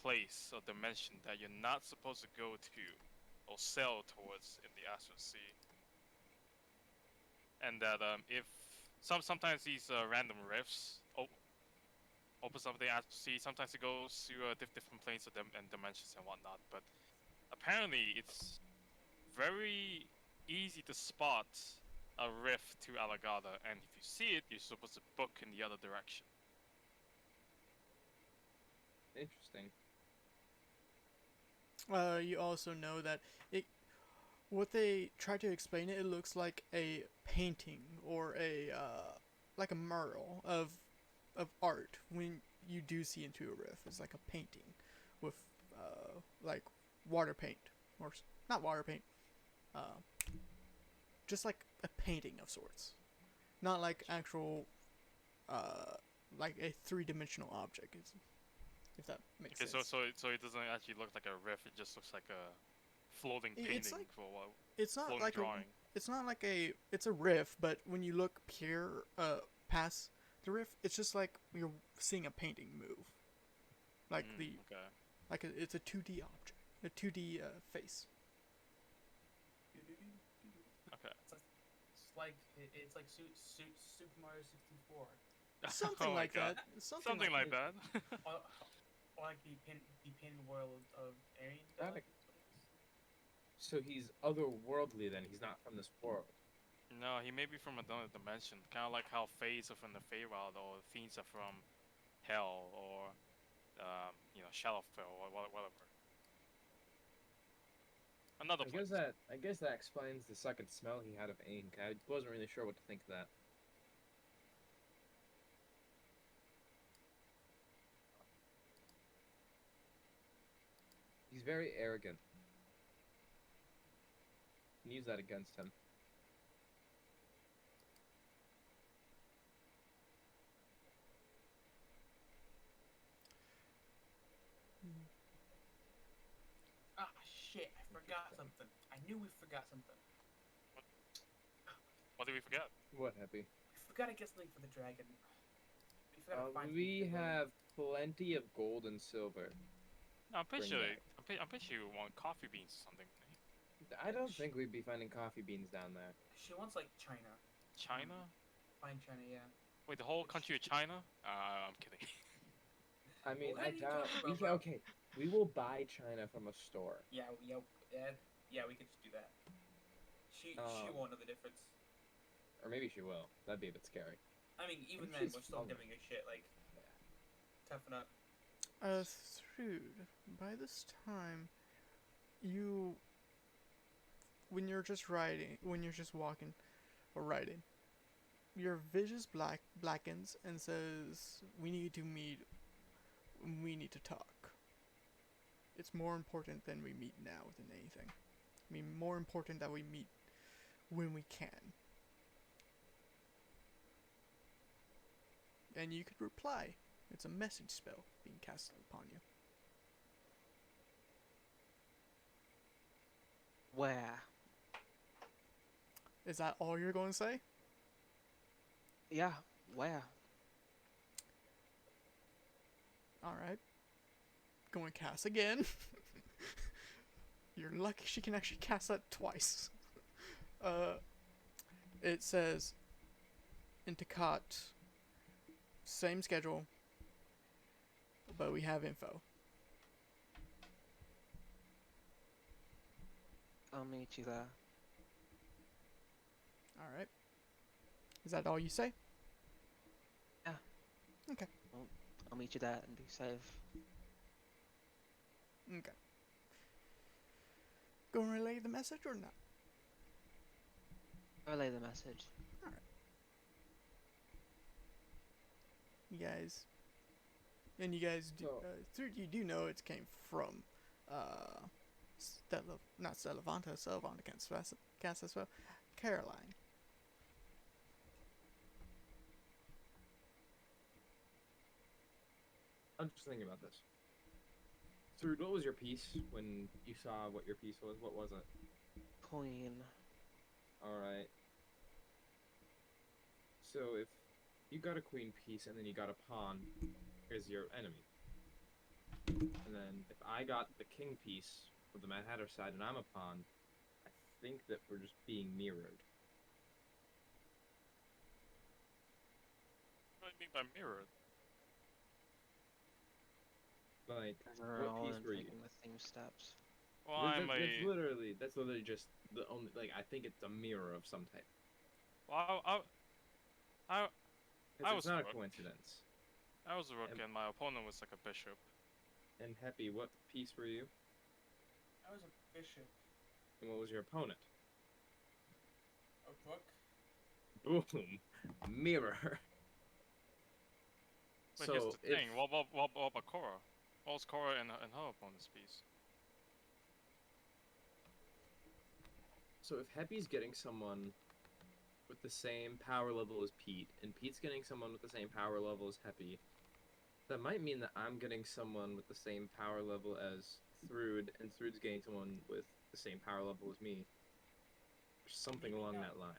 place or dimension that you're not supposed to go to or sail towards in the astral sea. And that if sometimes these random rifts opens up the astral sea, sometimes it goes to different planes of and dimensions and whatnot. But apparently, it's very easy to spot a rift to Alagada, and if you see it, you're supposed to book in the other direction. Interesting. You also know that what they try to explain it looks like a painting or a like a mural of art when you do see into a rift. It's like a painting with like water paint or not water paint, just like a painting of sorts, not like actual like a three-dimensional object. If that makes sense. So it doesn't actually look like a rift. It just looks like a floating painting for a while. It's not like drawing. It's not like it's a rift, but when you look past the rift, it's just like you're seeing a painting move, like it's a 2D object, a 2D face. Okay. It's like Super Mario 64. Something like that. Something like that. or like the pin world of Arian. So he's otherworldly then. He's not from this world. No, he may be from another dimension. Kind of like how Fays are from the Feywild, or Fiends are from Hell, or Shadowfell, or whatever. Another place. I guess that explains the second smell he had of ink. I wasn't really sure what to think of that. He's very arrogant. You can use that against him. Ah, shit, I forgot something. I knew we forgot something. What did we forget? What, Happy? We forgot to get something for the dragon. We forgot to find we have plenty of gold and silver. No, I'm pretty Bring sure. that. I'm pretty sure you want coffee beans or something. I don't think we'd be finding coffee beans down there. She wants like China. China? Fine China, yeah. Wait, the whole country of China? I'm kidding. I mean, What I are you doubt. talking We about, can, bro? okay, we will buy China from a store. Yeah, we could just do that. She Um, won't know the difference. or maybe she will. That'd be a bit scary. I mean, even if then, she's we're still from giving a shit. Like, toughen up. Thrude, by this time, you, when you're just riding, when you're just walking or riding, your vision blackens and says, "We need to meet. We need to talk. It's more important than we meet now than anything. I mean, more important that we meet when we can." And you could reply. It's a message spell being casted upon you. Where? Is that all you're going to say? Yeah, where? Alright. Going to cast again. You're lucky she can actually cast that twice. It says, Inticat, same schedule, but we have info. I'll meet you there. Alright. Is that all you say? Yeah. Okay. Well, I'll meet you there and be safe. Okay. Gonna relay the message or not? Relay the message. You guys. And you guys do. You do know it came from. Not Stellavanta, Stellavanta can't cast as well. Caroline. I'm just thinking about this. Thrude, what was your piece when you saw what your piece was? What was it? Queen. Alright. So if you got a queen piece and then you got a pawn as your enemy. And then if I got the king piece with the Mad Hatter side and I'm a pawn, I think that we're just being mirrored. What do you mean by mirrored? Like, We're what all piece were you? taking the same steps. Well, I'm That's literally just the only, like, I think it's a mirror of some type. Well, I It's was not a a rook. coincidence. I was a rook, And- and my opponent was like a bishop. And Happy, what piece were you? I was a bishop. And what was your opponent? A rook. Boom. Mirror. But So here's the if, thing. What about Korra? What was Korra in her opponent's piece? so if Happy's getting someone with the same power level as Pete, and Pete's getting someone with the same power level as Happy, that might mean that I'm getting someone with the same power level as Thrude, and Thrude's getting someone with the same power level as me. Or something Maybe along not. that line.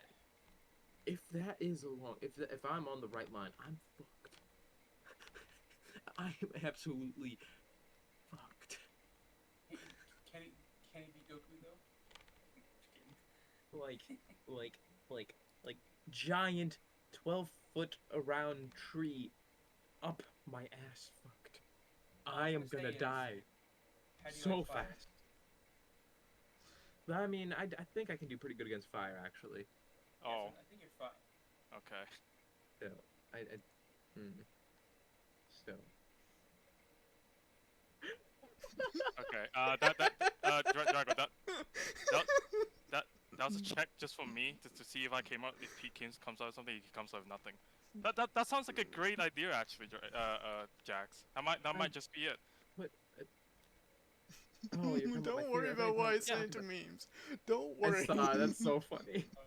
If that is if I'm on the right line, I'm fucked. I am absolutely fucked. Hey, can he be Goku though? Just kidding. like giant 12-foot around tree up my ass fucked. I am gonna die How do you so like fire? fast. But I mean, I think I can do pretty good against fire, actually. Oh, I think you're fine. okay. So, So, Okay. Drago, that was a check just for me, just to see if I came out, if Pete Kings comes out with something, he comes out with nothing. That sounds like a great idea, actually, Jax. That might just be it. but, oh, you're talking about my Don't theory. worry I thought you about were why I talking- sent it to memes. Don't I worry. saw, that's so funny. Oh,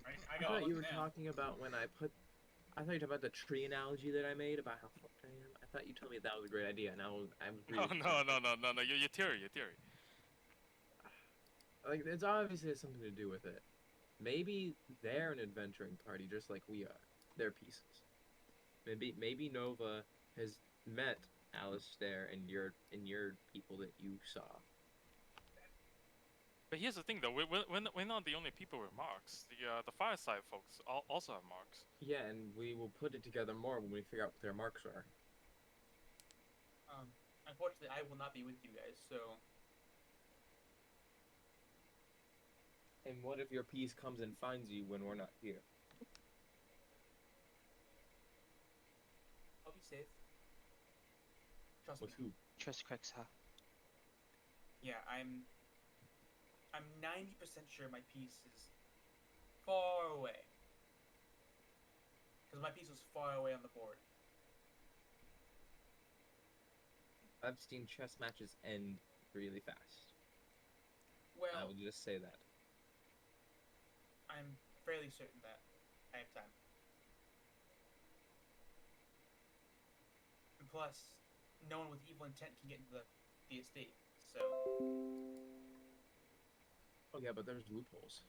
I I got thought you were now. talking about when I thought you were talking about the tree analogy that I made about how fucked I am. I thought you told me that was a great idea, and I was No, really no. Your theory. like, it's obviously has something to do with it. Maybe they're an adventuring party just like we are. They're pieces. Maybe Nova has met Alistair and your people that you saw. But here's the thing, though. We're not the only people with marks. The fireside folks also have marks. Yeah, and we will put it together more when we figure out what their marks are. Unfortunately, I will not be with you guys, so And what if your piece comes and finds you when we're not here? I'll be safe. Trust With me. who? Trust Krexha. Yeah, I'm 90% sure my piece is far away. Because my piece was far away on the board. I've seen chess matches end really fast. I Well, will just say that. I'm fairly certain that I have time. And plus, no one with evil intent can get into the estate, so Oh yeah, but there's loopholes.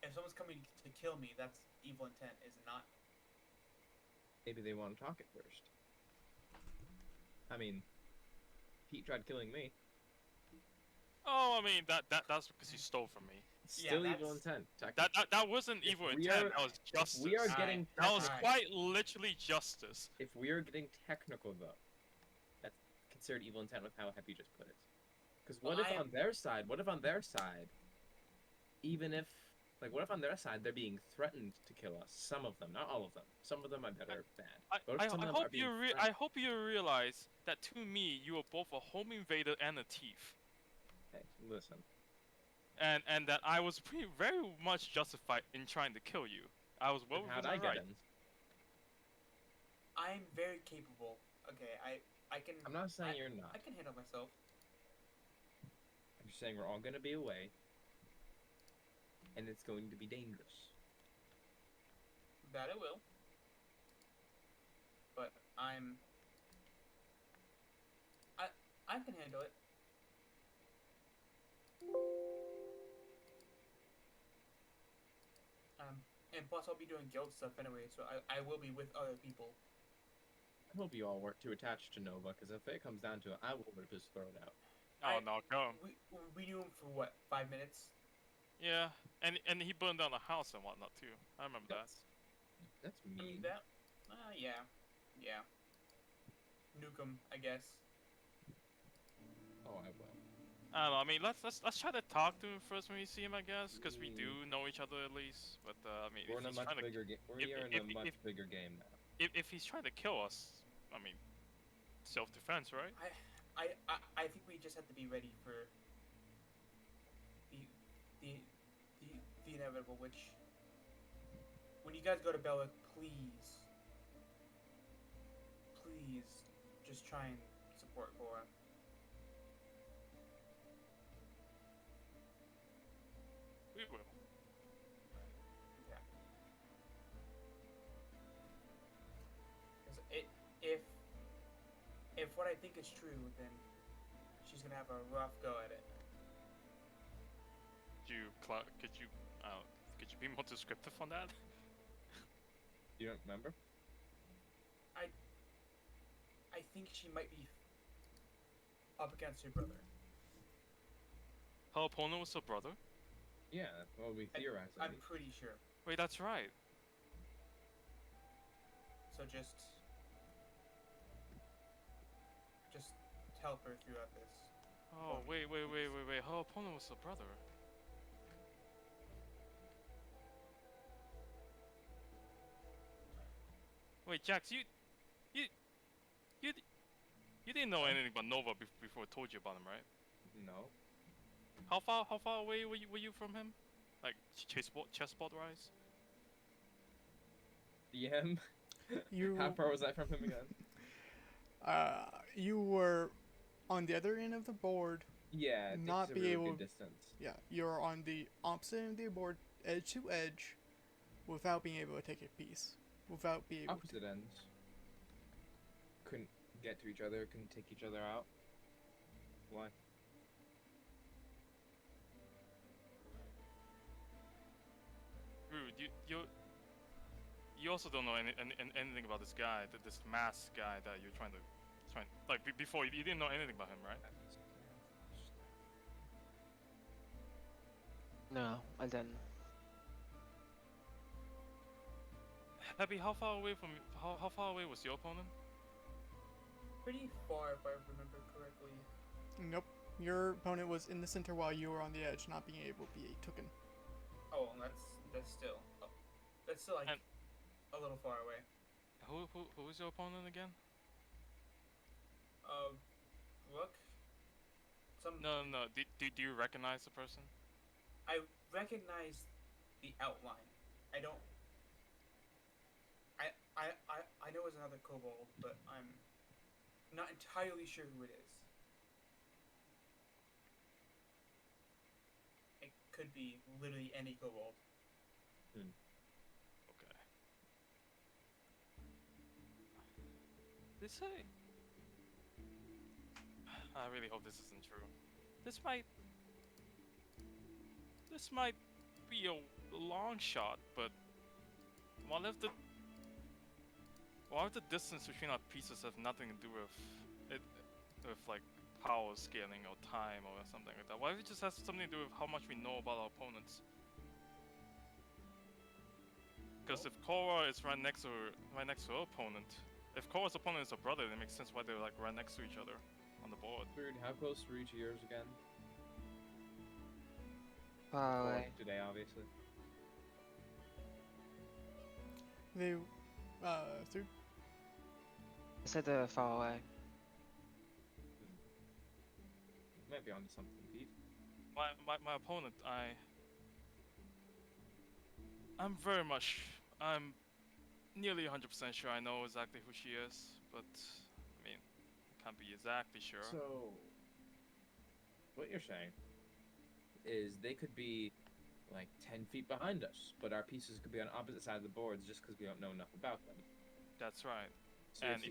if someone's coming to kill me, that's evil intent, is it not? Maybe they want to talk at first. I mean, Pete tried killing me. Oh, I mean that's because you stole from me. Still Yeah, evil that's- intent. Technically. That wasn't If evil we intent. are- That was justice. We are Alright, getting. That was Alright. quite literally justice. If we are getting technical though, that's considered evil intent with how Happy just put it. Because what Well, if I on am- their side? What if on their side? Even if, like, what if on their side they're being threatened to kill us? Some of them, not all of them. Some of them I bet are bad. What if some of them are being I threatened? hope you realize that to me you are both a home invader and a thief, Hey, listen. and that I was very much justified in trying to kill you. I was well And how'd within I my get right. in? I'm very capable. Okay, I can I'm not saying I- you're not. I can handle myself. I'm just saying we're all gonna be away, and it's going to be dangerous. That I will. But I can handle it. And plus I'll be doing guild stuff anyway, so I will be with other people. I hope you all weren't too attached to Nova, because if it comes down to it, I will rip his throat out. Oh I- no, come. We knew him for what, 5 minutes? Yeah, and he burned down the house and whatnot too. I remember that. That's I mean mean. that yeah. Nuke him, I guess. Oh, I will. I don't know. I mean, let's try to talk to him first when we see him, I guess, because we do know each other at least. But I mean, We're if in a he's much trying to bigger game. We are in a much bigger game now. if he's trying to kill us, I mean, self-defense, right? I think we just have to be ready for the inevitable, which when you guys go to Bellic, please just try and support Cora. We will. Yeah. 'Cause if what I think is true, then she's gonna have a rough go at it. Could you be more descriptive on that? You don't remember? I think she might be up against her brother. Her opponent was her brother. Yeah, well, we theorized. I'm pretty sure. Wait, that's right. So just help her throughout this. Oh, wait. Her opponent was her brother. Wait, Jax, you didn't know anything about Nova before I told you about him, right? No. How far away were you from him? Like chessboard wise? DM? You How far was I from him again? you were on the other end of the board. Yeah, it's Not a be really able- good distance. Yeah, you're on the opposite end of the board, edge to edge, without being able to take a piece. Without being able to. Opposite ends. Couldn't get to each other, couldn't take each other out. Why? Rude, you also don't know anything about this guy, this masked guy that you're trying like before you didn't know anything about him, right? No, I didn't. Happy, how far away from how far away was your opponent? Pretty far, if I remember correctly. Nope. Your opponent was in the center while you were on the edge, not being able to be taken. Oh, well, that's still like And- a little far away. Who is your opponent again? Look, No, no, no. Do you recognize the person? I recognize the outline. I don't. I know it's another kobold, but I'm not entirely sure who it is. It could be literally any kobold. Okay. They say. I really hope this isn't true. This might be a long shot, but what if the distance between our pieces have nothing to do with it, with like power scaling or time or something like that? What if it just has something to do with how much we know about our opponents? Because if Korra is right next to her opponent, if Korra's opponent is her brother, it makes sense why they're like right next to each other on the board. Weird. How close were you to yours again? Far Four away. today, obviously. They, through. I said they're far away. You might be onto something, Pete. My opponent, I'm nearly 100% sure I know exactly who she is, but I mean, I can't be exactly sure. So, what you're saying is they could be like 10 feet behind us, but our pieces could be on opposite sides of the boards just because we don't know enough about them. That's right. So And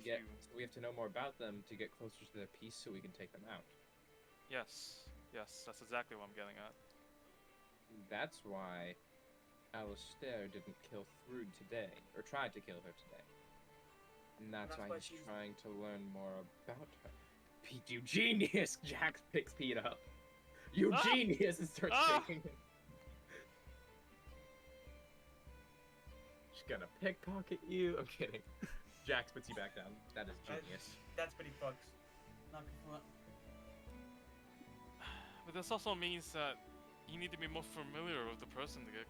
we have to know more about them to get closer to their piece so we can take them out. Yes, that's exactly what I'm getting at. That's why Alistair didn't kill Thrud today, or tried to kill her today. And that's why he's trying to learn more about her. Pete, you genius! Jax picks Pete up. You genius! And starts shaking him. She's gonna pickpocket you. I'm kidding. Jax puts you back down. That is genius. That's pretty fucked. Not good for that. But this also means that you need to be more familiar with the person to get.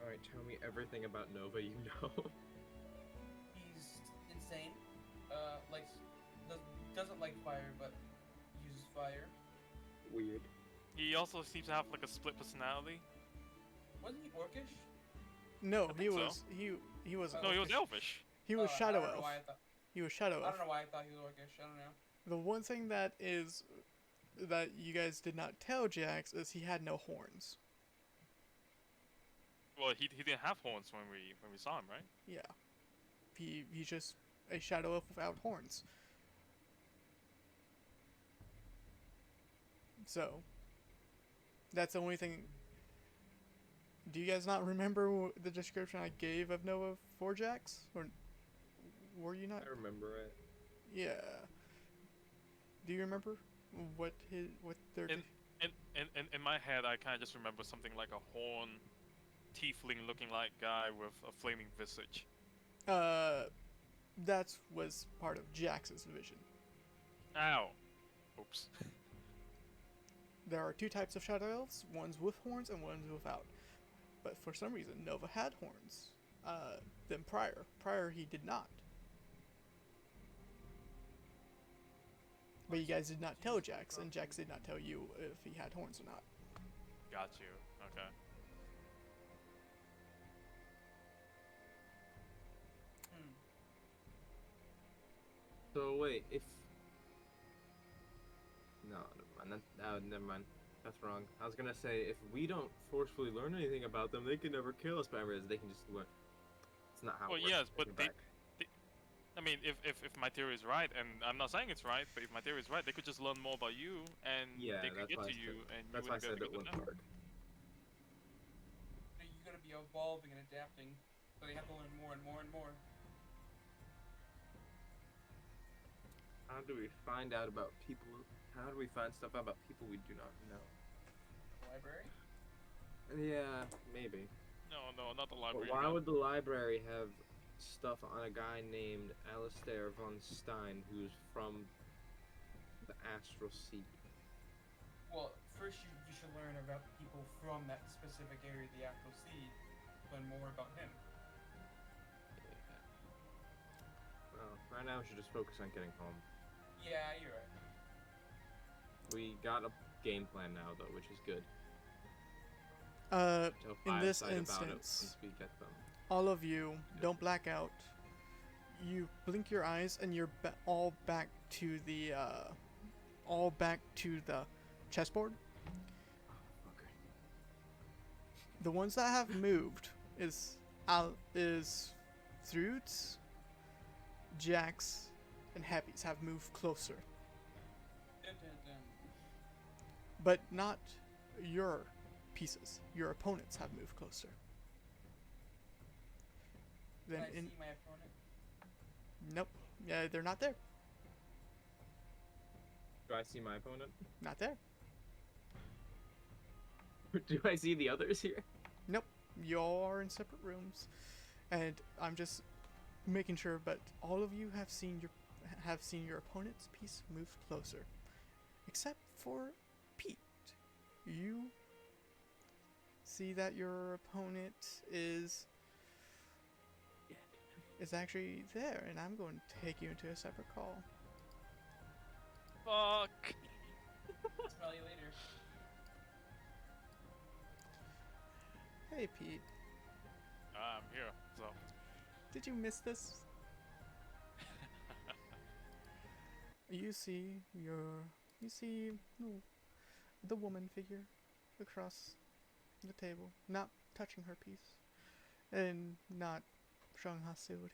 Alright, tell me everything about Nova you know. He's insane. Doesn't like fire, but uses fire. Weird. He also seems to have like a split personality. Wasn't he orcish? No, I he think so. was he was No, he was orcish. elfish. He was I shadow don't know elf. why I thought. He was shadow I elf. don't know why I thought he was orcish. I don't know. The one thing that you guys did not tell Jax is he had no horns. Well, he didn't have horns when we saw him, right? Yeah. He's just a shadow elf without horns. So that's the only thing. Do you guys not remember the description I gave of Noah for Jax? Or were you not? I remember it. Yeah. Do you remember what their In my head, I kind of just remember something like a horn, tiefling looking like guy with a flaming visage. that was part of Jax's division. Ow. Oops. There are two types of shadow elves, ones with horns and ones without. But for some reason, Nova had horns. Then prior he did not. But you guys did not tell Jax, and Jax did not tell you if he had horns or not. Got you. Okay. So wait, if no, never mind. That's wrong. I was gonna say if we don't forcefully learn anything about them, they can never kill us. But I realize they can just learn. It's not how. Well, it works. yes, but Take it back. I mean, if my theory is right, and I'm not saying it's right, but if my theory is right, they could just learn more about you, and Yeah, they could that's get why to I you, said- and That's you why I wouldn't be said able to it get wouldn't them. work. You gotta be evolving and adapting, so they have to learn more and more and more. How do we find out about people? How do we find stuff out about people we do not know? The library. Yeah, maybe. No, not the But library. why again. would the library have stuff on a guy named Alistair von Stein, who's from the Astral Sea? Well, first you should learn about people from that specific area of the Astral Sea. Learn more about him. Yeah. Well, right now we should just focus on getting home. Yeah, you're right. We got a game plan now, though, which is good. Tell In Five this Side about it instance, once we get them. all of you don't black out. You blink your eyes, and you're all back to the chessboard. Oh, fucker. The ones that have moved is Fruits, Jacks, and Heavies have moved closer, Dun, dun, dun. but not your pieces. Your opponents have moved closer. Can Then I see my opponent? nope, yeah, they're not there. Do I see my opponent? Not there. Do I see the others here? Nope. You're in separate rooms, and I'm just making sure. But all of you have seen your opponent's piece move closer, except for Pete. You see that your opponent is actually there, and I'm going to take you into a separate call. Fuck. Smell you later. Hey, Pete. I'm here. So. Did you miss this? You see the woman figure across the table, not touching her piece, and not showing hostility.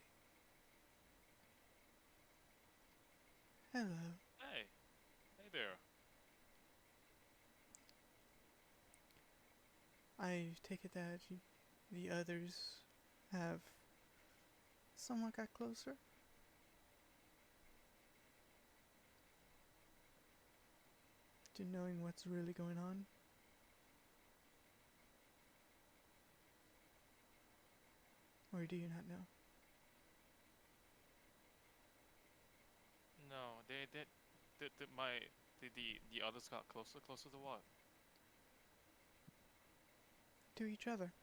Hello. Hey. Hey there. I take it that the others have somewhat got closer. To knowing what's really going on. Or do you not know? No, the others got closer. Closer to what? To each other.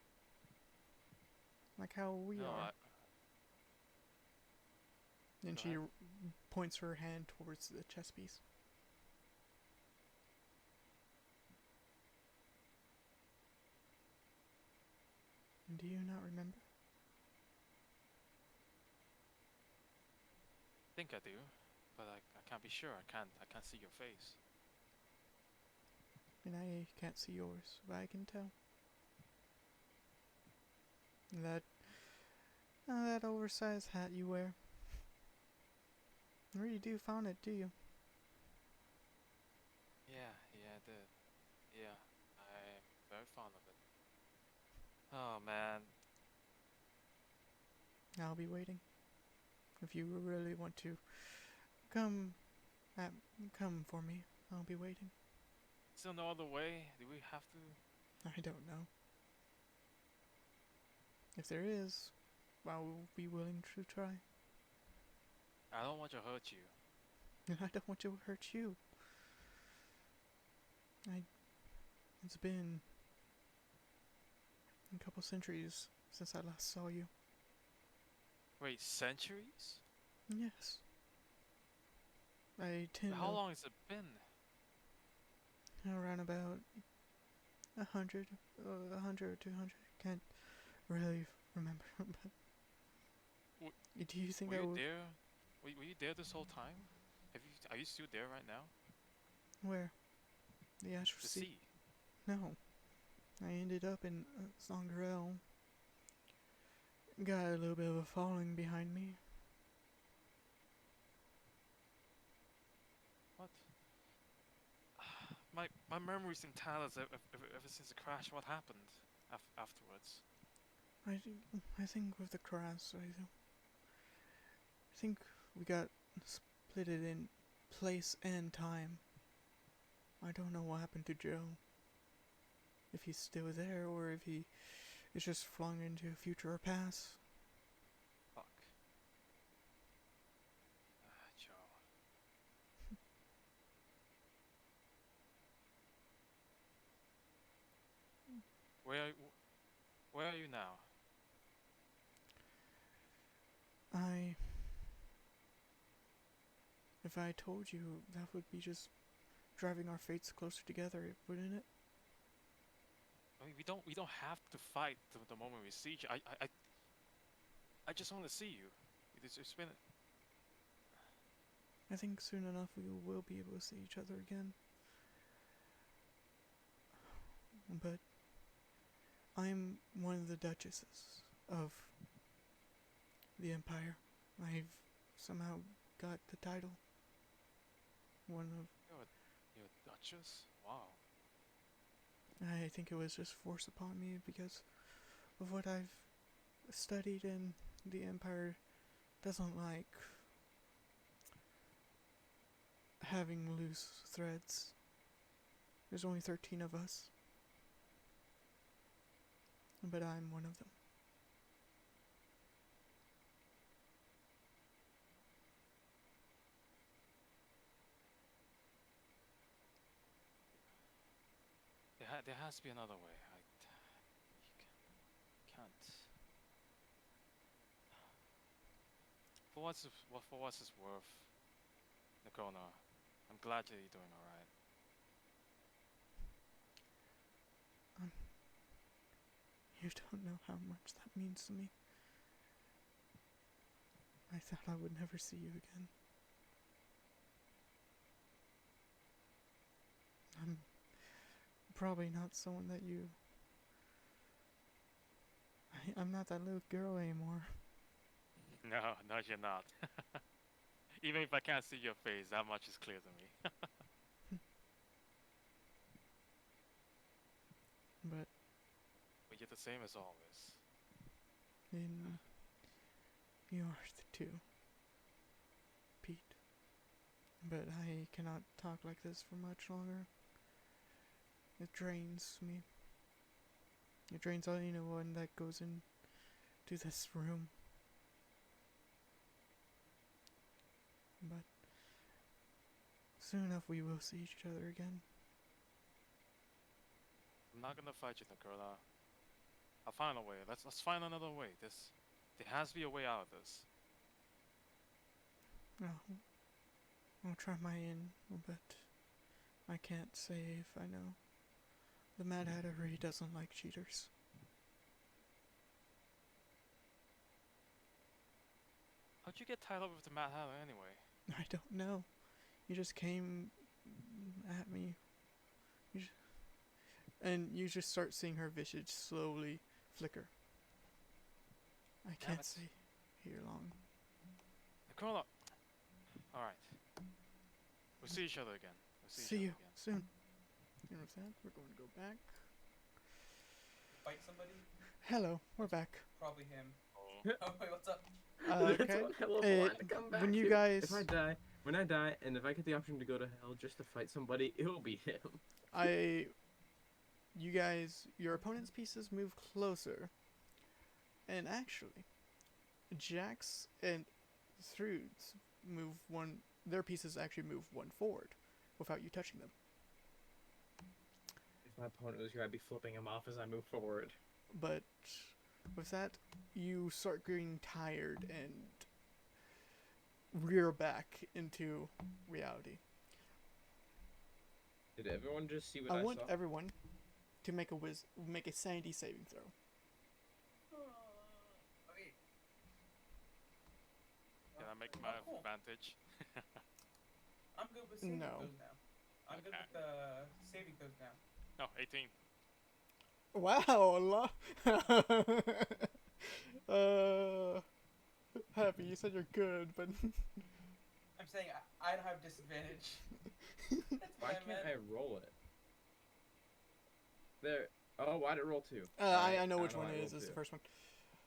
Like how we No, are. And Go she ahead. points her hand towards the chess piece. Do you not remember? I think I do, but I can't be sure. I can't see your face. And I can't see yours, but I can tell. That oversized hat you wear. You really do found it, do you? Yeah, I did. Yeah, I'm very fond of it. Oh man. I'll be waiting. If you really want to come come for me, I'll be waiting. Is there no other way? Do we have to? I don't know. If there is, I will be willing to try. I don't want to hurt you. And I don't want to hurt you. It's been a couple centuries since I last saw you. Wait, centuries? Yes. I tend How long has it been? around about 100 or 200. Can't really remember. But do you think Were I you would? there? Were you there this whole time? Are you still there right now? Where? The Astral The Sea? sea. No. I ended up in Zoggirial. Got a little bit of a following behind me. What? My memory's in tatters ever since the crash. What happened afterwards? I think with the crash, I think we got split it in place and time. I don't know what happened to Joe. if he's still there or if he is just flung into future or past. Fuck. Ah, Joe. Where are you now? If I told you, that would be just driving our fates closer together, wouldn't it? I mean, we don't have to fight the moment we see each. I just want to see you. It's been. I think soon enough we will be able to see each other again. But I'm one of the duchesses of the Empire. I've somehow got the title. One of. You're a duchess. Wow. I think it was just forced upon me because of what I've studied, and the Empire doesn't like having loose threads. There's only 13 of us, but I'm one of them. There has to be another way. Can't. For what's it's worth, Nakona, I'm glad that you're doing alright. You don't know how much that means to me. I thought I would never see you again. I'm probably not someone that you... I'm not that little girl anymore. No, you're not. Even if I can't see your face, that much is clear to me. But But you're the same as always. in yours too, Pete. But I cannot talk like this for much longer. It drains me. It drains anyone that goes into this room. But soon enough we will see each other again. I'm not gonna fight you, Nakona. I'll find a way. Let's find another way. There has to be a way out of this. I'll try my end, but I can't say if I know. The Mad Hatter really doesn't like cheaters. How'd you get tied up with the Mad Hatter anyway? I don't know. You just came at me. And you just start seeing her visage slowly flicker. I can't stay here long. Nakona! Alright. We'll see each other again. See you soon. And with that, we're going to go back. Fight somebody? Hello, we're back. Probably him. Oh. Oh wait, what's up? Okay. When you guys, If I die, when I die, and if I get the option to go to hell just to fight somebody, it will be him. you guys, your opponent's pieces move closer, and actually, Jax and Thrude's move one. Their pieces actually move one forward, without you touching them. If my opponent was here, I'd be flipping him off as I move forward. But with that, you start getting tired and rear back into reality. Did everyone just see what I I want saw? everyone to make a sanity saving throw. Okay. Can I make my cool. advantage? I'm good with saving No. throws now. I'm good with saving throws now. No, 18. Wow, Happy, you said you're good, but I'm saying I don't have disadvantage. That's Why what I can't meant. I roll it? There. Oh, why'd it roll 2? I know which I one it rolled is. It's the 2. first one.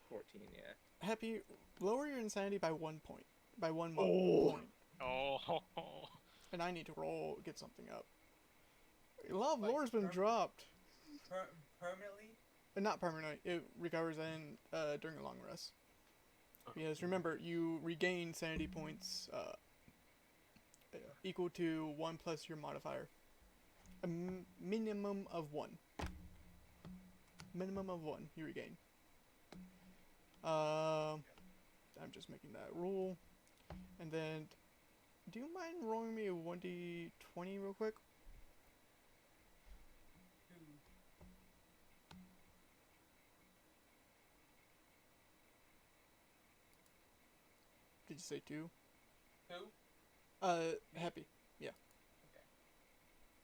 14, yeah. Happy, lower your insanity by 1 point. By one Oh. point. Oh. And I need to get something up. A lot of Like, lore's been Trevor? dropped. Permanently? Not permanently. It recovers in during a long rest. Because remember, you regain sanity points equal to 1 plus your modifier. A minimum of 1. Minimum of 1 you regain. I'm just making that rule. And then, do you mind rolling me a 1d20 real quick? Did you say 2? Who? Happy. Yeah.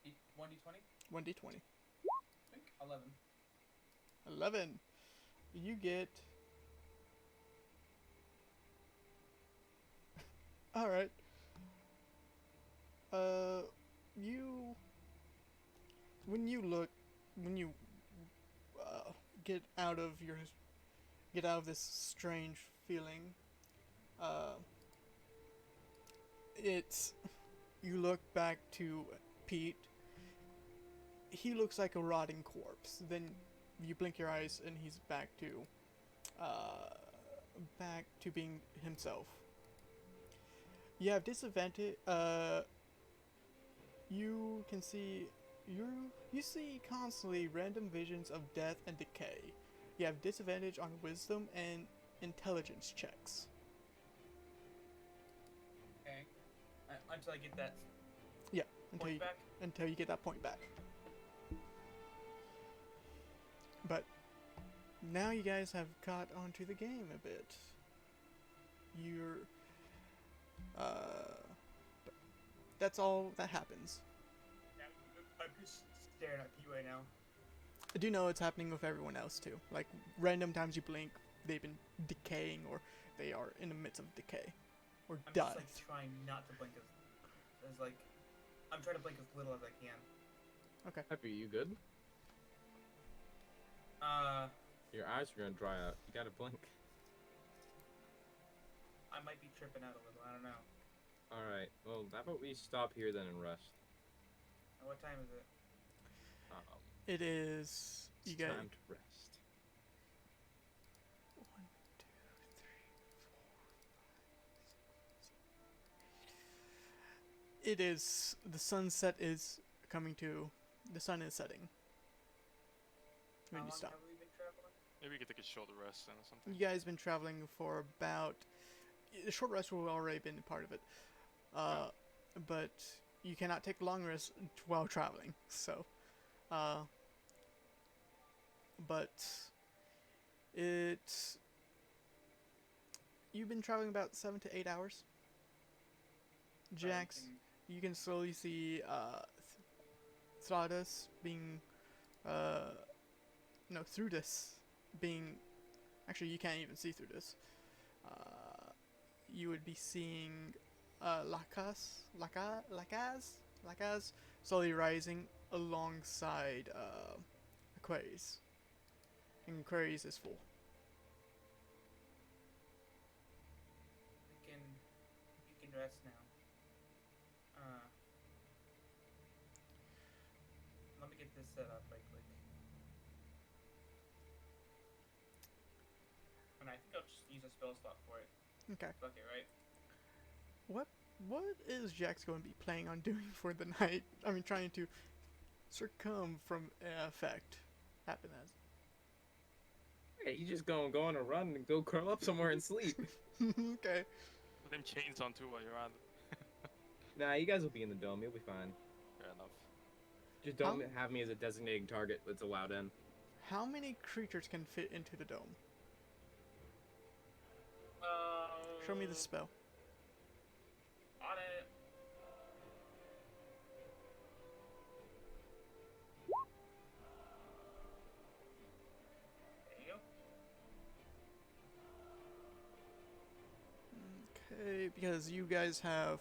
Okay. 1d20? 1d20. I think 11. 11. You get... Alright. You... When you get out of this strange feeling, you look back to Pete. He looks like a rotting corpse. Then you blink your eyes and he's back to being himself. You have disadvantage. You can see you see constantly random visions of death and decay. You have disadvantage on wisdom and intelligence checks. Okay. Until I get that Yeah, until point you back? until you get that point back. But now you guys have caught onto the game a bit. You're that's all that happens. I'm just staring at Pete right now. I do know it's happening with everyone else too. Like random times you blink, they've been decaying or they are in the midst of decay or I'm death. just like trying not to blink as like I'm trying to blink as little as I can. Happy, are you good? Your eyes are gonna dry out. You gotta blink. I might be tripping out a little. I don't know. Alright, well, how about we stop here then and rest? And what time is it? It is you It's guys. time to rest. 1, 2, 3, 4, 5, 6, 7, 8. It is the sunset is coming to. The sun is setting. When How you long stop. have we been traveling? Maybe we could take a short rest and something. You guys been traveling for about. The short rest will already been part of it. But you cannot take long rest while traveling. So, but it's you've been traveling about 7 to 8 hours. Jax, you can slowly see Thradas being no Thrudus being actually you can't even see through this. You would be seeing Lacaz slowly rising alongside Aquarius. And Aquarius is full. You can rest now. Let me get this set up right quick. And I think I'll just use a spell slot for it. Okay. Fuck it, right? What is Jax going to be planning on doing for the night? I mean, trying to succumb from effect. Happen as. Yeah, you just go on a run and go curl up somewhere and sleep. Okay. Put them chains on too while you're at it. Nah, you guys will be in the dome. You'll be fine. Fair enough. Just don't have me as a designating target that's allowed in. How many creatures can fit into the dome? Show me the spell. On it. There you go. Okay, because you guys have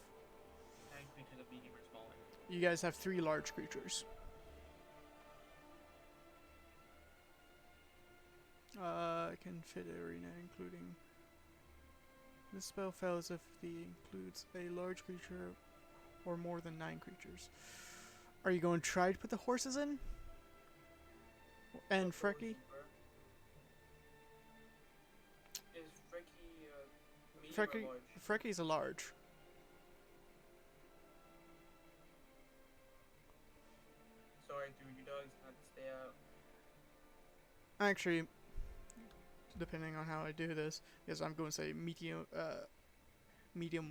9 creatures of medium or smaller. you guys have 3 large creatures. Can fit arena including. This spell fails if the includes a large creature or more than 9 creatures. Are you going to try to put the horses in? And What goes Frecky? deeper? Is Frecky medium Frecky, or large? Frecky's a large. Sorry, dude, your dogs have to stay out. Actually, depending on how I do this, because I'm going to say medium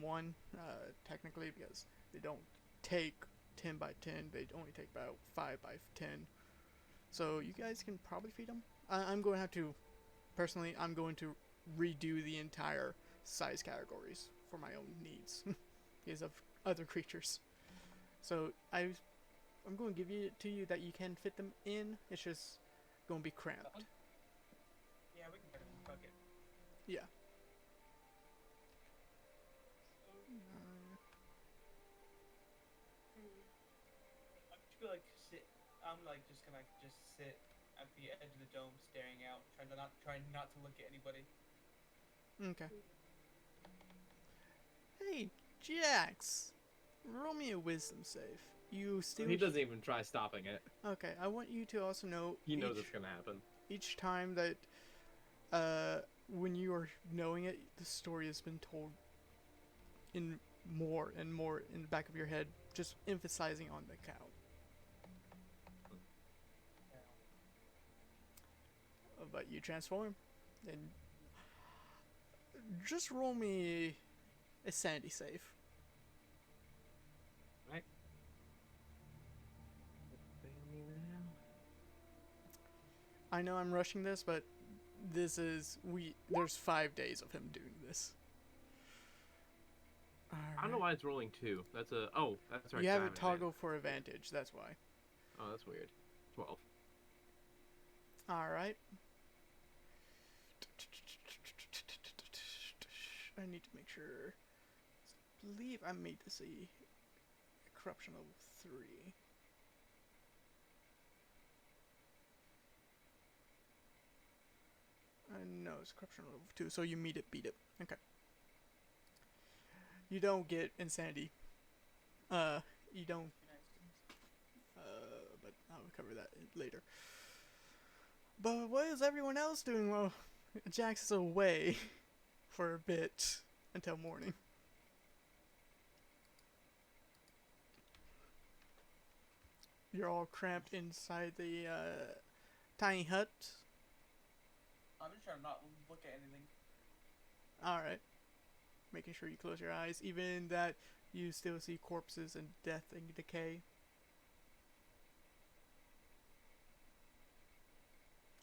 1, technically, because they don't take 10 by 10, they only take about 5 by 10. So you guys can probably feed them. I'm going to have to, personally, I'm going to redo the entire size categories for my own needs, because of other creatures. So I'm going to give it to you that you can fit them in, it's just going to be cramped. Yeah, we can get him. Fuck it. Yeah. I'm just gonna like sit. I'm like just gonna just sit at the edge of the dome, staring out, trying not to look at anybody. Okay. Hey, Jax! Roll me a wisdom save. You still. He doesn't even try stopping it. Okay, I want you to also know. He knows it's gonna happen. Each time that, when you are knowing it, the story has been told in more and more in the back of your head, just emphasizing on the cow. But you transform, and just roll me a sanity save. Right. I know I'm rushing this, but there's 5 days of him doing this. I don't know why it's rolling 2. That's a that's right. You I have a advantage. toggle for advantage, that's why. Oh, that's weird. 12. Alright. I need to make sure. I believe I made this a corruption level 3. No, it's corruption level 2, so you beat it. Okay. You don't get insanity. You don't. But I'll cover that later. But what is everyone else doing? Well, Jax is away for a bit until morning. You're all cramped inside the tiny hut. I'm just trying to not look at anything. Alright. Making sure you close your eyes, even that you still see corpses and death and decay.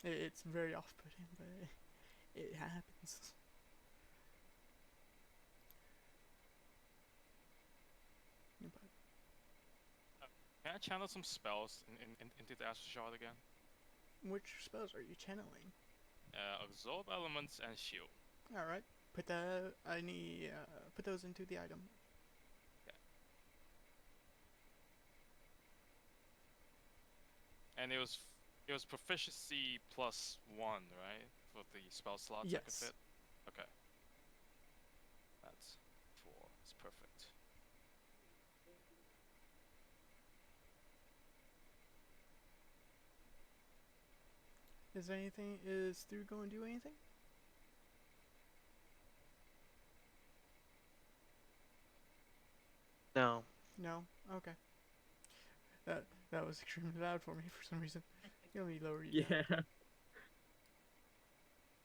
It's very off-putting, but it happens. Can I channel some spells into the Astral Shard again? Which spells are you channeling? Absorb elements and shield. Alright. Put those into the item. Okay. And it was proficiency plus 1, right? For the spell slots I could Yes. fit? Okay. That's 4. It's perfect. Is Stu going to do anything? No. No? Okay. That was extremely loud for me for some reason. Let me lower you down. Yeah.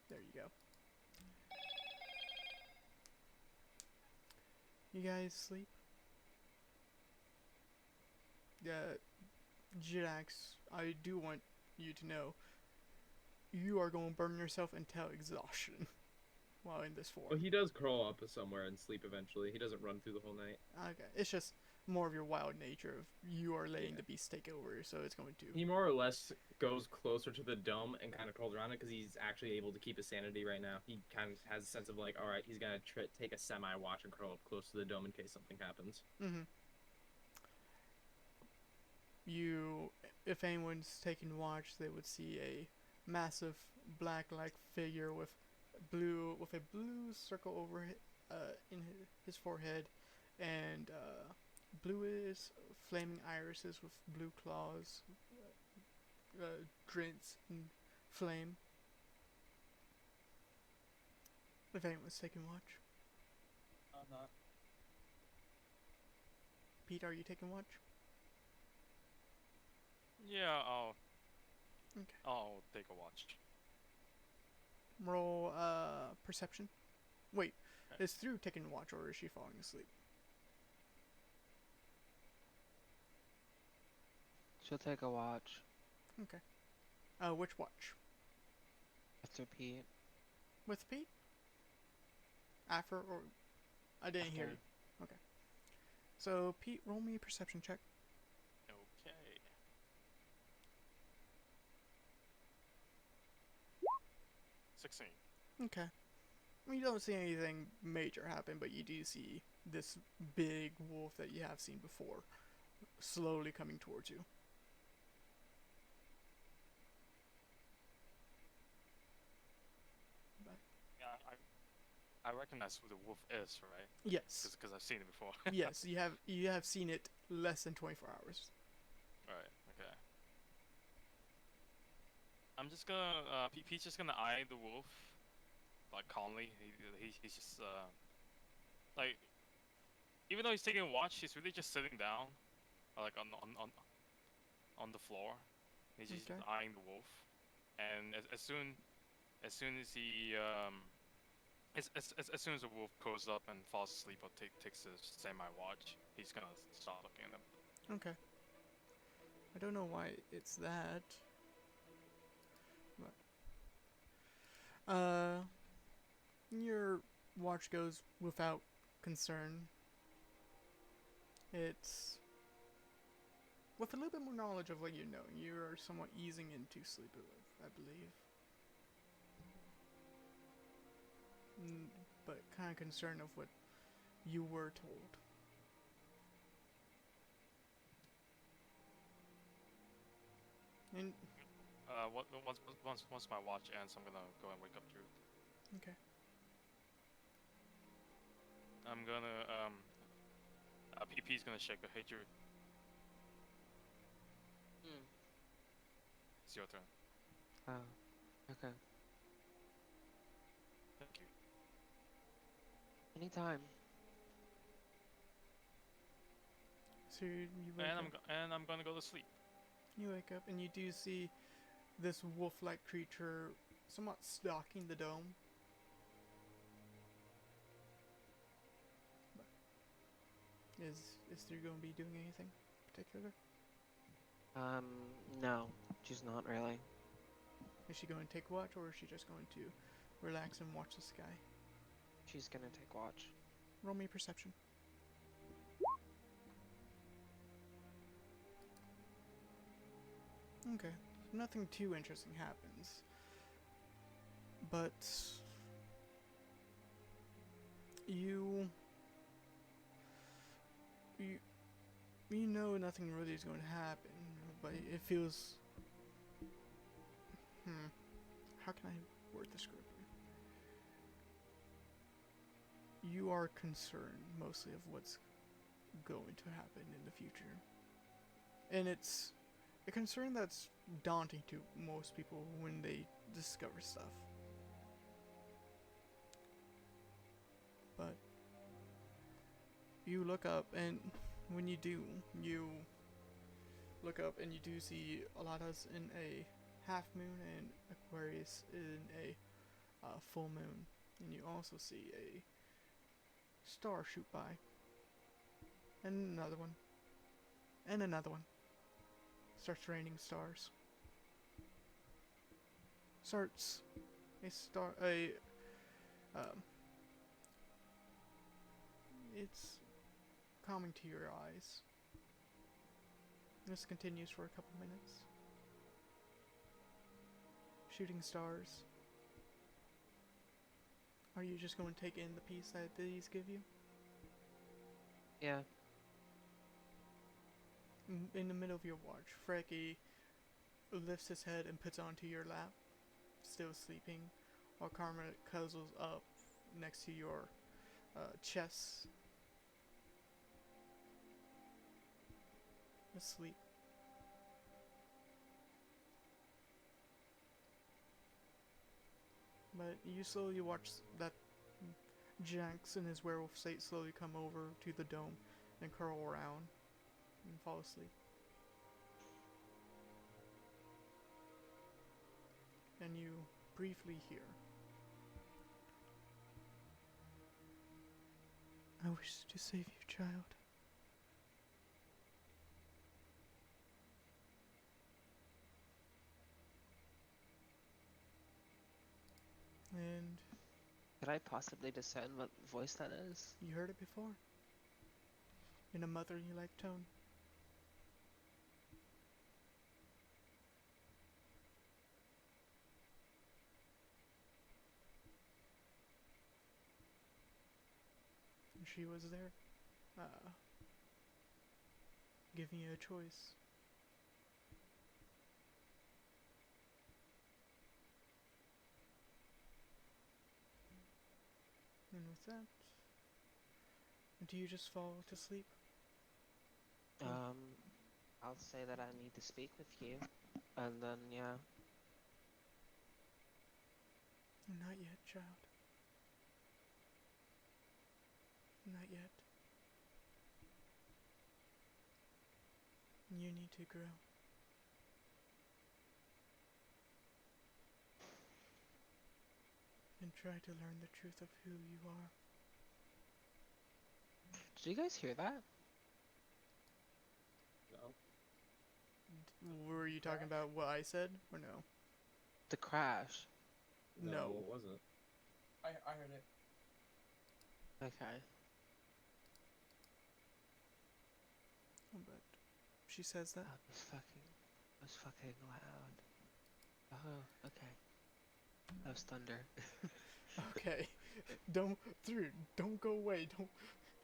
There you go. You guys sleep? Jax, I do want you to know you are going to burn yourself until exhaustion while in this form. Well, he does crawl up somewhere and sleep eventually. He doesn't run through the whole night. Okay, it's just more of your wild nature of you are letting the beast take over, so it's going to. He more or less goes closer to the dome and kind of crawls around it because he's actually able to keep his sanity right now. He kind of has a sense of like, all right, he's gonna take a semi-watch and crawl up close to the dome in case something happens. If anyone's taking watch, they would see a massive black-like figure with a blue circle over in his forehead, and bluish flaming irises with blue claws, drenched in flame. If anyone's taking watch. I'm not. Pete, are you taking watch? Yeah, I'll Okay. I'll take a watch. Roll perception. Wait, Okay. is Through taking watch or is she falling asleep? She'll take a watch Okay. Which watch? after Pete. With Pete? After or I didn't hear After. you. Okay. So Pete, roll me a perception check. Okay. 16. Okay. You don't see anything major happen, but you do see this big wolf that you have seen before slowly coming towards you. Yeah, I recognize who the wolf is, right? Yes. Because I've seen it before. Yes, you have seen it less than 24 hours. Right. Okay. I'm just gonna Pete's just gonna eye the wolf like calmly. He's just like, even though he's taking a watch, he's really just sitting down, like on the floor. He's just Okay. eyeing the wolf, and as soon as he as soon as the wolf goes up and falls asleep or takes the semi watch, he's gonna start looking at him. Okay. I don't know why it's that. But, your watch goes without concern. It's with a little bit more knowledge of what you know. You are somewhat easing into sleep, I believe. But kind of concerned of what you were told. And Once my watch ends, I'm gonna go and wake up Drew. okay. I'm gonna PP's gonna shake her. Hey Drew, it's your turn. Oh, okay. Thank you. Anytime. So you wake up. And I'm gonna go to sleep. You wake up and you do see this wolf-like creature somewhat stalking the dome. Is there going to be doing anything particular? No, she's not really. Is she going to take watch, or is she just going to relax and watch the sky? She's gonna take watch. Roll me perception. Okay, nothing too interesting happens, but you know nothing really is going to happen, but it feels. How can I word this correctly? You are concerned mostly of what's going to happen in the future, and it's a concern that's daunting to most people when they discover stuff. But you look up, and when you do, you look up and you do see Alatas in a half moon and Aquarius in a full moon. And you also see a star shoot by. And another one. And another one. Starts raining stars. Starts it's calming to your eyes. This continues for a couple minutes. Shooting stars. Are you just going to take in the peace that these give you? Yeah. In the middle of your watch, Frecky lifts his head and puts onto your lap, still sleeping, while Karma cuddles up next to your chest, asleep. But you slowly watch that Jax and his werewolf state slowly come over to the dome and curl around and fall asleep. And you briefly hear, "I wish to save you, child." And Could I possibly discern what voice that is? you heard it before, in a motherly-like tone. She was there, giving you a choice. And with that, do you just fall to sleep? I'll say that I need to speak with you, and then yeah. Not yet, child. Not yet. You need to grow. And try to learn the truth of who you are. Did you guys hear that? No. Were you talking about what I said, or no? The crash. No. What was it? I heard it. Okay. But she says that. That was fucking loud. Oh, okay. That was thunder. Okay. Don't go away.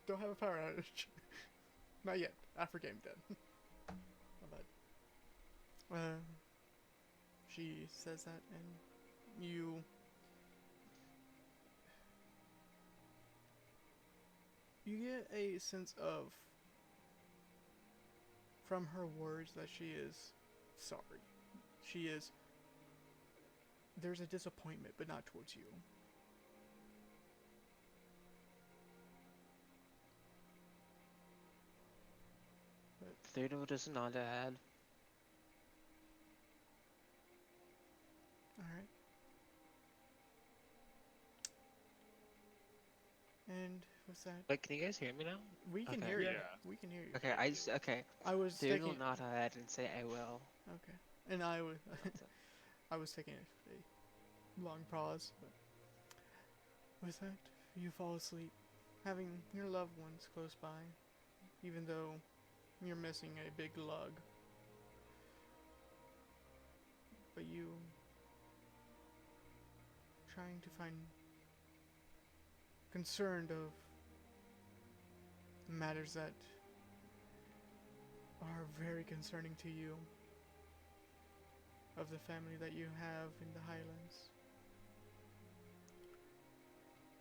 Don't have a power outage. Not yet. After game then. But she says that, and you get a sense of, from her words, that she is sorry. There's a disappointment, but not towards you. Theodore does nod ahead. Alright. And what's that? Wait, can you guys hear me now? We can Okay. hear you. Yeah. We can hear you. Okay, okay. I was Theodore taking. will nod ahead and say I will. Okay. And I was. That's it. I was taking a long pause. But with that, you fall asleep, having your loved ones close by, even though you're missing a big lug. But you trying to find concerned of matters that are very concerning to you, of the family that you have in the Highlands.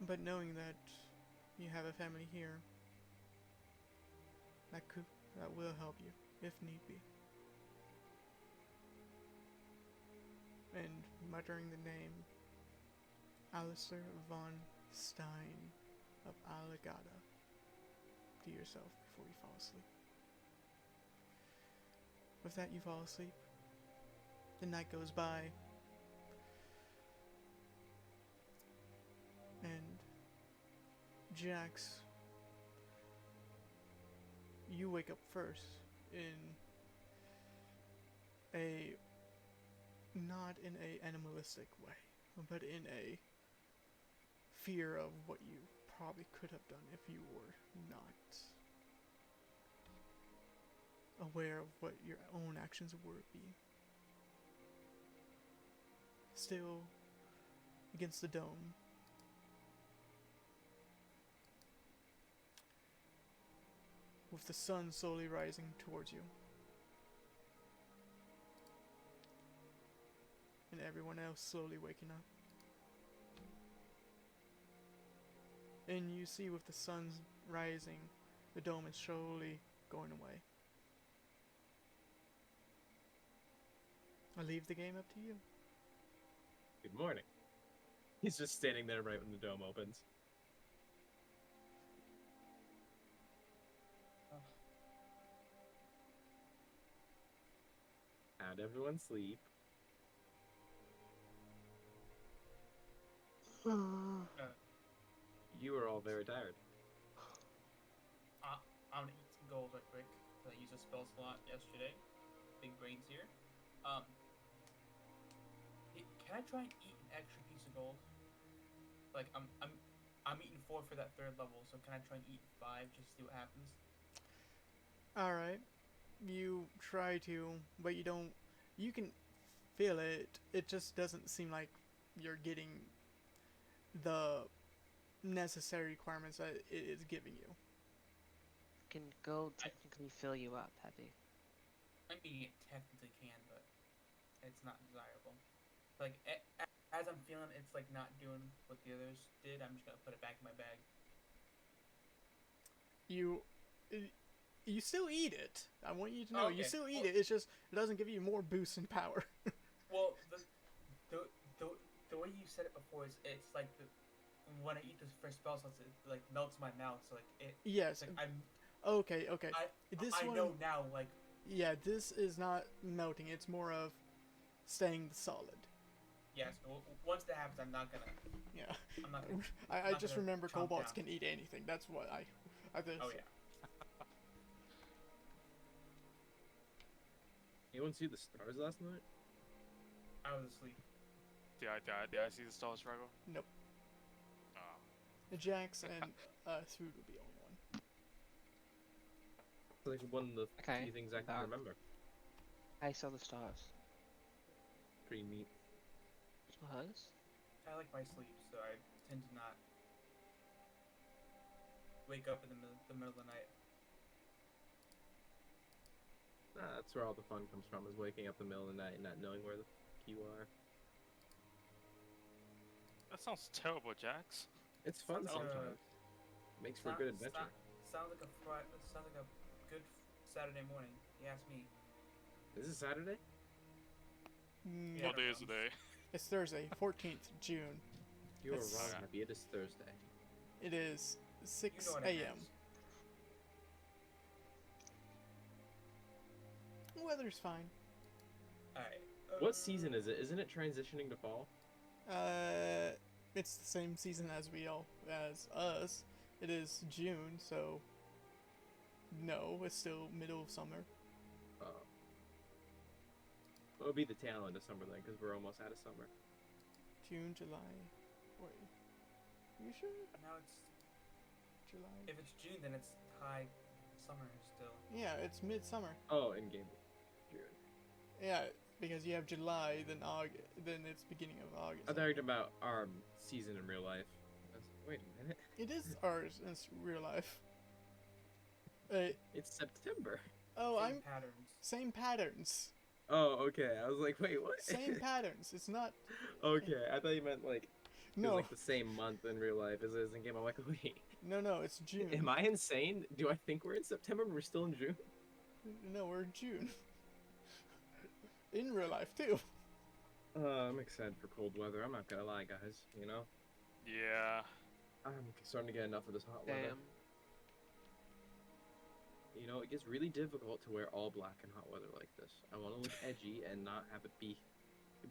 But knowing that you have a family here that will help you if need be. And muttering the name Alistair von Stein of Alagada to yourself before you fall asleep. With that, you fall asleep. The night goes by, and Jax, you wake up first in a, not in a animalistic way, but in a fear of what you probably could have done if you were not aware of what your own actions would be. Still against the dome, with the sun slowly rising towards you, and everyone else slowly waking up. And you see, with the sun rising, the dome is slowly going away. I leave the game up to you. Good morning. He's just standing there right when the dome opens. How'd everyone sleep? You were all very tired. I'm gonna eat some gold right quick. 'Cause I used a spell slot yesterday. Big brains here. Can I try and eat an extra piece of gold? Like I'm eating 4 for that 3rd level, so can I try and eat 5 just to see what happens? Alright. You try to, but you don't. You can feel it. It just doesn't seem like you're getting the necessary requirements that it is giving you. Can gold technically fill you up, Heavy? I mean, it technically can, but it's not desirable. Like, as I'm feeling it's like not doing what the others did, I'm just gonna put it back in my bag. You still eat it. I want you to know, you Okay. still eat it. It's just it doesn't give you more boost in power. Well, the way you said it before is it's like when I eat this first spell sauce, it like melts my mouth. So like it. Yes. It's like I'm. Okay. I know now. Like. Yeah, this is not melting. It's more of staying solid. Yes. Once that happens, I'm not gonna. Yeah. I'm not gonna. I just gonna remember chomp kobolds down. can eat anything. That's what I just. Oh yeah. Anyone see the stars last night? I was asleep. Did I see the stars, Drago? Nope. Oh. Jax and Food would be the only one. It's like one of the Okay, few things I can that- remember. I saw the stars. Pretty neat. Was? I like my sleep, so I tend to not wake up in the middle of the night. That's where all the fun comes from, is waking up in the middle of the night and not knowing where the f you are. That sounds terrible, Jax. It's fun Sounds like a- sometimes. Makes for a good adventure. Sounds like a good Saturday morning. You ask me. Is it Saturday? Yeah. What day is today? It's Thursday, 14th June. You are It's- wrong, Happy. It is Thursday. It is You 6 know what I a.m. meant. Weather's fine. Alright. What season is it? Isn't it transitioning to fall? It's the same season as as us. It is June, so no, it's still middle of summer. Oh. It would be the tail end of summer then, because we're almost out of summer. June, July. Wait, you sure? Now it's July. if it's June, then it's high summer still. Yeah, it's midsummer. Oh, in game. June. Yeah, because you have July, then August, then it's beginning of August. I thought you were talking about our season in real life. Wait a minute. It is ours in real life. It's September. Oh, Same I'm patterns. same patterns. Oh, okay. I was like, wait, what? Same patterns. It's not. Okay, I thought you meant like it was No, like the same month in real life as it is in game. I'm like, wait, no, it's June. am I insane? Do I think we're in September? We're still in June. No, we're in June. In real life too. I'm excited for cold weather. I'm not gonna lie, guys. You know, Yeah. I'm starting to get enough of this hot weather. Damn. You know, it gets really difficult to wear all black in hot weather like this. I want to look edgy and not have it be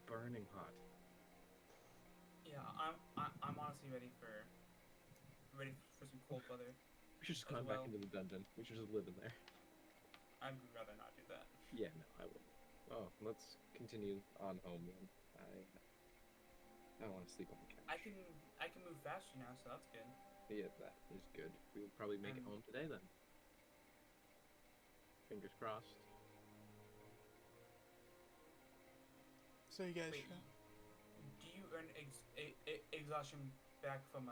burning hot. Yeah, I'm honestly ready for some cold weather. We should just As climb back well. into the dungeon. We should just live in there. I'd rather not do that. Yeah, no, I wouldn't. Oh, let's continue on home then. I want to sleep on the couch. I can move faster now, so that's good. Yeah, that is good. We will probably make it home today then. Fingers crossed. So you guys. Wait, do you earn exhaustion back from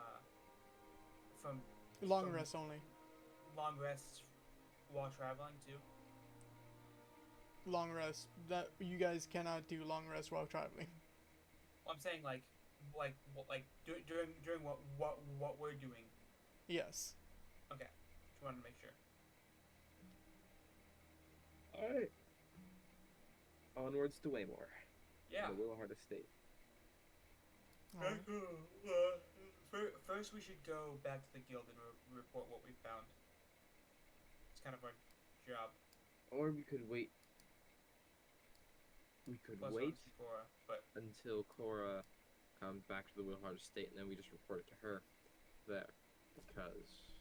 Long from rest only. long rests while traveling too? Long rest. That you guys cannot do long rest while traveling. Well, I'm saying during what we're doing. Yes. Okay, just wanted to make sure. Alright. Onwards to Waymore. Yeah. The Willowheart Estate. Alright. First, we should go back to the guild and report what we found. It's kind of our job. Or we could wait. We could Plus wait on Cora, but until Cora comes back to the Wheelhard estate, and then we just report it to her there. Because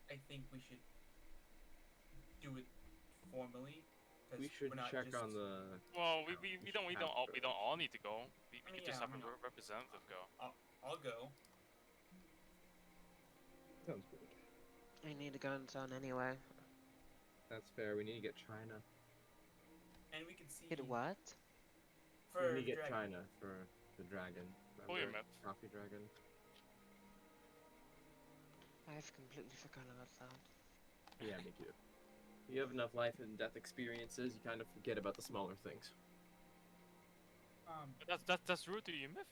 I think we should do it formally. 'Cause we should we're not check just, on the. Well, we don't all need to go. We I mean, could just yeah, have I a mean, representative go. I'll go. Sounds good. I need to go in town anyway. That's fair. We need to get China. And we can see Get what? for we need to get Dragon. China for the dragon. Oh, yeah, Remember? man. Coffee dragon. I've completely forgotten about that. Yeah, me too. You have enough life and death experiences, you kind of forget about the smaller things. That's rude to you, Myth.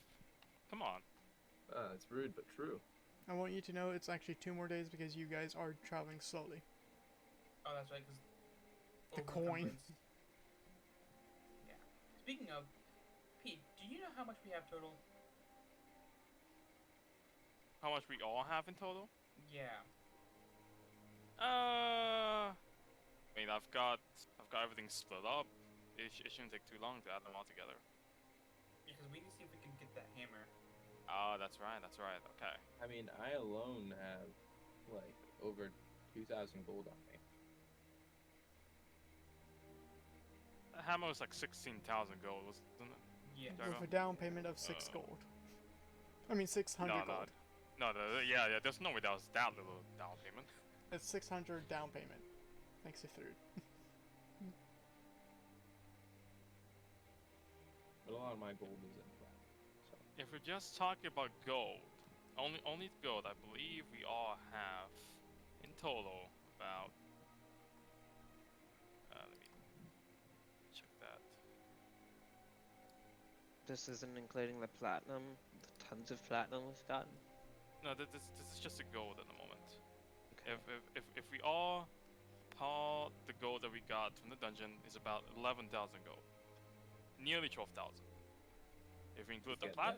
Come on. It's rude but true. I want you to know it's actually 2 more days because you guys are traveling slowly. Oh, that's right. Because The coin. Yeah. Speaking of, Pete, do you know how much we have total? How much we all have in total? Yeah. I mean, I've got everything split up. It shouldn't take too long to add them all together. Because we need to see if we can get that hammer. Oh, that's right. Okay. I mean, I alone have, like, over 2,000 gold on me. The hammer was like 16,000 gold, wasn't it? Yeah. Sorry. With a down payment of 6 gold. I mean 600 gold. Yeah, there's no way that was that little down payment. It's 600 down payment. Makes it through. But a lot of my gold is in that. So. If we're just talking about gold, only gold, I believe we all have in total about. Let me check that. This isn't including the platinum, the tons of platinum we've gotten. No, this is just the gold at the moment. Okay. If we all the gold that we got from the dungeon is about 11,000 gold, nearly 12,000. If we include the Get that.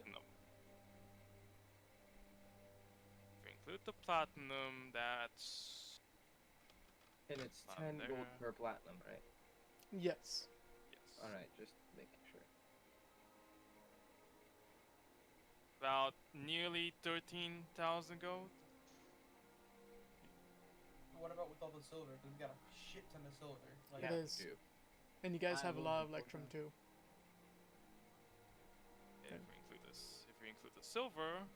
platinum, that's And it's Not 10 gold there. per platinum, right? Yes. yes. Alright, just making sure. About nearly 13,000 gold. What about with all the silver? Because we got a shit ton of silver. Like, It Yeah, is. we do. And you guys I have a will lot of report Electrum that. too. Yeah, if we include the silver,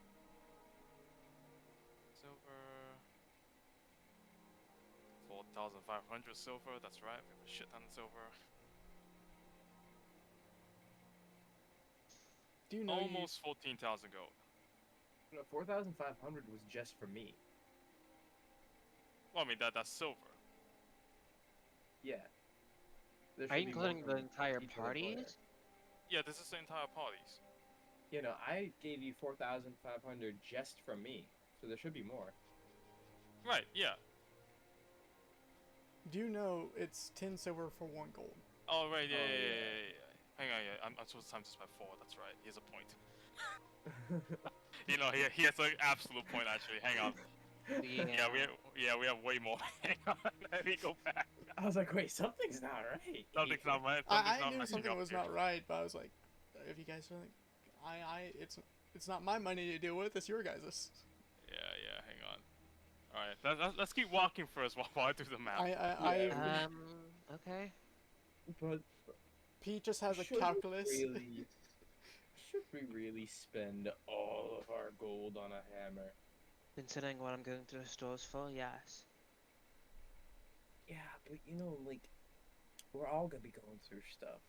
4,500 silver. That's right, we have a shit ton of silver. Do you know Almost 14,000 gold. No, 4,500 was just for me. Well, I mean that's silver. Yeah. There Are should you be more including the coming from entire each other player. parties? Yeah, this is the entire parties. You know, I gave you 4,500 just from me, so there should be more. Right, yeah. Do you know it's 10 silver for 1 gold? Oh, right, yeah, Oh, yeah, yeah, yeah. yeah, yeah. Hang on, yeah. I'm supposed to time this by 4. That's right. He has a point. You know, he has an absolute point actually. Hang on. Yeah, we have way more. Hang on, let me go back. I was like, wait, something's not right. Something's not right. I not knew matching something up was here. not right, but I was like, if you guys are like, it's not my money to deal with, it's your guys's. Yeah. Hang on. All right, let's keep walking first while I do the math. Okay. But Pete just has a should we calculus. Should we really spend all of our gold on a hammer? Considering what I'm going to the stores for, yes. Yeah, but you know, like, we're all gonna be going through stuff.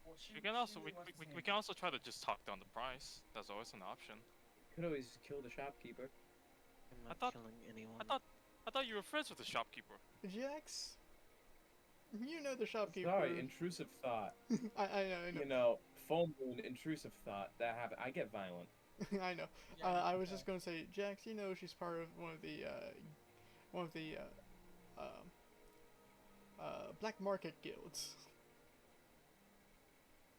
well, she, We can she also really wants to see we can also try to just talk down the price. That's always an option. Could always kill the shopkeeper. I'm I not thought- killing anyone. I thought you were friends with the shopkeeper. Jax, you know the shopkeeper. Sorry, intrusive thought. I know. You know, full moon, intrusive thought. That happened. I get violent. I know. Yeah, I was just gonna say, Jax, you know she's part of one of the black market guilds.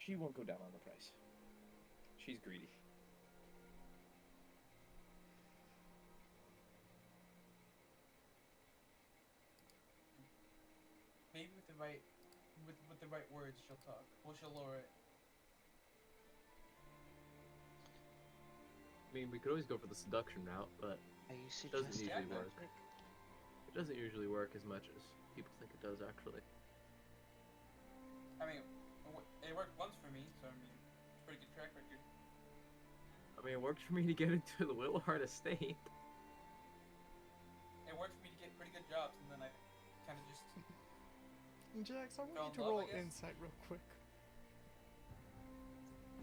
She won't go down on the price. She's greedy. Maybe with the right with the right words she'll talk. Well, she'll lower it. I mean, we could always go for the seduction route, but Are you it doesn't suggesting usually Yeah, work. It doesn't usually work as much as people think it does, actually. I mean, it worked once for me, so I mean, it's a pretty good track record. I mean, it worked for me to get into the Willowheart estate. It worked for me to get pretty good jobs, and then I kind of just Jax, I want Fell you in to love, I roll guess? insight real quick.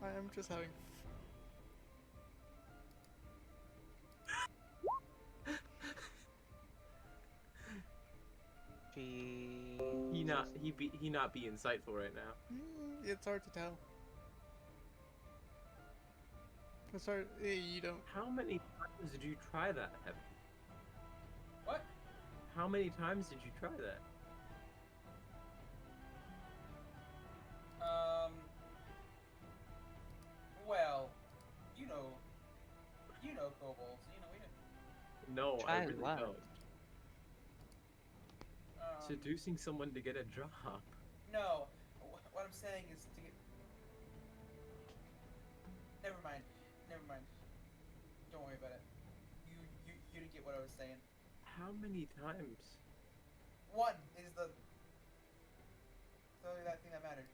I am just having. He not be insightful right now. It's hard to tell. It's hard. You don't. How many times did you try that, Heavy? what? How many times did you try that? Well, you know kobolds. We know. No, Try I really what? don't. Seducing someone to get a job. No, what I'm saying is to get. Never mind. Don't worry about it. You didn't get what I was saying. How many times? One is the only that thing that mattered.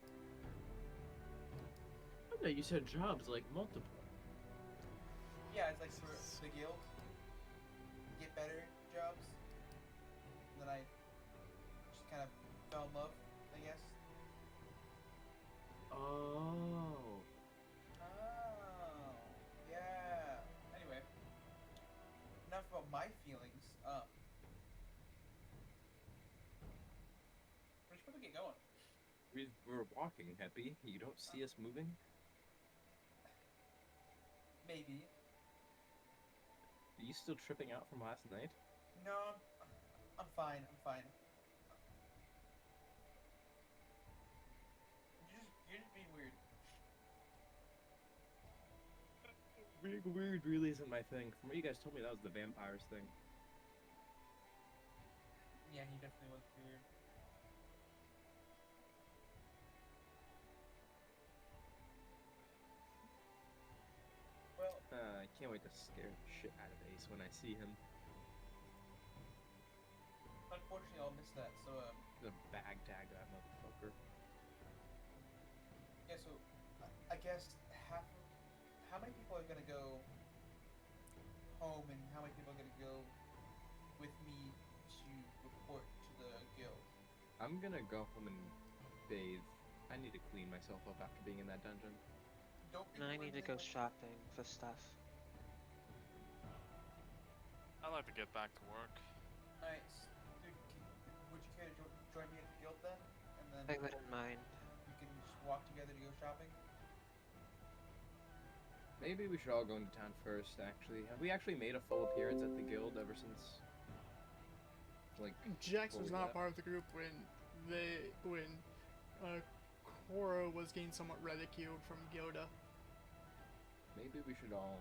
No, you said jobs like multiple. Yeah, it's like for the guild. Get better jobs. And then I just kind of fell in love, I guess. Oh. Oh, yeah. Anyway, enough about my feelings. We should probably get going. We're walking, Happy. You don't see us moving? Maybe. Are you still tripping out from last night? No, I'm fine. You're just being weird. Being weird really isn't my thing. From what you guys told me, that was the vampires thing. Yeah, he definitely was weird. Well, I can't wait to scare the shit out of Ace when I see him. unfortunately, I'll miss that. So, The bag tag that motherfucker. yeah. So, I guess how many people are gonna go home, and how many people are gonna go with me to report to the guild? I'm gonna go home and bathe. I need to clean myself up after being in that dungeon. Don't be And I need to go like- shopping for stuff. I'd like to get back to work. Alright, dude, would you care to join me at the guild then? And then I wouldn't mind. we can just walk together to go shopping? Maybe we should all go into town first, actually. Have we actually made a full appearance at the guild ever since? Like, Jax what was was not that? part of the group when Cora was getting somewhat ridiculed from Gilda. maybe we should all...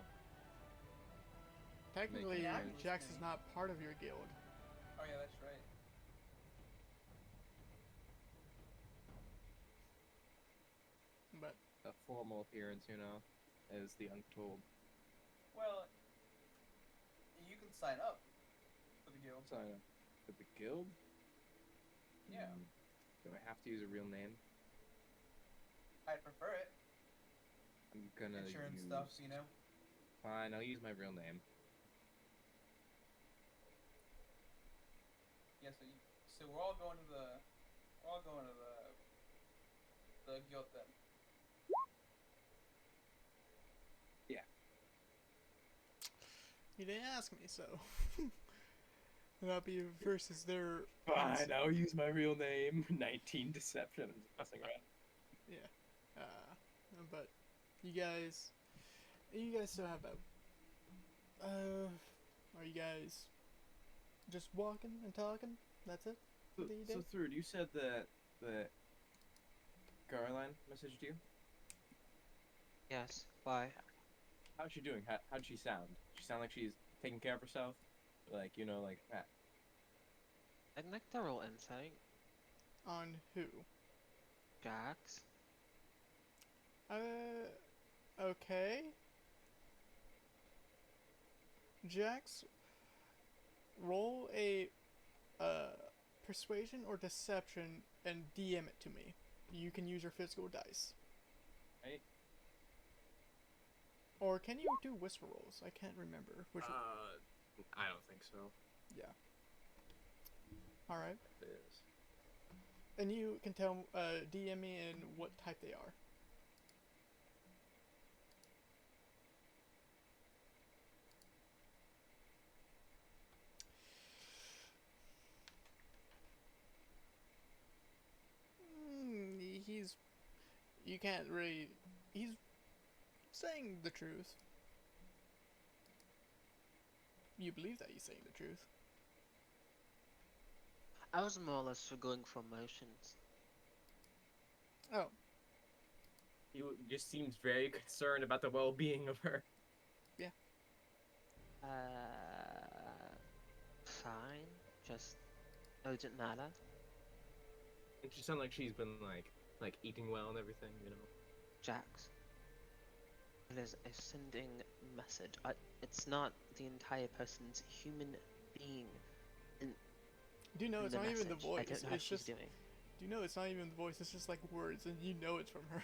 Technically, Yeah, Jax is not part of your guild. Oh yeah, that's right. But a formal appearance, you know, as the Untold. Well, you can sign up for the guild. Sign up for the guild? Yeah. Do I have to use a real name? I'd prefer it. I'm gonna Insurance use... stuff, you know. Fine, I'll use my real name. Yeah, so we're all going to the guild then. you didn't ask me, so that'll be versus their. Fine, I'll use my real name. 19 Deception. I'm just messing around. Yeah. But you guys still have about. Are you guys just walking and talking? That's it? So, What do you do? Third, you said that Garline messaged you? Yes. Why? How's she doing? How'd she sound? She sound like she's taking care of herself? Like, you know, like that. I'd like to roll insight. On who? Jax. Okay. Jax, roll a persuasion or deception and DM it to me. You can use your physical dice. Right? Or can you do whisper rolls? I can't remember. Which I don't think so. yeah. All right. It is. And you can tell DM me and what type they are. He's. You can't really. He's saying the truth. You believe that he's saying the truth. I was more or less going for motions. Oh, He just seems very concerned about the well-being of her. Fine. Just urgent matter. And she sounds like she's been like eating well and everything, you know. Jax. It is a sending message. It's not the entire person's human being. do you know it's the not even the message. voice? I don't know how It's she's just. doing. Do you know it's not even the voice? It's just like words, and you know it's from her.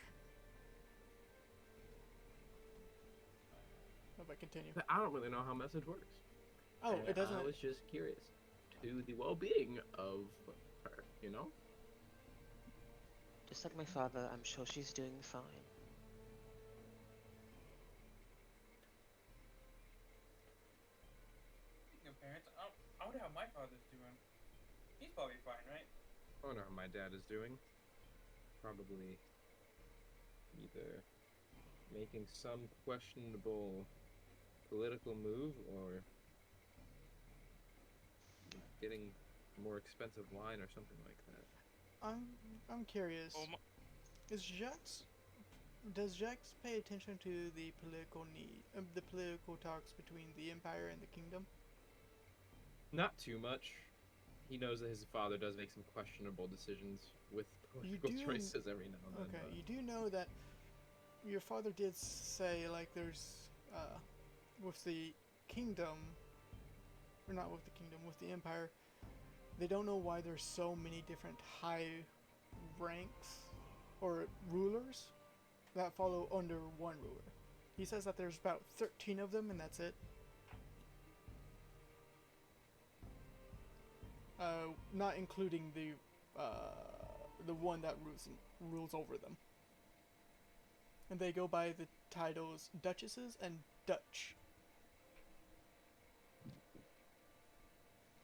How about continue? But I don't really know how message works. Oh, And it doesn't. I was just curious to the well-being of her, you know. Just like my father, I'm sure she's doing fine. Speaking of parents, I wonder how my father's doing. He's probably fine, right? I wonder how my dad is doing. Probably either making some questionable political move or getting more expensive wine or something like that. I'm curious. Oh, Is Jax? Does Jax pay attention to the political the political talks between the Empire and the Kingdom? Not too much. He knows that his father does make some questionable decisions with You political do choices every now and then. Okay, but- you do know that your father did say like there's with the Kingdom, or not with the Kingdom, with the Empire. They don't know why there's so many different high ranks or rulers that follow under one ruler. He says that there's about 13 of them and that's it. Not including the one that rules over them. And they go by the titles Duchesses and Dutch.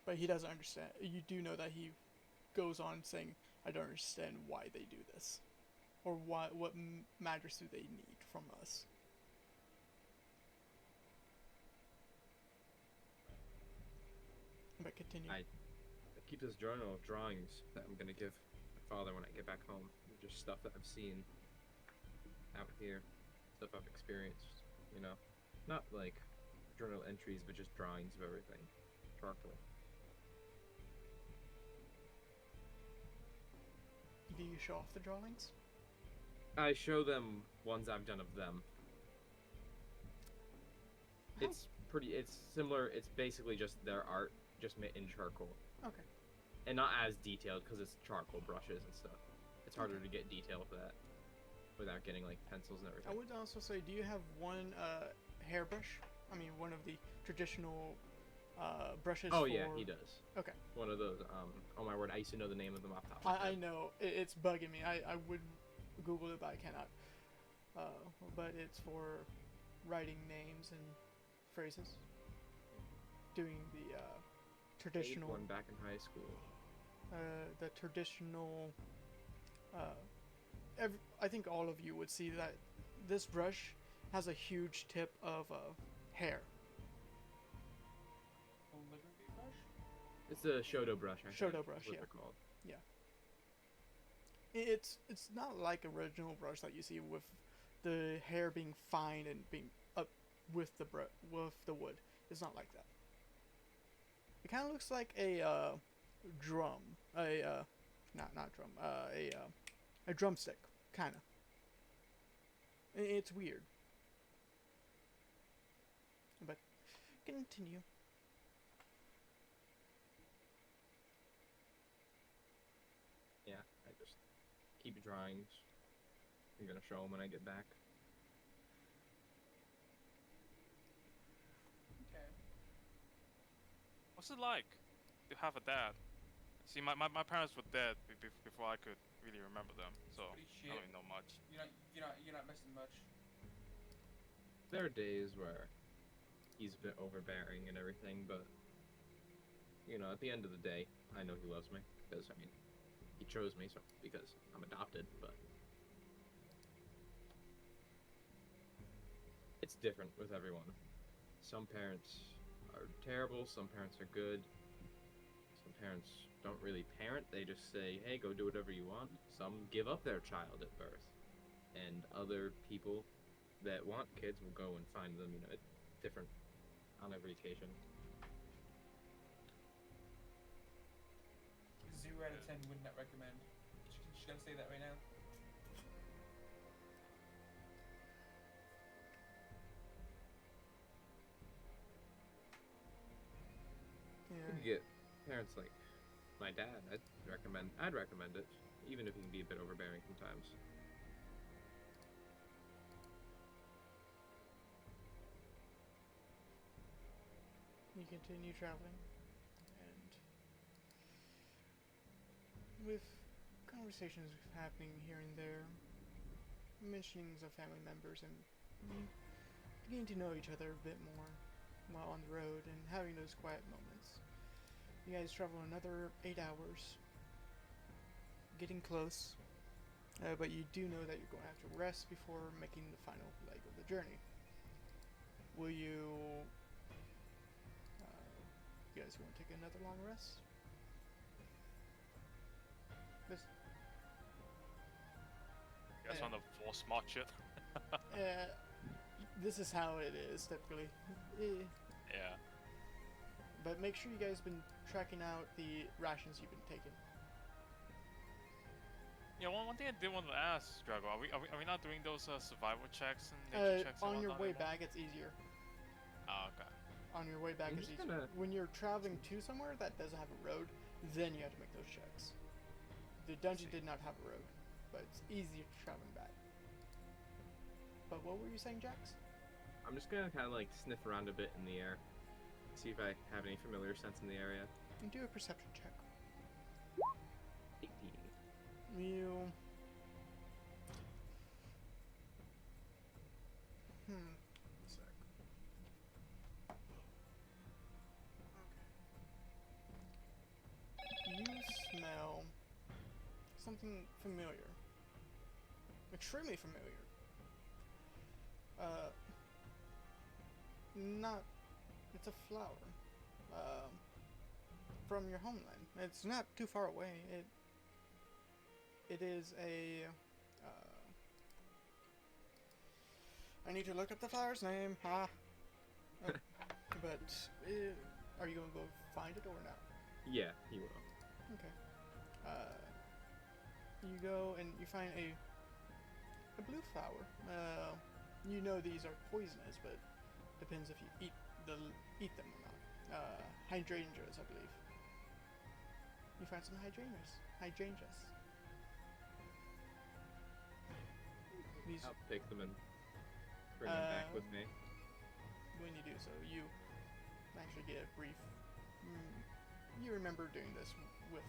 But he doesn't understand. You do know that he goes on saying, I don't understand why they do this. Or what matters do they need from us. But continue. I keep this journal of drawings that I'm gonna give my father when I get back home. Just stuff that I've seen out here, stuff I've experienced, you know. Not like journal entries, but just drawings of everything. Charcoal. Do you show off the drawings? I show them ones I've done of them. How- It's similar, it's basically just their art, just made in charcoal. Okay. And not as detailed, because it's charcoal brushes and stuff. It's harder to get detail with that, without getting like pencils and I everything. would also say, do you have one hairbrush? I mean, one of the traditional brushes Oh for... yeah, he does. Okay. One of those, oh my word, I used to know the name of them off the top of my I head. know. It's bugging me. I would Google it, but I cannot. But it's for writing names and phrases. Doing the I ate traditional... one back in high school. the traditional... I think all of you would see that this brush has a huge tip of hair. Calligraphy brush? It's a Shoto brush, I think. Shoto brush, is what yeah. they're called. It's not like original brush that you see with the hair being fine and being up with the wood. It's not like that. It kind of looks like a drum, not drum, a drumstick, kind of. It's weird. But continue. Yeah, I just keep drawings. I'm gonna show them when I get back. Okay. What's it like to have a dad? See, my parents were dead before I could really remember them, so Pretty I shit. don't really know much. You're not missing much. There are days where he's a bit overbearing and everything, but you know, at the end of the day, I know he loves me because I mean, he chose me, so because I'm adopted, but it's different with everyone. Some parents are terrible, some parents are good. Some parents don't really parent, they just say, hey, go do whatever you want. Some give up their child at birth. And other people that want kids will go and find them, you know, it's different on every occasion. 0 out of 10 would not recommend. Just gonna say that right now. If you get parents like my dad, I'd recommend it, even if he can be a bit overbearing sometimes. You continue traveling, and with conversations happening here and there, mentionings of family members, and getting to know each other a bit more while on the road and having those quiet moments. You guys travel another 8 hours, getting close, but you do know that you're going to have to rest before making the final leg of the journey. Will you you guys want to take another long rest? This, You guys want to force march it? this is how it is typically. Yeah. But make sure you guys been tracking out the rations you've been taking. Yeah, one thing I did want to ask, Drago, are we not doing those survival checks and nature checks? On your whatnot way anymore? back, it's easier. Oh, okay. On your way back, I'm it's just easier. gonna- When you're traveling to somewhere that doesn't have a road, then you have to make those checks. The dungeon did not have a road, but it's easier traveling back. But what were you saying, Jax? I'm just gonna kind of like sniff around a bit in the air, see if I have any familiar scents in the area. And do a perception check. 18. You. One sec. Okay. You smell something familiar. Extremely familiar. Not. It's a flower. From your homeland. It's not too far away. It is a. I need to look up the flower's name. Ha. But are you gonna go find it or not? Yeah, he will. Okay. You go and you find a blue flower. You know these are poisonous, but depends if you eat them or not. Hydrangeas, I believe. You find some hydrangeas. These, I'll take them and bring them back with me. when you do so, you actually get a brief. You remember doing this with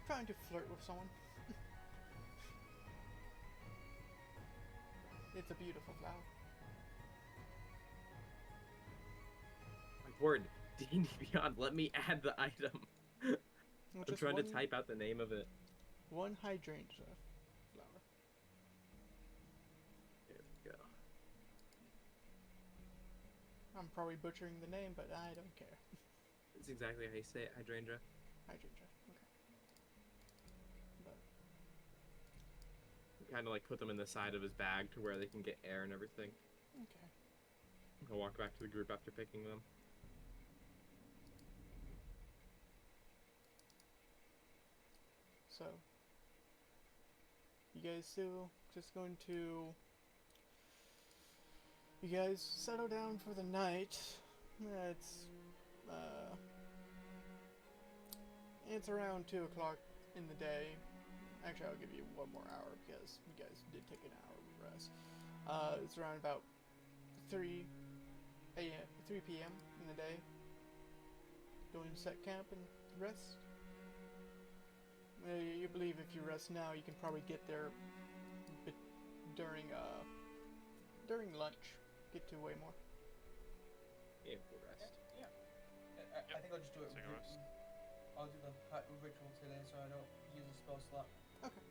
trying to flirt with someone. It's a beautiful flower. My word, D&D Beyond, let me add the item. Well, I'm trying to type out the name of it. one hydrangea flower. There we go. I'm probably butchering the name, but I don't care. That's exactly how you say it, hydrangea. Hydrangea. Okay. But kind of like put them in the side of his bag to where they can get air and everything. Okay. I'll walk back to the group after picking them. So, you guys still just going to... You guys settle down for the night. Uh, it's around 2 o'clock in the day. Actually, I'll give you one more hour because you guys did take an hour of rest. It's around about 3 p.m. in the day. Going to set camp and rest. You believe if you rest now, you can probably get there during lunch. Get to way more. Yeah, we'll rest. Yeah. I think I'll just do it. Take a rest. I'll do the hut ritual today, so I don't use a spell slot. Okay.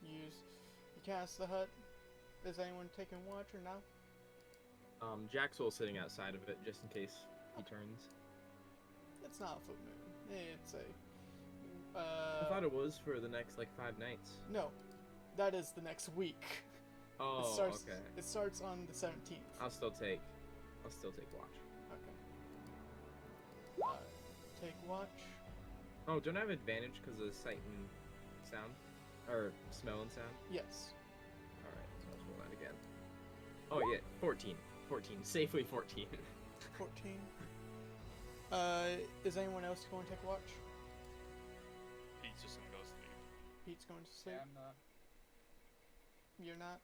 You cast the hut. Is anyone taking watch or no? Jaxwell's sitting outside of it just in case he turns. It's not a full moon. It's a. I thought it was for the next like 5 nights. No, that is the next week. Oh, okay. It starts on the 17th. I'll still take watch. Okay. Take watch. Oh, don't I have advantage because of sight and sound, or smell and sound? Yes. All right, so let's roll that again. Oh yeah, 14, safely 14. 14. Is anyone else going to take watch? Pete's just gonna go sleep. Pete's going to sleep. Yeah, I'm not. You're not.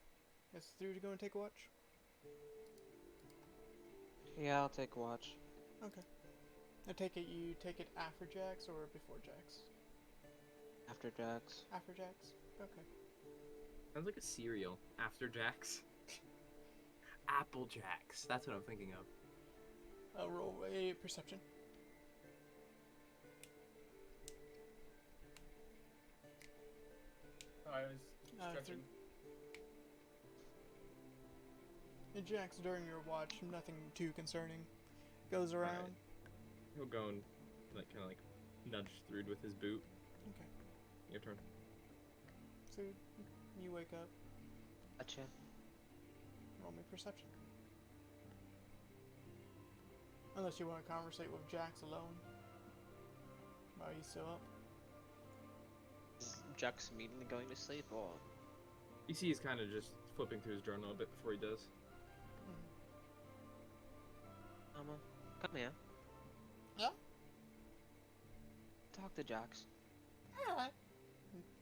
Is Thrude going to take watch? Yeah, I'll take watch. Okay. I take it you take it after Jax or before Jax? After Jax. After Jax. Okay. Sounds like a cereal. After Jacks. Apple Jacks. That's what I'm thinking of. Roll a perception. Oh, I was stretching. And Jax, during your watch, nothing too concerning goes around. Alright. He'll go and like kind of like nudge Thrude with his boot. Okay. Your turn. So you wake up. Gotcha. Roll me perception. Unless you want to conversate with Jax alone while he's still up. Is Jax immediately going to sleep, or? You see, he's kind of just flipping through his journal a bit before he does. Mama, come here. Yeah? Talk to Jax. Alright.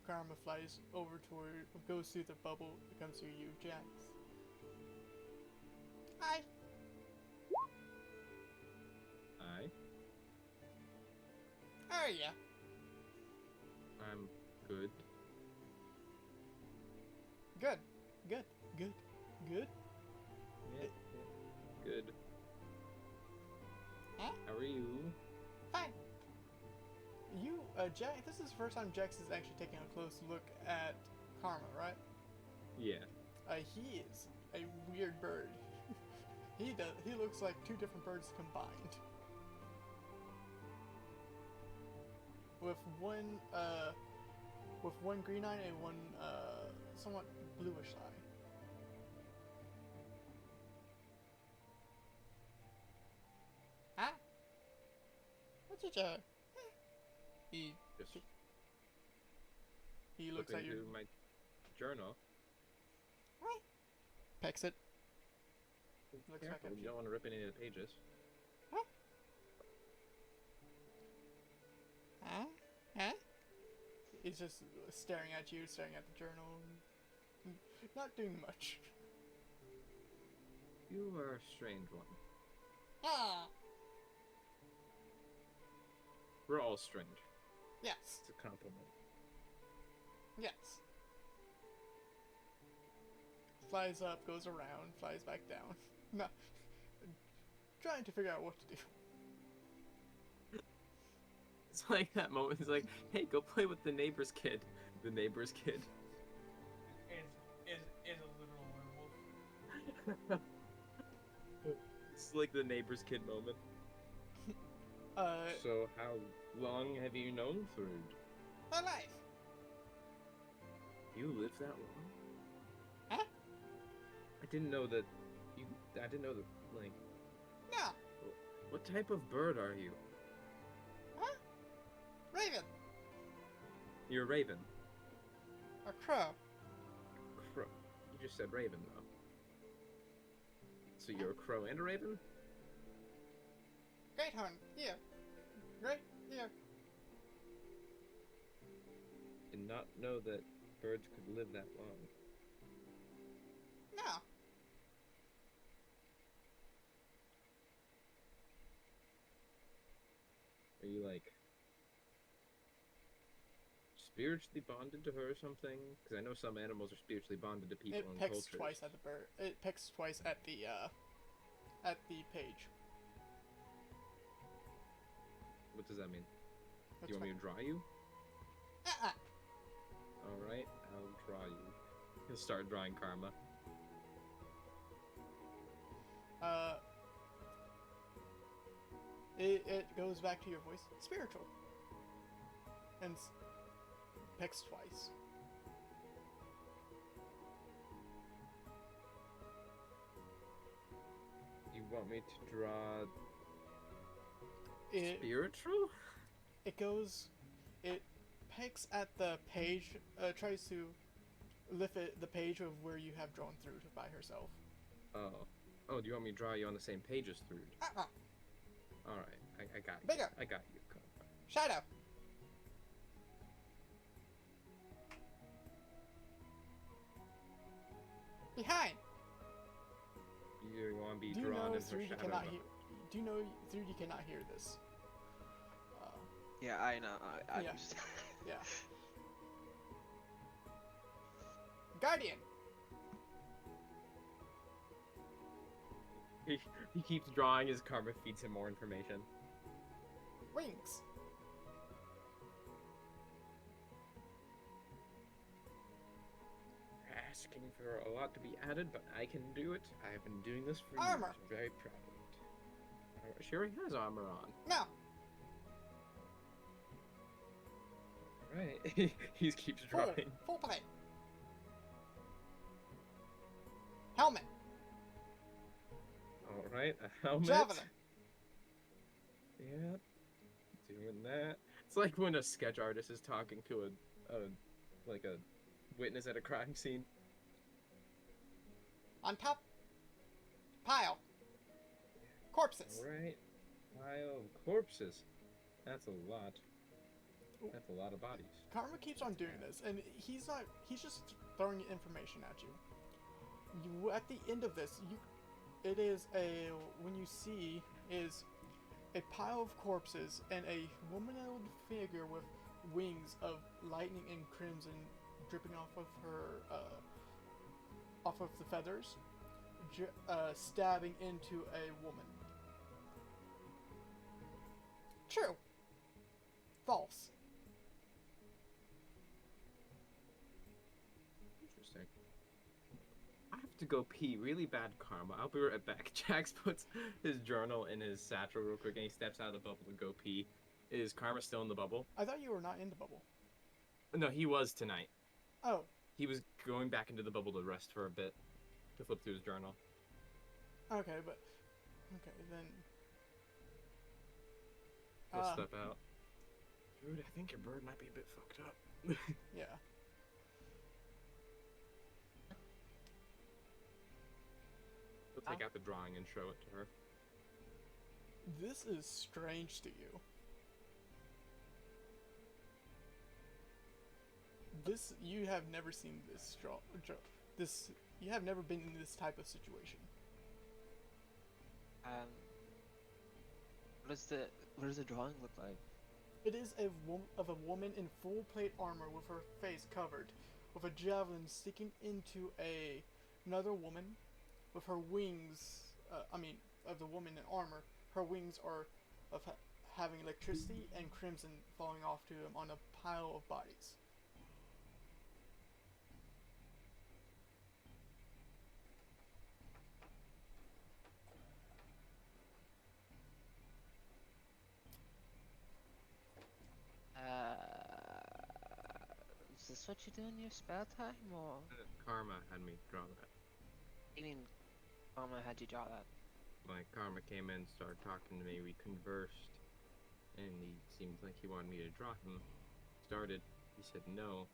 Karma flies over toward, goes through the bubble, comes to you, Jax. Hi. Aye. How are ya? I'm good. Good. Good. Good. Good. Yeah. Good. Huh? How are you? Fine. You, Jax, this is the first time Jax is actually taking a close look at Karma, right? Yeah. He is a weird bird. He looks like 2 different birds combined. With one green eye and one, somewhat bluish eye. Huh? What's your job? He Just looks looking at you. through my journal. Pecks it. Looks back Careful, at you you. don't want to rip any of the pages. Huh? Huh? Huh? He's just staring at you, staring at the journal, not doing much. You are a strange one. Ah! We're all strange. Yes. It's a compliment. Yes. Flies up, goes around, flies back down. No. Trying to figure out what to do. It's like that moment. It's like, hey, go play with the neighbor's kid. The neighbor's kid. Is a literal werewolf. It's like the neighbor's kid moment. So how long have you known Thrude? My life. You live that long? Huh? I didn't know that. I didn't know that. Like, No. what type of bird are you? Huh? Raven. You're a raven. A crow. Crow. You just said raven, though. So you're a crow and a raven? Great horn. Here. Great. Here. Did not know that birds could live that long. No. Are you like spiritually bonded to her or something? Because I know some animals are spiritually bonded to people It in picks cultures. twice at the bird. It picks twice at the page. What does that mean? That's Do you want me to draw you? Uh-uh. Alright, I'll draw you. He'll start drawing Karma. It goes back to your voice. Spiritual. And picks twice. You want me to draw It spiritual? it goes. It picks at the page. Tries to lift the page of where you have drawn through by herself. Oh. Oh, do you want me to draw you on the same page as Thrud? Uh-uh. Alright, I got you. Bigger. I got you. Karma. Shadow. Behind. You want to be Do you drawn know into Thrudi shadow? cannot hear? Do you know Thrudi cannot hear this? Yeah, I know. I Yeah. understand. Yeah. Guardian. He keeps drawing as Karma feeds him more information. Wings. Asking for a lot to be added, but I can do it. I have been doing this for Armor. years. I'm very proud of it. She already has armor on. No. Right. He keeps Full. drawing. Full plate. Helmet. Alright, a helmet. Javelin. Yeah. Doing that. It's like when a sketch artist is talking to a witness at a crime scene. On top. Pile. Corpses. Alright. Pile of corpses. That's a lot. That's a lot of bodies. Karma keeps on doing this, and he's just throwing information at you. At the end of this, when you see is a pile of corpses and a humanoid figure with wings of lightning and crimson dripping off of her, off of the feathers, stabbing into a woman. True. False. Interesting. I have to go pee really bad, Karma. I'll be right back. Jax puts his journal in his satchel real quick and he steps out of the bubble to go pee. Is Karma still in the bubble? I thought you were not in the bubble. No, he was tonight. Oh, He was going back into the bubble to rest for a bit. To flip through his journal. okay, but okay then. He'll step out. Dude, I think your bird might be a bit fucked up. Yeah. He'll take out the drawing and show it to her. This is strange to you. You have never seen this you have never been in this type of situation. What does the drawing look like? It is a woman in full plate armor with her face covered, with a javelin sticking into another woman, with her wings. Of the woman in armor, her wings are of having electricity and crimson falling off to them on a pile of bodies. this what you do in your spare time, or Karma had me draw that. you mean Mama had you draw that? Like, Karma came in, started talking to me, we conversed, and he seemed like he wanted me to draw him. Started, he said no,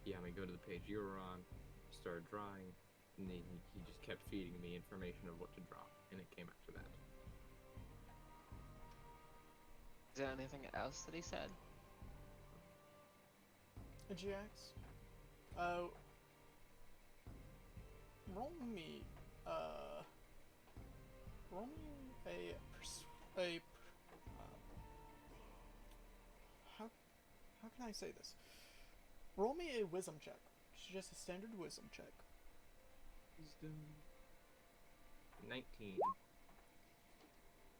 he had me go to the page you were on, started drawing, and then he just kept feeding me information of what to draw, and it came after that. Is there anything else that he said? GX? Roll me, roll me how can I say this? Roll me a wisdom check. It's just a standard wisdom check. Wisdom. 19.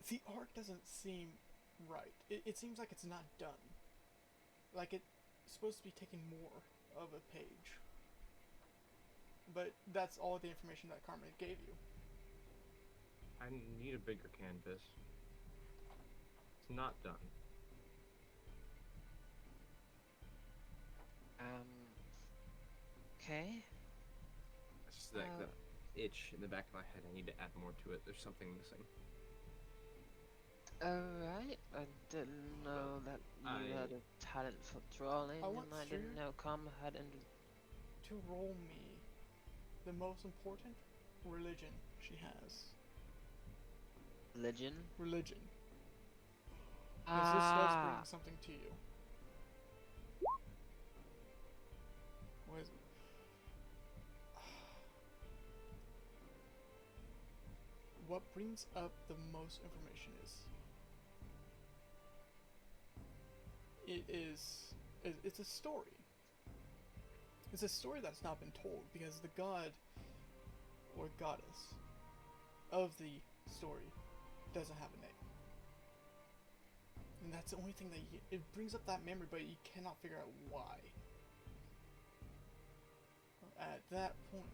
The arc doesn't seem right. It seems like it's not done. Like it's supposed to be taking more of a page. But that's all the information that Carmen gave you. I need a bigger canvas. It's not done. Okay. It's just like the itch in the back of my head. I need to add more to it. There's something missing. Alright, I didn't know that you had a talent for drawing, I want and I didn't know Karma had to roll me the most important religion she has. religion. Religion. Because this does bring something to you. What is it? What brings up the most information it's a story. It's a story that's not been told because the god or goddess of the story doesn't have a name. And that's the only thing that it brings up that memory, but you cannot figure out why. At that point,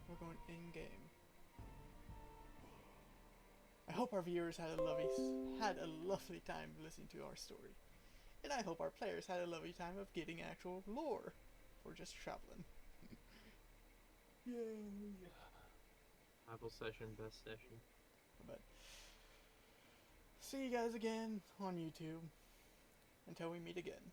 we're going in-game. I hope our viewers had a lovely time listening to our story. And I hope our players had a lovely time of getting actual lore for just traveling. Yay! Bible session, best session. But see you guys again on YouTube. Until we meet again.